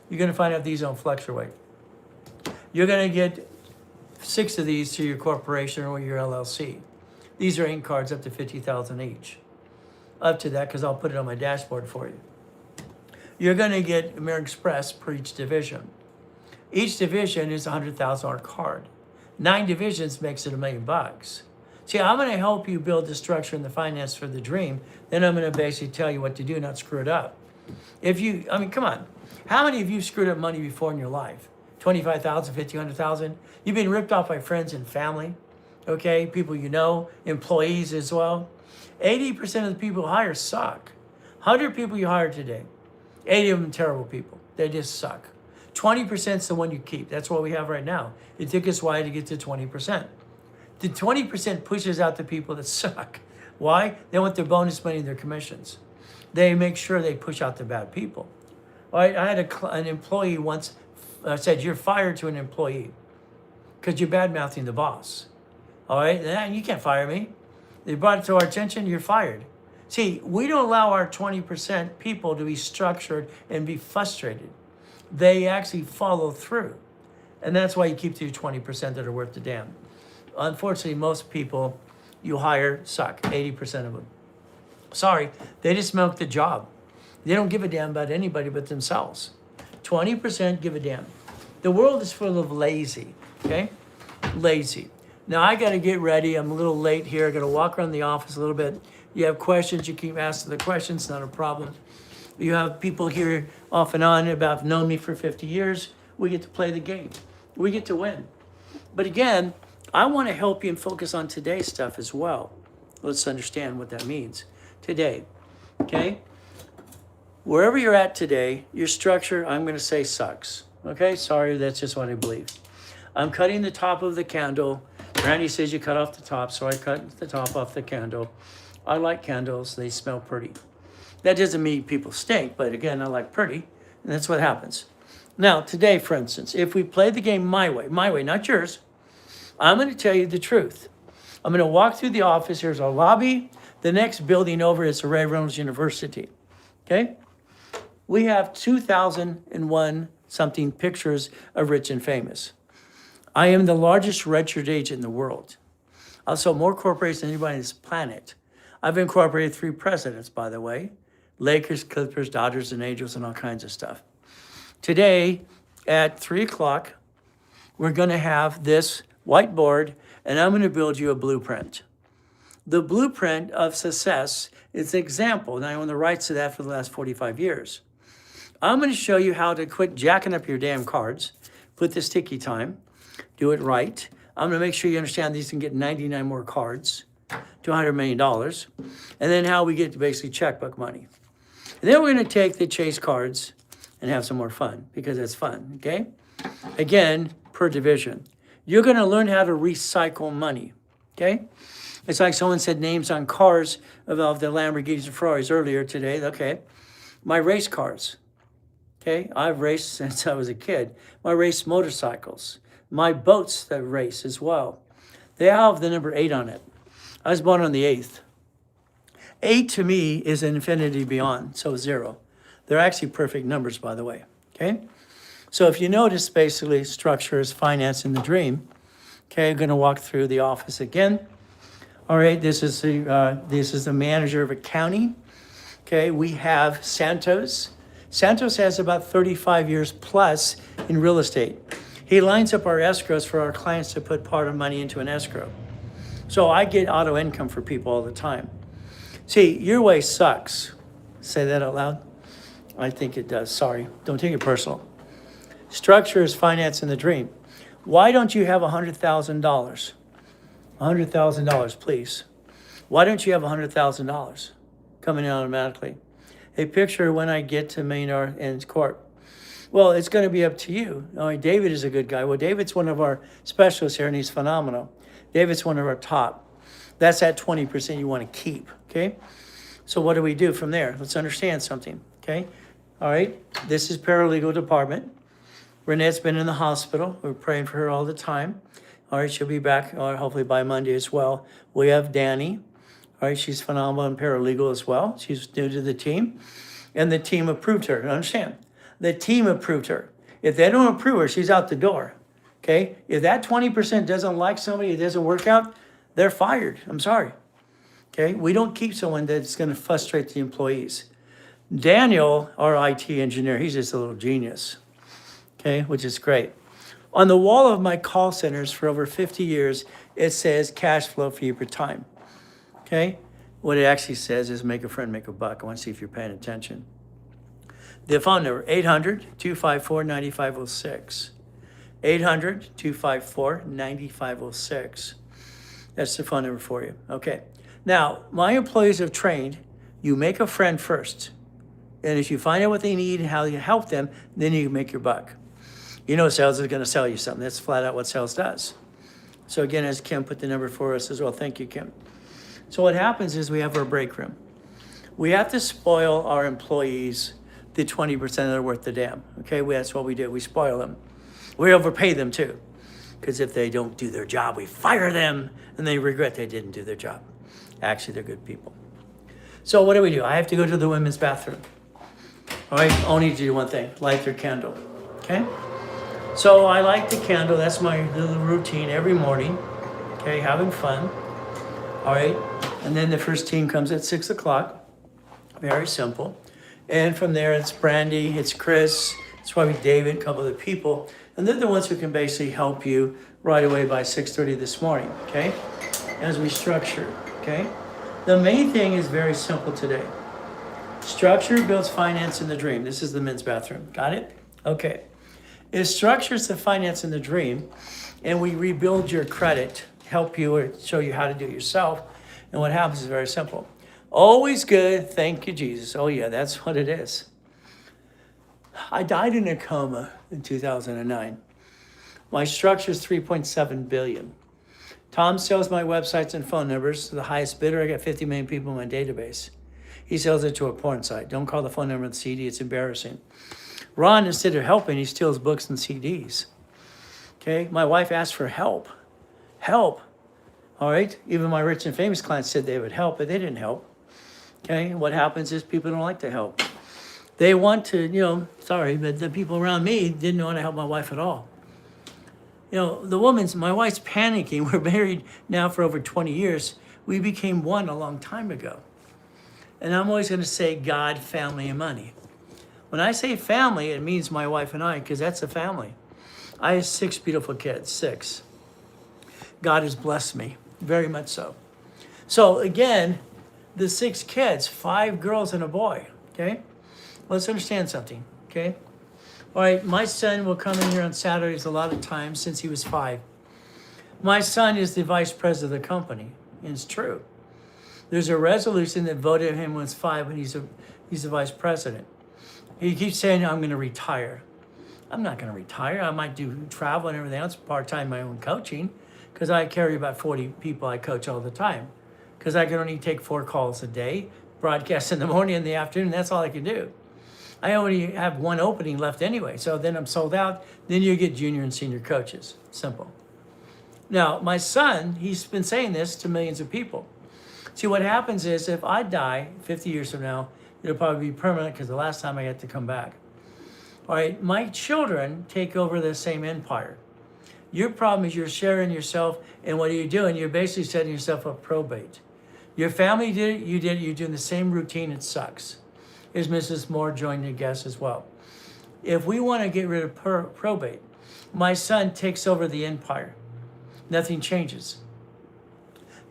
You're going to find out these don't fluctuate. You're going to get 6 of these to your corporation or your LLC. These are ink cards up to $50,000 each. Up to that, because I'll put it on my dashboard for you. You're going to get American Express per each division. Each division is a $100,000 card. 9 divisions makes it $1 million. See, I'm going to help you build the structure and the finance for the dream. Then I'm going to basically tell you what to do, not screw it up. Come on. How many of you screwed up money before in your life? 25,000, 50, 100,000. You've been ripped off by friends and family, okay? People you know, employees as well. 80% of the people you hire suck. 100 people you hire today, 80 of them terrible people. They just suck. 20% is the one you keep. That's what we have right now. It took us a while to get to 20%. The 20% pushes out the people that suck. Why? They want their bonus money and their commissions. They make sure they push out the bad people. All right, I had an employee once said, you're fired to an employee because you're bad-mouthing the boss. All right, you can't fire me. They brought it to our attention, you're fired. See, we don't allow our 20% people to be structured and be frustrated. They actually follow through. And that's why you keep to your 20% that are worth the damn. Unfortunately, most people you hire suck, 80% of them. Sorry, they just milk the job. They don't give a damn about anybody but themselves. 20% give a damn. The world is full of lazy, okay? Lazy. Now, I got to get ready. I'm a little late here. I got to walk around the office a little bit. You have questions, you keep asking the questions, not a problem. You have people here off and on about known me for 50 years. We get to play the game. We get to win. But again, I want to help you and focus on today's stuff as well. Let's understand what that means. Today, okay? Wherever you're at today, your structure, I'm going to say sucks. Okay? Sorry, that's just what I believe. I'm cutting the top of the candle. Randy says you cut off the top, so I cut the top off the candle. I like candles. They smell pretty. That doesn't mean people stink, but again, I like pretty, and that's what happens. Now, today, for instance, if we play the game my way, not yours, I'm going to tell you the truth. I'm going to walk through the office. Here's our lobby. The next building over is the Ray Reynolds University. Okay? We have 2,001 something pictures of rich and famous. I am the largest registered agent in the world. I'll sell more corporations than anybody on this planet. I've incorporated 3 presidents, by the way. Lakers, Clippers, Dodgers, and Angels, and all kinds of stuff. Today, at 3 o'clock, we're going to have this whiteboard, and I'm going to build you a blueprint. The blueprint of success is an example, and I own the rights to that for the last 45 years. I'm going to show you how to quit jacking up your damn cards, put the sticky time, do it right. I'm going to make sure you understand these can get 99 more cards to $100 million, and then how we get to basically checkbook money. And then we're going to take the chase cards and have some more fun, because it's fun, okay? Again, per division. You're going to learn how to recycle money, okay? It's like someone said names on cars of the Lamborghinis and Ferraris earlier today. Okay, my race cars, okay? I've raced since I was a kid. My race motorcycles, my boats that race as well. They all have the number 8 on it. I was born on the 8th. 8 to me is infinity beyond, so 0. They're actually perfect numbers, by the way, okay? So if you notice, basically, structure is finance in the dream. Okay, I'm going to walk through the office again. All right, this is the manager of accounting. Okay, we have Santos. Santos has about 35 years plus in real estate. He lines up our escrows for our clients to put part of money into an escrow. So I get auto income for people all the time. See, your way sucks. Say that out loud. I think it does. Sorry, don't take it personal. Structure is finance in the dream. Why don't you have $100,000? $100,000, please. Why don't you have $100,000 coming in automatically? A picture when I get to Maynard and Court. Well, it's going to be up to you. All right, David is a good guy. Well, David's one of our specialists here, and he's phenomenal. David's one of our top. That's that 20% you want to keep, okay? So what do we do from there? Let's understand something, okay? All right, this is paralegal department. Renette's been in the hospital. We're praying for her all the time. All right, she'll be back hopefully by Monday as well. We have Danny. All right, she's phenomenal and paralegal as well. She's new to the team. And the team approved her. Understand? The team approved her. If they don't approve her, she's out the door. Okay? If that 20% doesn't like somebody, it doesn't work out, they're fired. I'm sorry. Okay? We don't keep someone that's going to frustrate the employees. Daniel, our IT engineer, he's just a little genius. Okay? Which is great. On the wall of my call centers for over 50 years, it says cash flow for you per time. Okay? What it actually says is make a friend, make a buck. I want to see if you're paying attention. The phone number, 800-254-9506. 800-254-9506. That's the phone number for you. Okay. Now, my employees have trained, you make a friend first. And if you find out what they need and how you help them, then you can make your buck. You know sales is going to sell you something. That's flat out what sales does. So again, as Kim put the number for us as well. Thank you, Kim. So what happens is we have our break room. We have to spoil our employees the 20% they're worth the damn. Okay, that's what we do. We spoil them. We overpay them too. Because if they don't do their job, we fire them and they regret they didn't do their job. Actually, they're good people. So what do? I have to go to the women's bathroom. All right, I only need to do one thing, light their candle. Okay? So I light the candle. That's my little routine every morning. Okay, having fun. All right, and then the first team comes at 6 o'clock. Very simple. And from there, it's Brandy, it's Chris, it's probably David, a couple other people. And they're the ones who can basically help you right away by 6:30 this morning, okay? As we structure, okay? The main thing is very simple today. Structure builds finance in the dream. This is the men's bathroom. Got it? Okay. It structures the finance in the dream, and we rebuild your credit, help you or show you how to do it yourself. And what happens is very simple. Always good. Thank you, Jesus. Oh, yeah, that's what it is. I died in a coma in 2009. My structure is $3.7 billion. Tom sells my websites and phone numbers to the highest bidder. I got 50 million people in my database. He sells it to a porn site. Don't call the phone number on the CD. It's embarrassing. Ron, instead of helping, he steals books and CDs. Okay? My wife asked for help. Help. All right? Even my rich and famous clients said they would help, but they didn't help. Okay, what happens is people don't like to help. They want to, but the people around me didn't want to help my wife at all. My wife's panicking. We're married now for over 20 years. We became one a long time ago. And I'm always going to say God, family, and money. When I say family, it means my wife and I, because that's a family. I have 6 beautiful kids, 6. God has blessed me, very much so. So again, the 6 kids, 5 girls and a boy, okay? Let's understand something, okay? All right, my son will come in here on Saturdays a lot of times since he was 5. My son is the vice president of the company, and it's true. There's a resolution that voted him when he was 5 when he's the vice president. He keeps saying, I'm going to retire. I'm not going to retire. I might do travel and everything else, part-time my own coaching, because I carry about 40 people I coach all the time. Because I can only take 4 calls a day, broadcast in the morning and the afternoon. That's all I can do. I only have 1 opening left anyway, so then I'm sold out. Then you get junior and senior coaches. Simple. Now, my son, he's been saying this to millions of people. See, what happens is if I die 50 years from now, it'll probably be permanent because the last time I had to come back. All right, my children take over the same empire. Your problem is you're sharing yourself, and what are you doing? You're basically setting yourself up probate. Your family did it, you did it, you're doing the same routine, it sucks. Is Mrs. Moore joining the guest as well? If we want to get rid of probate, my son takes over the empire. Nothing changes.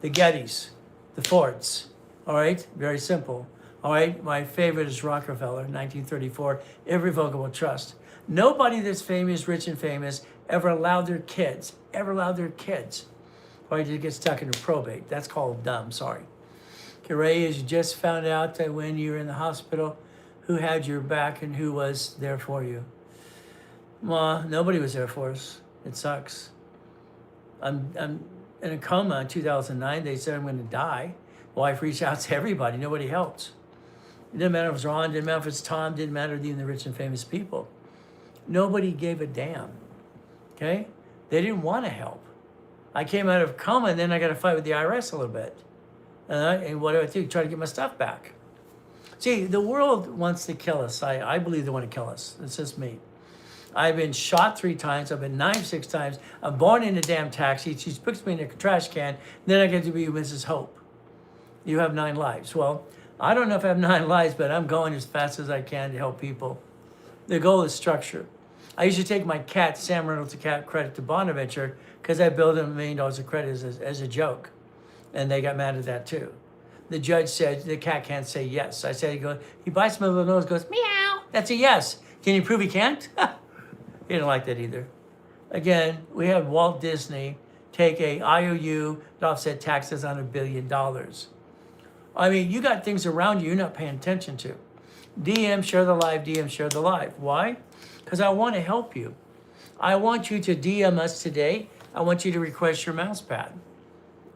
The Gettys, the Fords, all right? Very simple. All right, my favorite is Rockefeller, 1934, irrevocable trust. Nobody that's famous, rich and famous, ever allowed their kids, all right, to get stuck into probate. That's called dumb, sorry. Ray, as you just found out that when you were in the hospital, who had your back and who was there for you? Ma, nobody was there for us. It sucks. I'm in a coma in 2009. They said I'm going to die. Wife reached out to everybody. Nobody helped. It didn't matter if it was Ron, didn't matter if it's Tom, didn't matter even the rich and famous people. Nobody gave a damn, okay? They didn't want to help. I came out of coma and then I got to fight with the IRS a little bit. And what do I do? Try to get my stuff back. See, the world wants to kill us. I believe they want to kill us. It's just me. I've been shot 3 times. I've been knifed 6 times. I'm born in a damn taxi. She puts me in a trash can. Then I get to be Mrs. Hope. You have 9 lives. Well, I don't know if I have 9 lives, but I'm going as fast as I can to help people. The goal is structure. I used to take my cat, Sam Reynolds, cat credit to Bonaventure because I billed him $1 million of credit as a joke. And they got mad at that too. The judge said the cat can't say yes. I said, he bites my little nose, goes, meow. That's a yes. Can you prove he can't? He didn't like that either. Again, we had Walt Disney take a IOU to offset taxes on $1 billion. I mean, you got things around you you're not paying attention to. DM, share the live, DM, share the live. Why? Because I want to help you. I want you to DM us today. I want you to request your mouse pad.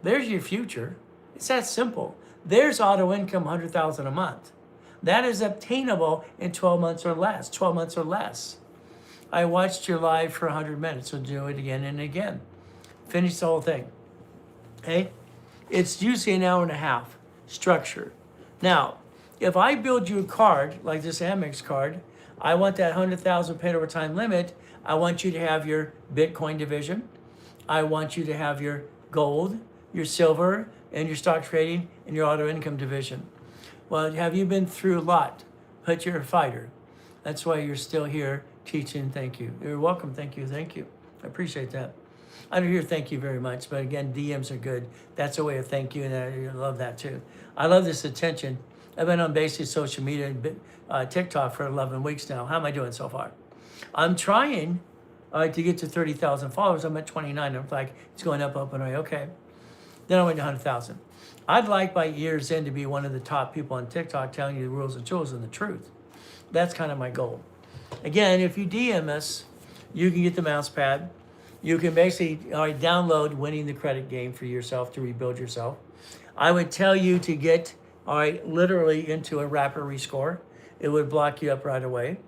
There's your future. It's that simple. There's auto income, $100,000 a month. That is obtainable in 12 months or less. 12 months or less. I watched your live for 100 minutes. So do it again and again. Finish the whole thing. Okay? It's usually an hour and a half. Structure. Now, if I build you a card like this Amex card, I want that 100,000 paid over time limit. I want you to have your Bitcoin division. I want you to have your gold, your silver, and your stock trading, and your auto income division. Well, have you been through a lot? But you're a fighter. That's why you're still here teaching. Thank you. You're welcome. Thank you. Thank you. I appreciate that. I don't hear thank you very much, but again, DMs are good. That's a way of thank you, and I love that too. I love this attention. I've been on basic social media and TikTok for 11 weeks now. How am I doing so far? I'm trying to get to 30,000 followers. I'm at 29. I'm like, it's going up, up, and away. Okay. Then I went to 100,000. I'd like by years in to be one of the top people on TikTok telling you the rules and tools and the truth. That's kind of my goal. Again, if you DM us, you can get the mouse pad. You can basically download Winning the Credit Game for yourself to rebuild yourself. I would tell you to get literally into a rapid rescore. It would block you up right away.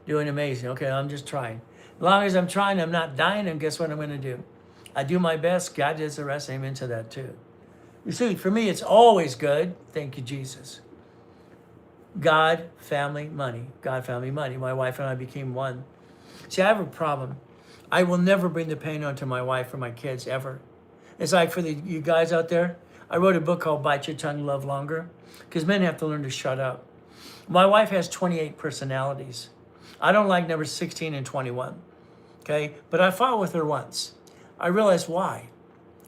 Doing amazing. Okay, I'm just trying. As long as I'm trying, I'm not dying, and guess what I'm going to do? I do my best. God does the rest. I'm into that too. You see, for me, it's always good. Thank you, Jesus. God, family, money. God, family, money. My wife and I became one. See, I have a problem. I will never bring the pain onto my wife or my kids, ever. It's like for you guys out there, I wrote a book called Bite Your Tongue, Love Longer, because men have to learn to shut up. My wife has 28 personalities. I don't like number 16 and 21, okay? But I fought with her once. I realized why.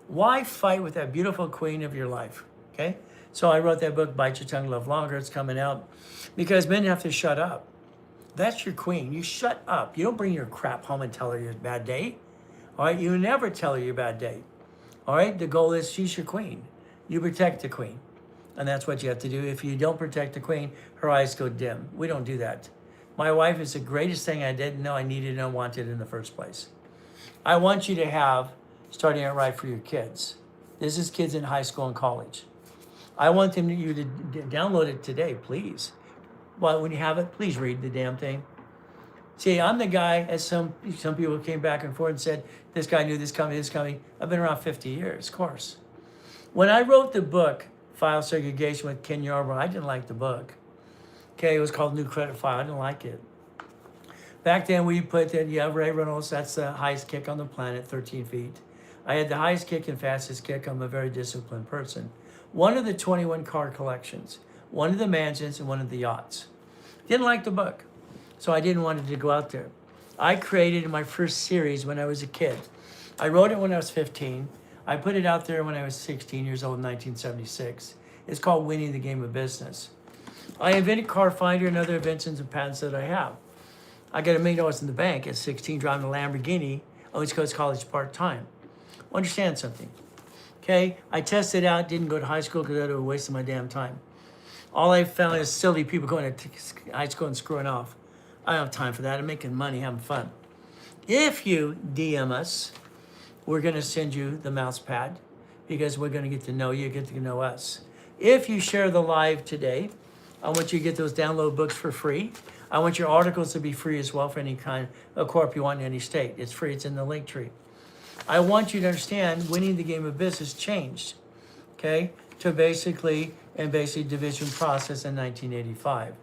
Why fight with that beautiful queen of your life, okay? So I wrote that book, Bite Your Tongue, Love Longer. It's coming out because men have to shut up. That's your queen. You shut up. You don't bring your crap home and tell her your bad day, all right? You never tell her your bad day, all right? The goal is she's your queen. You protect the queen, and that's what you have to do. If you don't protect the queen, her eyes go dim. We don't do that. My wife is the greatest thing I didn't know I needed and wanted in the first place. I want you to have, starting out right for your kids. This is kids in high school and college. I want you to download it today, please. Well, when you have it, please read the damn thing. See, I'm the guy, as some people came back and forth and said, this guy knew this coming. I've been around 50 years, of course. When I wrote the book, File Segregation with Ken Yarbrough, I didn't like the book. Okay, it was called New Credit File. I didn't like it. Back then we put that, yeah, Ray Reynolds, that's the highest kick on the planet, 13 feet. I had the highest kick and fastest kick. I'm a very disciplined person. One of the 21 car collections, one of the mansions, and one of the yachts. Didn't like the book, so I didn't want it to go out there. I created my first series when I was a kid. I wrote it when I was 15. I put it out there when I was 16 years old in 1976. It's called Winning the Game of Business. I invented Car Finder and other inventions and patents that I have. I got $1 million in the bank at 16 driving a Lamborghini. I went to college part-time. Understand something, okay? I tested out, didn't go to high school because that was a waste of my damn time. All I found is silly people going to high school and screwing off. I don't have time for that. I'm making money, having fun. If you DM us, we're going to send you the mouse pad because we're going to get to know you, get to know us. If you share the live today, I want you to get those download books for free. I want your articles to be free as well for any kind of corp you want in any state. It's free. It's in the link tree. I want you to understand winning the game of business changed, okay, to basically division process in 1985.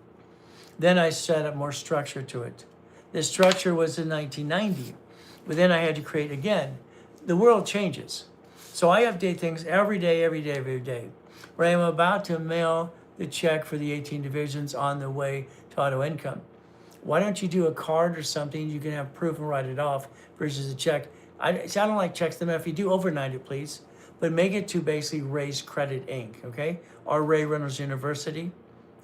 Then I set up more structure to it. The structure was in 1990, but then I had to create again. The world changes. So I update things every day. Where I'm about to mail the check for the 18 divisions on the way to auto income. Why don't you do a card or something you can have proof and write it off versus a check? I don't like checks. If you do, overnight it, please. But make it to basically Raise Credit Inc., okay? Or Ray Reynolds University,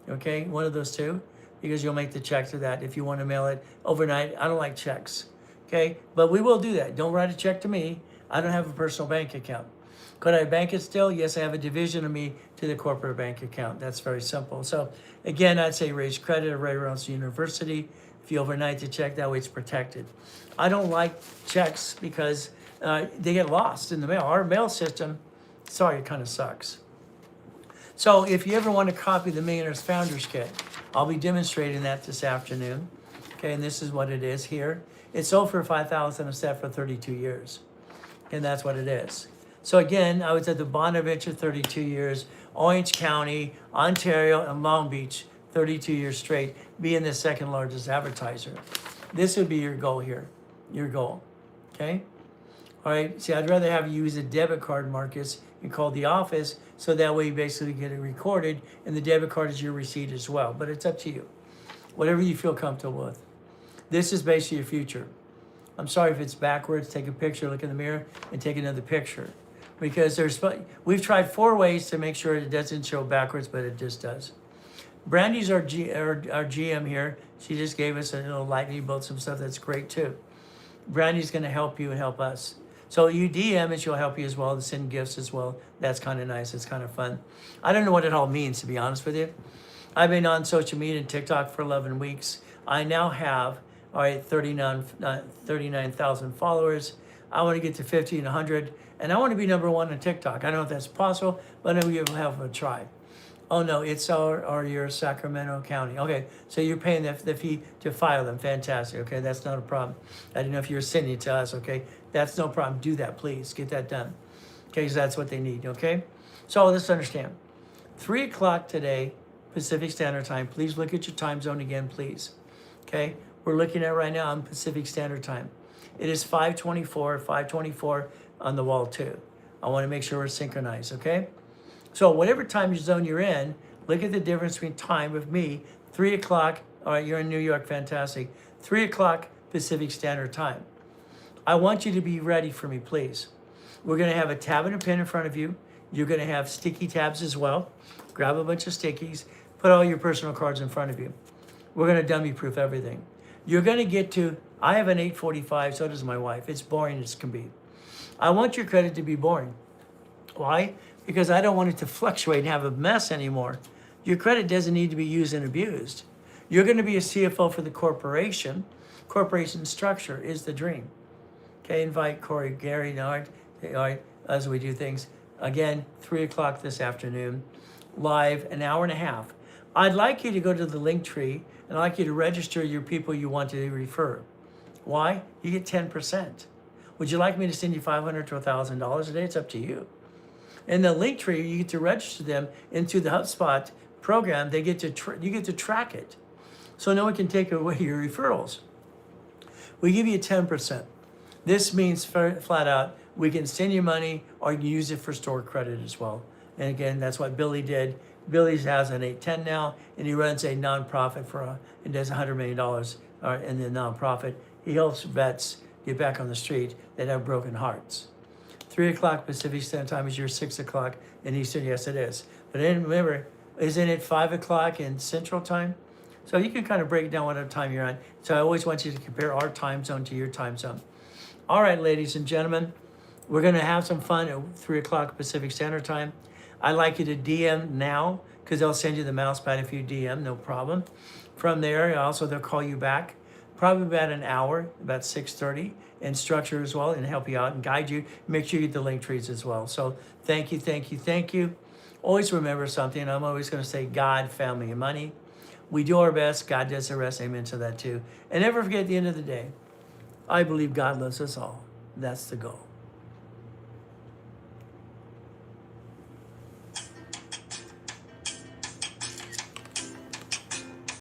okay? One of those two, because you'll make the check to that if you want to mail it overnight. I don't like checks, okay? But we will do that. Don't write a check to me. I don't have a personal bank account. Could I bank it still? Yes, I have a division of me to the corporate bank account. That's very simple. So again, I'd say Raise Credit or Ray Reynolds University. If you overnight the check, that way it's protected. I don't like checks because they get lost in the mail. Our mail system, sorry, it kind of sucks. So if you ever want to copy the Millionaires Founders Kit, I'll be demonstrating that this afternoon. Okay, and this is what it is here. It's sold for $5,000 a set for 32 years. And that's what it is. So again, I was at the Bonaventure 32 years, Orange County, Ontario, and Long Beach 32 years straight, being the second largest advertiser. This would be your goal here, your goal, okay? All right, see, I'd rather have you use a debit card, Marcus, and call the office, so that way you basically get it recorded, and the debit card is your receipt as well, but it's up to you. Whatever you feel comfortable with. This is basically your future. I'm sorry if it's backwards, take a picture, look in the mirror, and take another picture. Because we've tried 4 ways to make sure it doesn't show backwards, but it just does. Brandy's our GM here. She just gave us a little lightning bolt, some stuff that's great too. Brandy's going to help you and help us. So you DM and she'll help you as well to send gifts as well. That's kind of nice. It's kind of fun. I don't know what it all means, to be honest with you. I've been on social media and TikTok for 11 weeks. I now have, 39,000 followers. I want to get to 50 and 100. And I want to be number 1 on TikTok. I don't know if that's possible, but I know you'll have a try. Oh no, it's your Sacramento County. Okay, so you're paying the fee to file them. Fantastic. Okay, that's not a problem. I didn't know if you were sending it to us. Okay, that's no problem. Do that, please. Get that done. Okay, because that's what they need. Okay, so let's understand. 3 o'clock today, Pacific Standard Time. Please look at your time zone again, please. Okay, we're looking at right now on Pacific Standard Time. It is 5:24 on the wall too. I want to make sure we're synchronized. Okay. So whatever time zone you're in, look at the difference between time with me. 3 o'clock, all right, you're in New York, fantastic. 3 o'clock Pacific Standard Time. I want you to be ready for me, please. We're gonna have a tab and a pen in front of you. You're gonna have sticky tabs as well. Grab a bunch of stickies, put all your personal cards in front of you. We're gonna dummy proof everything. You're gonna get to, I have an 845, so does my wife. It's boring as can be. I want your credit to be boring. Why? Because I don't want it to fluctuate and have a mess anymore. Your credit doesn't need to be used and abused. You're going to be a CFO for the corporation. Corporation structure is the dream. Okay, invite Corey, Gary, Nard, all right, as we do things. Again, 3 o'clock this afternoon, live, an hour and a half. I'd like you to go to the link tree, and I'd like you to register your people you want to refer. Why? You get 10%. Would you like me to send you $500 to $1,000 a day? It's up to you. In the link tree, you get to register them into the HubSpot program. They get to you get to track it, so no one can take away your referrals. We give you 10%. This means flat out, we can send you money or you can use it for store credit as well. And again, that's what Billy did. Billy has an 810 now, and he runs a nonprofit and does $100 million in the nonprofit. He helps vets get back on the street that have broken hearts. 3 o'clock Pacific Standard Time is your 6 o'clock in Eastern. Yes, it is. But then remember, isn't it 5 o'clock in Central Time? So you can kind of break down what time you're on. So I always want you to compare our time zone to your time zone. All right, ladies and gentlemen, we're going to have some fun at 3 o'clock Pacific Standard Time. I'd like you to DM now because they'll send you the mouse pad if you DM, no problem. From there, also they'll call you back probably about an hour, about 6:30, and structure as well and help you out and guide you. Make sure you get the link trees as well. So thank you, thank you, thank you. Always remember something. I'm always going to say God, family, and money. We do our best. God does the rest. Amen to that too. And never forget at the end of the day, I believe God loves us all. That's the goal.